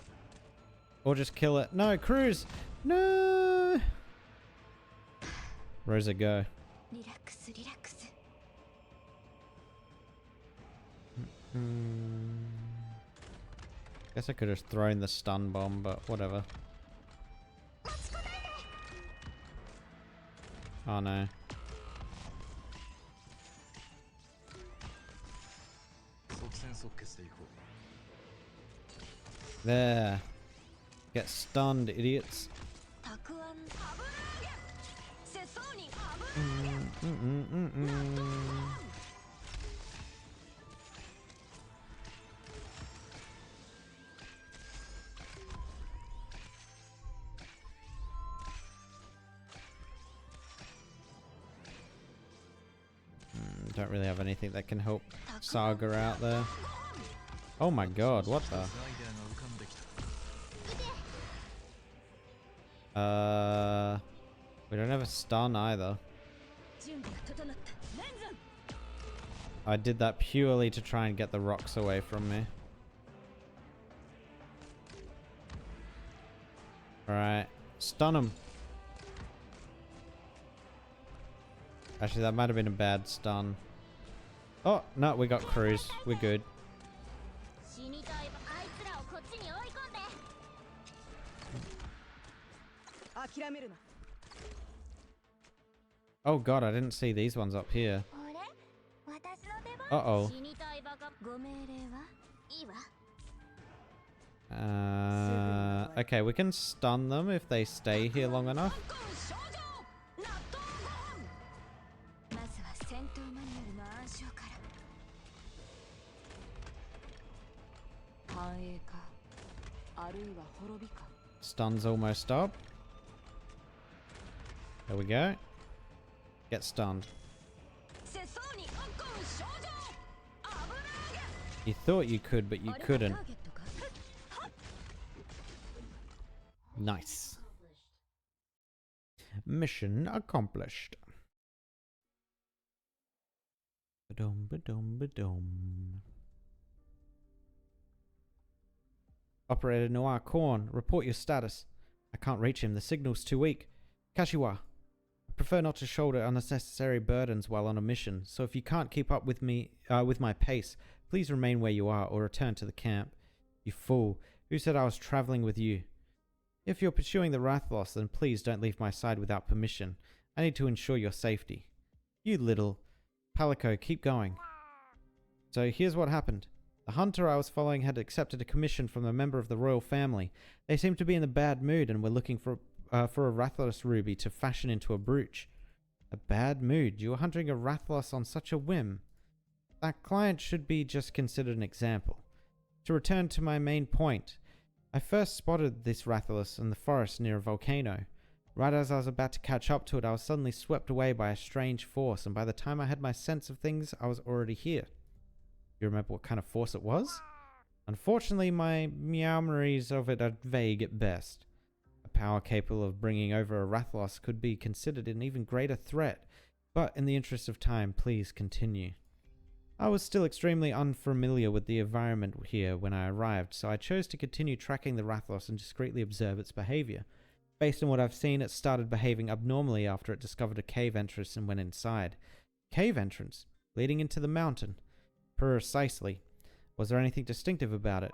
Or just kill it. No, Cruise! No! Rosa, go. Guess I could have thrown the stun bomb, but whatever. Oh no. There. Get stunned, idiots. Don't really have anything that can help Saga out there. Oh my god, what the? We don't have a stun either. I did that purely to try and get the rocks away from me. Alright, stun him. Actually, that might have been a bad stun. Oh, no, we got Cruise. We're good. Oh god, I didn't see these ones up here. Uh-oh. Okay, we can stun them if they stay here long enough. Stun's almost up. There we go. Get stunned. You thought you could, but you couldn't. Nice. Mission accomplished. Ba-dum, ba-dum, ba-dum. Operator Noir Korn, report your status. I can't reach him. The signal's too weak. Kashiwa, I prefer not to shoulder unnecessary burdens while on a mission, so if you can't keep up with me, with my pace, please remain where you are or return to the camp. You fool. Who said I was traveling with you? If you're pursuing the Rathlos, then please don't leave my side without permission. I need to ensure your safety. You little... Palico, keep going. So here's what happened. The hunter I was following had accepted a commission from a member of the royal family. They seemed to be in a bad mood and were looking for a Rathlos ruby to fashion into a brooch. A bad mood? You were hunting a Rathlos on such a whim? That client should be just considered an example. To return to my main point, I first spotted this Rathalos in the forest near a volcano. Right as I was about to catch up to it, I was suddenly swept away by a strange force, and by the time I had my sense of things, I was already here. You remember what kind of force it was? Unfortunately, my memories of it are vague at best. A power capable of bringing over a Rathalos could be considered an even greater threat, but in the interest of time, please continue. I was still extremely unfamiliar with the environment here when I arrived, so I chose to continue tracking the Rathalos and discreetly observe its behavior. Based on what I've seen, it started behaving abnormally after it discovered a cave entrance and went inside. Cave entrance? Leading into the mountain? Precisely. Was there anything distinctive about it?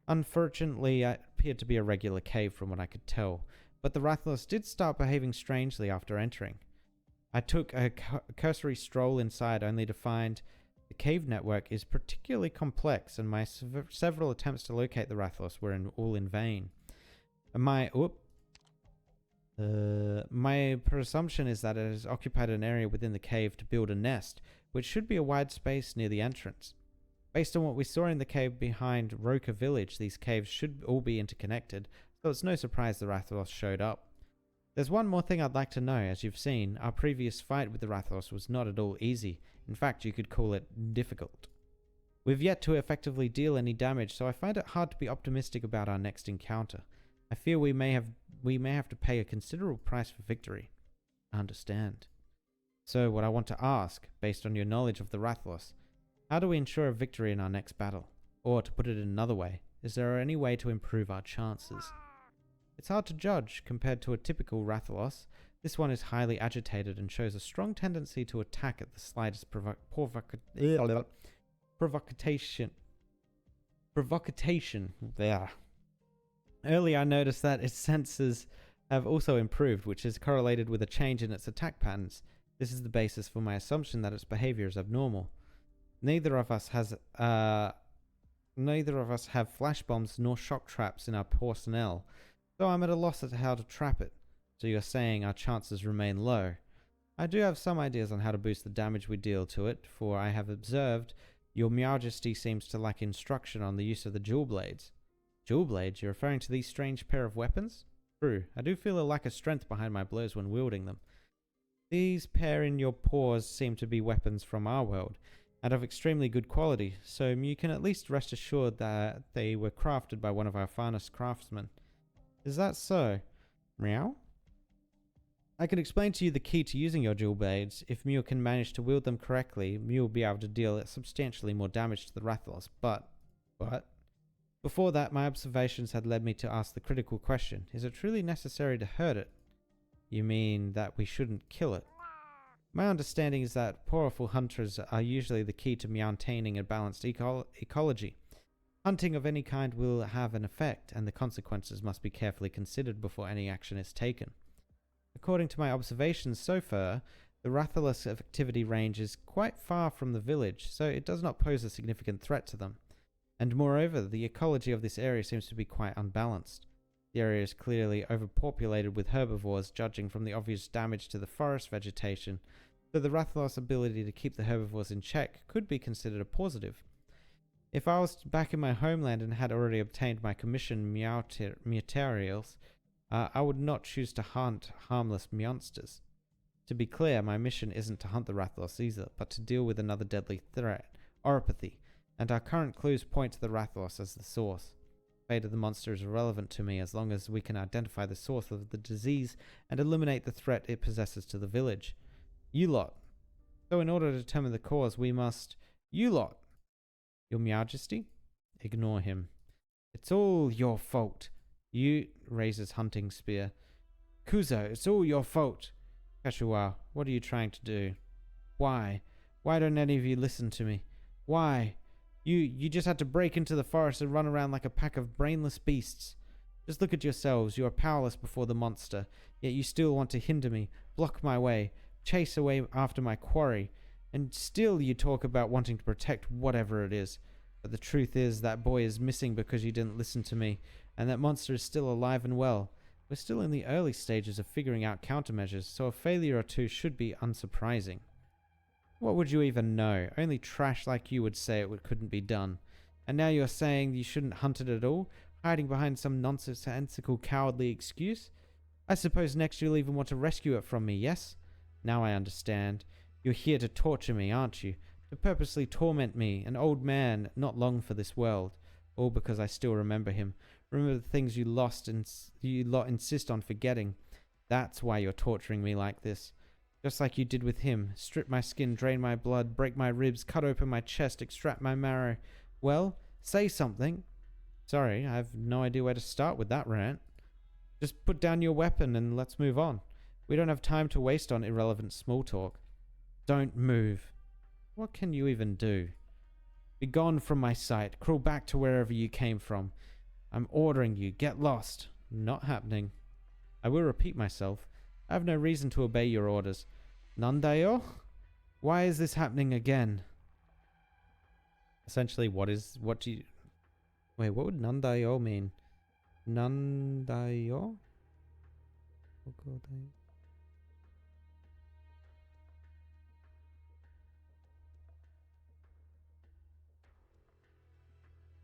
Unfortunately, it appeared to be a regular cave from what I could tell, but the Rathalos did start behaving strangely after entering. I took a cursory stroll inside only to find the cave network is particularly complex, and my several attempts to locate the Rathalos were all in vain. My presumption is that it has occupied an area within the cave to build a nest, which should be a wide space near the entrance. Based on what we saw in the cave behind Roka village, these caves should all be interconnected, so it's no surprise the Rathalos showed up. There's one more thing I'd like to know. As you've seen, our previous fight with the Rathalos was not at all easy. In fact, you could call it difficult. We've yet to effectively deal any damage, so I find it hard to be optimistic about our next encounter. I fear we may have to pay a considerable price for victory. I understand. So what I want to ask, based on your knowledge of the Rathalos, how do we ensure a victory in our next battle? Or, to put it in another way, is there any way to improve our chances? It's hard to judge. Compared to a typical Rathalos, this one is highly agitated and shows a strong tendency to attack at the slightest provocation. There. Earlier I noticed that its senses have also improved, which is correlated with a change in its attack patterns. This is the basis for my assumption that its behavior is abnormal. Neither of us have flash bombs nor shock traps in our personnel, so I'm at a loss as to how to trap it. So you're saying our chances remain low. I do have some ideas on how to boost the damage we deal to it, for I have observed your Majesty seems to lack instruction on the use of the jewel blades. Jewel blades? You're referring to these strange pair of weapons? True. I do feel a lack of strength behind my blows when wielding them. These pair in your paws seem to be weapons from our world, and of extremely good quality, so you can at least rest assured that they were crafted by one of our finest craftsmen. Is that so? Meow? I can explain to you the key to using your jewel blades. If Mew can manage to wield them correctly, Mew will be able to deal substantially more damage to the Rathalos, but... Before that, my observations had led me to ask the critical question. Is it truly necessary to hurt it? You mean that we shouldn't kill it? My understanding is that powerful hunters are usually the key to maintaining a balanced ecology. Hunting of any kind will have an effect, and the consequences must be carefully considered before any action is taken. According to my observations so far, the Rathalos activity range is quite far from the village, so it does not pose a significant threat to them. And moreover, the ecology of this area seems to be quite unbalanced. The area is clearly overpopulated with herbivores, judging from the obvious damage to the forest vegetation, so the Rathalos' ability to keep the herbivores in check could be considered a positive. If I was back in my homeland and had already obtained my commission materials, I would not choose to hunt harmless monsters. To be clear, my mission isn't to hunt the Rathalos either, but to deal with another deadly threat, oropathy, and our current clues point to the Rathalos as the source. The fate of the monster is irrelevant to me as long as we can identify the source of the disease and eliminate the threat it possesses to the village. You lot. So in order to determine the cause, we must... You lot. Your Majesty? Ignore him. It's all your fault. You raises hunting spear. Kuzo, it's all your fault. Kashiwa, what are you trying to do? Why? Why don't any of you listen to me? Why? You just had to break into the forest and run around like a pack of brainless beasts. Just look at yourselves. You are powerless before the monster, yet you still want to hinder me, block my way, chase away after my quarry, and still you talk about wanting to protect whatever it is. But the truth is that boy is missing because you didn't listen to me, and that monster is still alive and well. We're still in the early stages of figuring out countermeasures, so a failure or two should be unsurprising. What would you even know? Only trash like you would say it couldn't be done. And now you're saying you shouldn't hunt it at all, hiding behind some nonsensical cowardly excuse? I suppose next you'll even want to rescue it from me, yes? Now I understand. You're here to torture me, aren't you? To purposely torment me, an old man not long for this world. All because I still remember him. Remember the things you lost and you lot insist on forgetting. That's why you're torturing me like this. Just like you did with him. Strip my skin, drain my blood, break my ribs, cut open my chest, extract my marrow. Well, say something. Sorry, I have no idea where to start with that rant. Just put down your weapon and let's move on. We don't have time to waste on irrelevant small talk. Don't move. What can you even do? Be gone from my sight. Crawl back to wherever you came from. I'm ordering you. Get lost. Not happening. I will repeat myself. I have no reason to obey your orders. Nandayo? Why is this happening again? Essentially, what do you... Wait, what would Nandayo mean? Nandayo?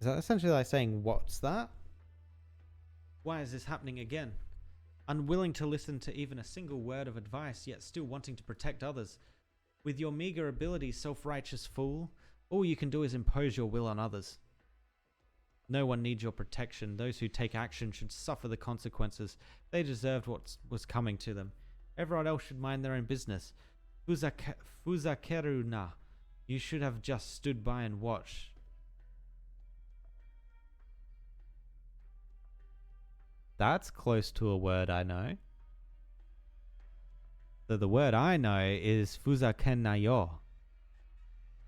Is that essentially like saying, what's that? Why is this happening again? Unwilling to listen to even a single word of advice, yet still wanting to protect others. With your meager abilities, self-righteous fool, all you can do is impose your will on others. No one needs your protection. Those who take action should suffer the consequences. They deserved what was coming to them. Everyone else should mind their own business. Fuzakeru na. You should have just stood by and watched. That's close to a word I know. So the word I know is fuzakenayo.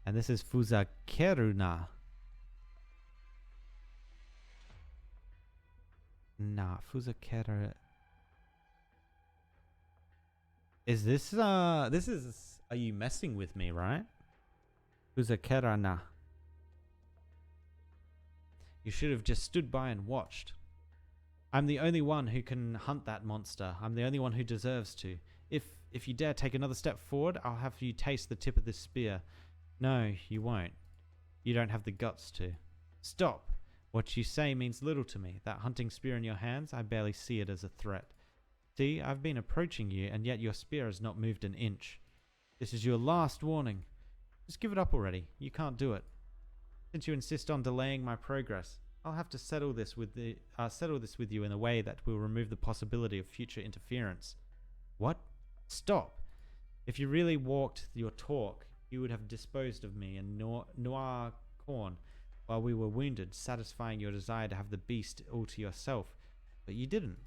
And this is fuzakeruna. Nah, fuzakeru. Is this, are you messing with me, right? Fuzakerana. You should have just stood by and watched. I'm the only one who can hunt that monster. I'm the only one who deserves to. If you dare take another step forward, I'll have you taste the tip of this spear. No, you won't. You don't have the guts to. Stop. What you say means little to me. That hunting spear in your hands, I barely see it as a threat. See, I've been approaching you, and yet your spear has not moved an inch. This is your last warning. Just give it up already. You can't do it. Since you insist on delaying my progress, I'll have to settle this with you in a way that will remove the possibility of future interference. What? Stop! If you really walked your talk, you would have disposed of me and Noir Corn while we were wounded, satisfying your desire to have the beast all to yourself. But you didn't.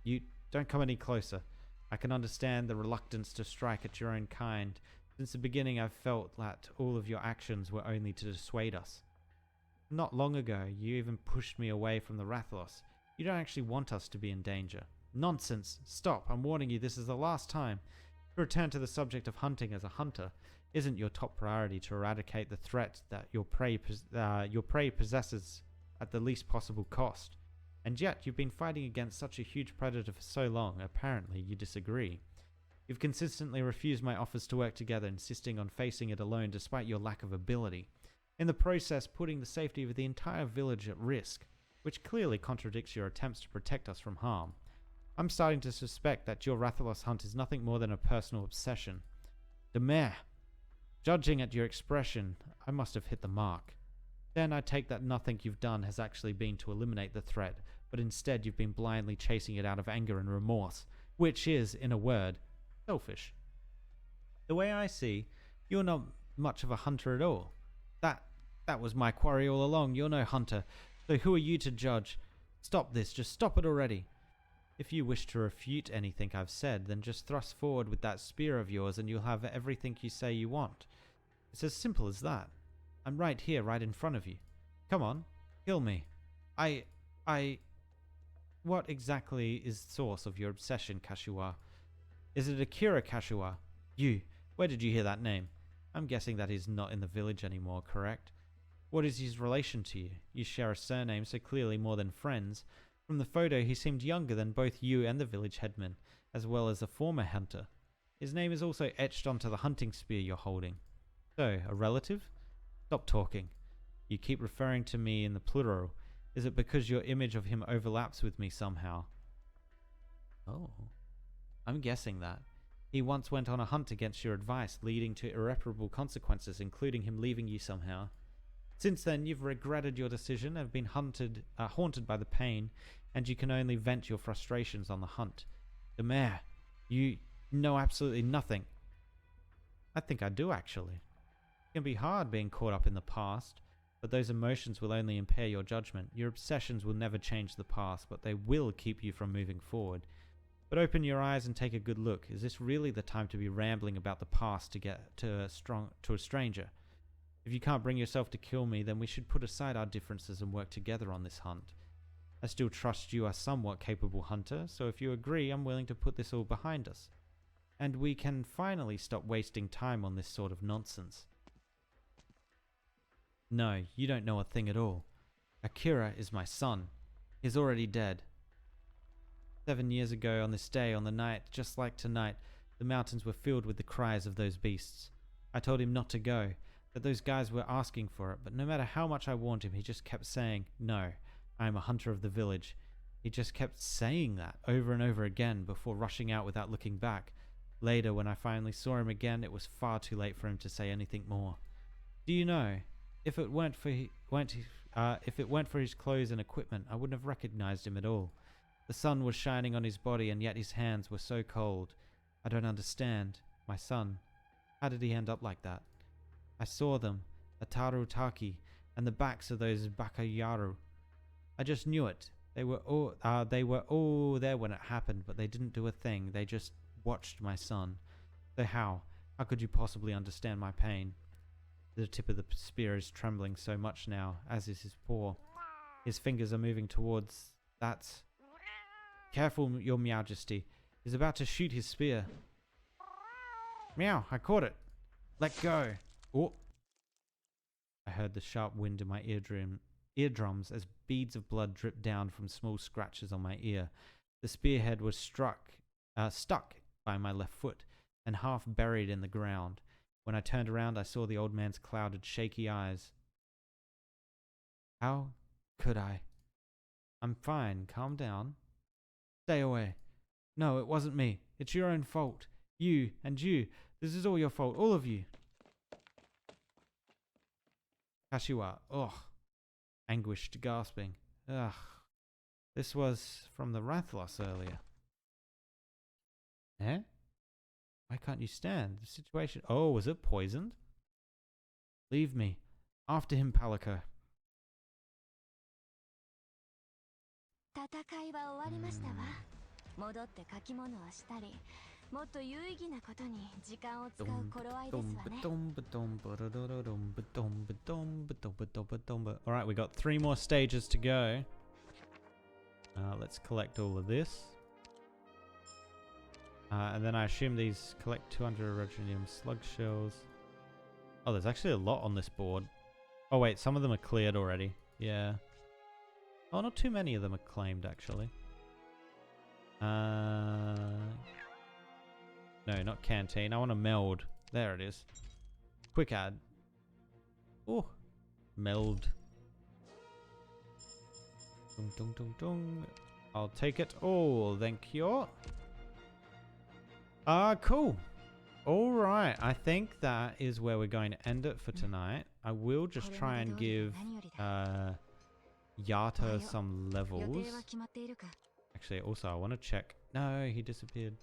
You don't come any closer. I can understand the reluctance to strike at your own kind. Since the beginning, I've felt that all of your actions were only to dissuade us. Not long ago, you even pushed me away from the Rathalos. You don't actually want us to be in danger. Nonsense! Stop! I'm warning you, this is the last time. To return to the subject of hunting as a hunter, isn't your top priority to eradicate the threat that your prey possesses at the least possible cost? And yet, you've been fighting against such a huge predator for so long, apparently you disagree. You've consistently refused my offers to work together, insisting on facing it alone despite your lack of ability. In the process, putting the safety of the entire village at risk, which clearly contradicts your attempts to protect us from harm. I'm starting to suspect that your Rathalos hunt is nothing more than a personal obsession. Demare! Judging at your expression, I must have hit the mark. Then I take that nothing you've done has actually been to eliminate the threat, but instead you've been blindly chasing it out of anger and remorse, which is, in a word, selfish. The way I see, you're not much of a hunter at all. That was my quarry all along. You're no hunter. So who are you to judge? Stop this, just stop it already. If you wish to refute anything I've said, then just thrust forward with that spear of yours and you'll have everything you say you want. It's as simple as that. I'm right here, right in front of you. Come on, kill me. What exactly is the source of your obsession, Kashiwa? Is it Akira Kashiwa? You, where did you hear that name? I'm guessing that he's not in the village anymore, correct? What is his relation to you? You share a surname, so clearly more than friends. From the photo, he seemed younger than both you and the village headman, as well as a former hunter. His name is also etched onto the hunting spear you're holding. So, a relative? Stop talking. You keep referring to me in the plural. Is it because your image of him overlaps with me somehow? Oh, I'm guessing that. He once went on a hunt against your advice, leading to irreparable consequences, including him leaving you somehow. Since then, you've regretted your decision and have been haunted by the pain, and you can only vent your frustrations on the hunt. The mayor, you know absolutely nothing. I think I do, actually. It can be hard being caught up in the past, but those emotions will only impair your judgment. Your obsessions will never change the past, but they will keep you from moving forward. But open your eyes and take a good look. Is this really the time to be rambling about the past to get to a stranger? If you can't bring yourself to kill me, then we should put aside our differences and work together on this hunt. I still trust you are a somewhat capable hunter, so if you agree, I'm willing to put this all behind us. And we can finally stop wasting time on this sort of nonsense. No, you don't know a thing at all. Akira is my son. He's already dead. 7 years ago on this day, on the night, just like tonight, the mountains were filled with the cries of those beasts. I told him not to go, that those guys were asking for it, but no matter how much I warned him, he just kept saying, no, I am a hunter of the village. He just kept saying that over and over again before rushing out without looking back. Later, when I finally saw him again, it was far too late for him to say anything more. Do you know, if it weren't for his clothes and equipment, I wouldn't have recognized him at all. The sun was shining on his body, and yet his hands were so cold. I don't understand. My son. How did he end up like that? I saw them, the Tarutaki, and the backs of those Bakayaru. I just knew it. They were all there when it happened, but they didn't do a thing. They just watched my son. So how? How could you possibly understand my pain? The tip of the spear is trembling so much now, as is his paw. His fingers are moving towards that. Careful, your majesty. He's about to shoot his spear. Meow, I caught it. Let go. Oh. I heard the sharp wind in my eardrums as beads of blood dripped down from small scratches on my ear. The spearhead was stuck by my left foot and half buried in the ground. When I turned around, I saw the old man's clouded, shaky eyes. How could I? I'm fine. Calm down. Stay away. No, it wasn't me. It's your own fault. You and you. This is all your fault. All of you. Kashiwa. Ugh. Anguished, gasping. Ugh. This was from the Rathlos earlier. Eh? Why can't you stand? The situation... Oh, was it poisoned? Leave me. After him, Palico. 戦いは終わりましたわ。戻って書き物をしたり、もっと有意義なことに時間を使う頃合いですわね。Alright, we got 3 more stages to go. Let's collect all of this. And then I assume these collect 200 Originium slug shells. Oh, there's actually a lot on this board. Oh wait, some of them are cleared already. Yeah. Oh, not too many of them are claimed, actually. No, not canteen. I want to meld. There it is. Quick add. Oh, meld. Dun, dun, dun, dun. I'll take it all. Thank you. Cool. All right. I think that is where we're going to end it for tonight. I will just try and give Yato some levels. Actually, also, I want to check. No, he disappeared.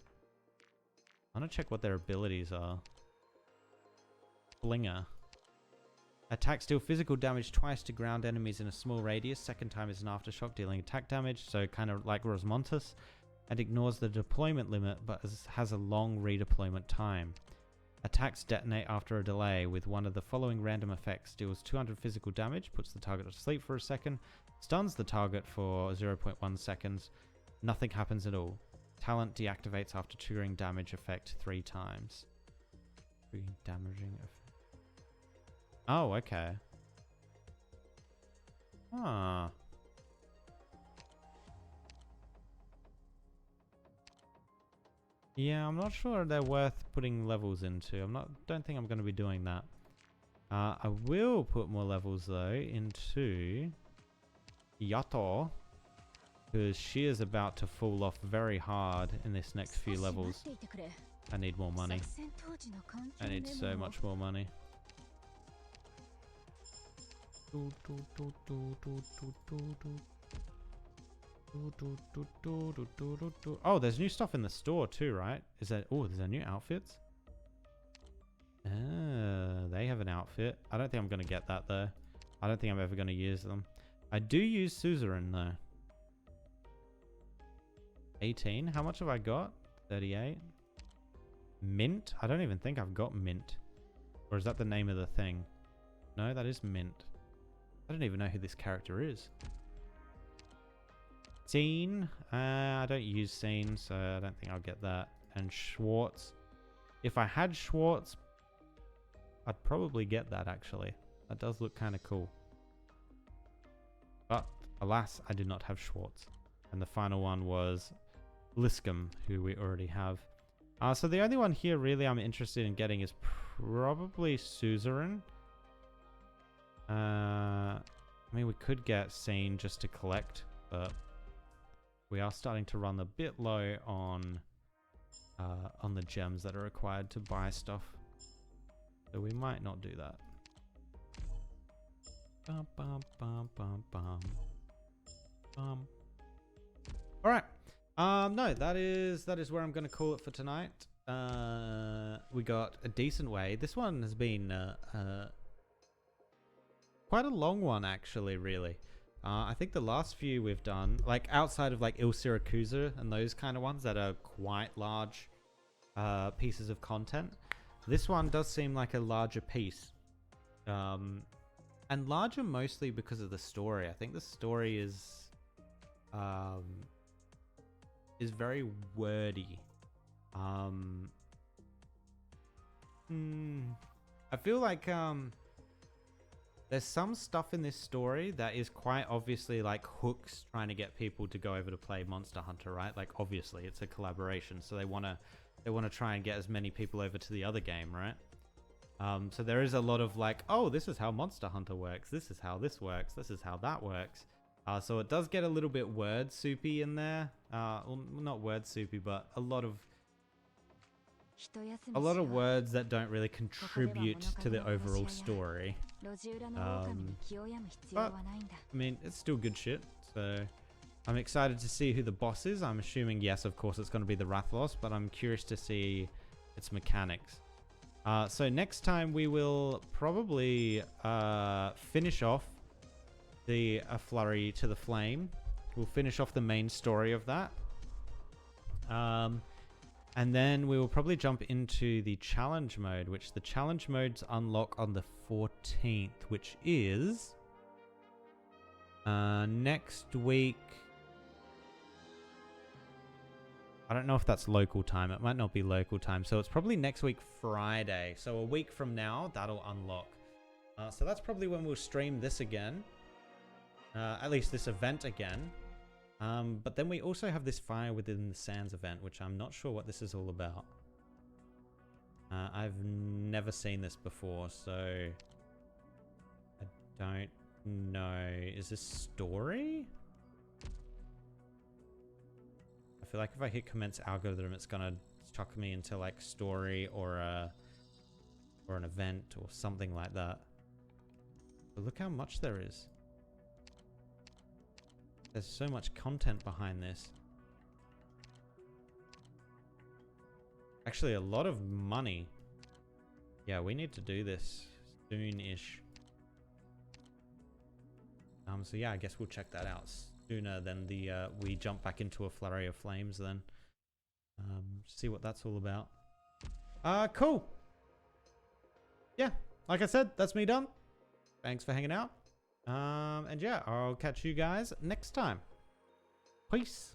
I want to check what their abilities are. Blinger. Attacks deal physical damage twice to ground enemies in a small radius. Second time is an aftershock, dealing attack damage, so kind of like Rosmontus. And ignores the deployment limit, but has a long redeployment time. Attacks detonate after a delay with one of the following random effects. Deals 200 physical damage, puts the target to sleep for a second, stuns the target for 0.1 seconds. Nothing happens at all. Talent deactivates after triggering damage effect 3 times. Damaging effect. Oh, okay. Ah. Yeah, I'm not sure they're worth putting levels into. Don't think I'm going to be doing that. I will put more levels though into Yato, because she is about to fall off very hard in this next few levels. I need more money. I need so much more money. Oh, there's new stuff in the store too, right? Is that... Oh, there's new outfits? They have an outfit. I don't think I'm going to get that though. I don't think I'm ever going to use them. I do use suzerain though. 18. How much have I got? 38. Mint? I don't even think I've got mint. Or is that the name of the thing? No, that is mint. I don't even know who this character is. Scene. I don't use scene, so I don't think I'll get that. And Schwartz. If I had Schwartz, I'd probably get that actually. That does look kind of cool. But alas, I did not have Schwartz. And the final one was Liscum, who we already have. So the only one here really I'm interested in getting is probably Suzerain. I mean, we could get Scene just to collect, but we are starting to run a bit low on the gems that are required to buy stuff. So we might not do that. Bum, bum, bum, bum, bum. All right. No, that is where I'm going to call it for tonight. We got a decent way. This one has been quite a long one, actually, really. I think the last few we've done, like outside of like Il Siracusa and those kind of ones that are quite large pieces of content, this one does seem like a larger piece. And larger mostly because of the story. I think the story is very wordy. I feel like there's some stuff in this story that is quite obviously like hooks trying to get people to go over to play Monster Hunter, right? Like obviously it's a collaboration, so they want to try and get as many people over to the other game, right? So there is a lot of like, oh, this is how Monster Hunter works. This is how this works. This is how that works. So it does get a little bit word soupy in there. Well, not word soupy, but a lot of words that don't really contribute to the overall story. But, I mean, it's still good shit. So I'm excited to see who the boss is. I'm assuming, yes, of course, it's going to be the Rathalos, but I'm curious to see its mechanics. So next time we will probably finish off the Flurry to the Flame. We'll finish off the main story of that. And then we will probably jump into the challenge mode, which the challenge modes unlock on the 14th, which is next week. I don't know if that's local time. It might not be local time. So it's probably next week, Friday. So a week from now, that'll unlock. So that's probably when we'll stream this again. At least this event again. But then we also have this Fire Within the Sands event, which I'm not sure what this is all about. I've never seen this before, so I don't know. Is this story? I feel like if I hit commence algorithm, it's gonna chuck me into like story or an event or something like that. But look how much there is. There's so much content behind this. Actually, a lot of money. Yeah, we need to do this soon-ish. So yeah, I guess we'll check that out sooner than the we jump back into a flurry of flames then. See what that's all about. Cool. Yeah, like I said, that's me done. Thanks for hanging out. And yeah, I'll catch you guys next time. Peace.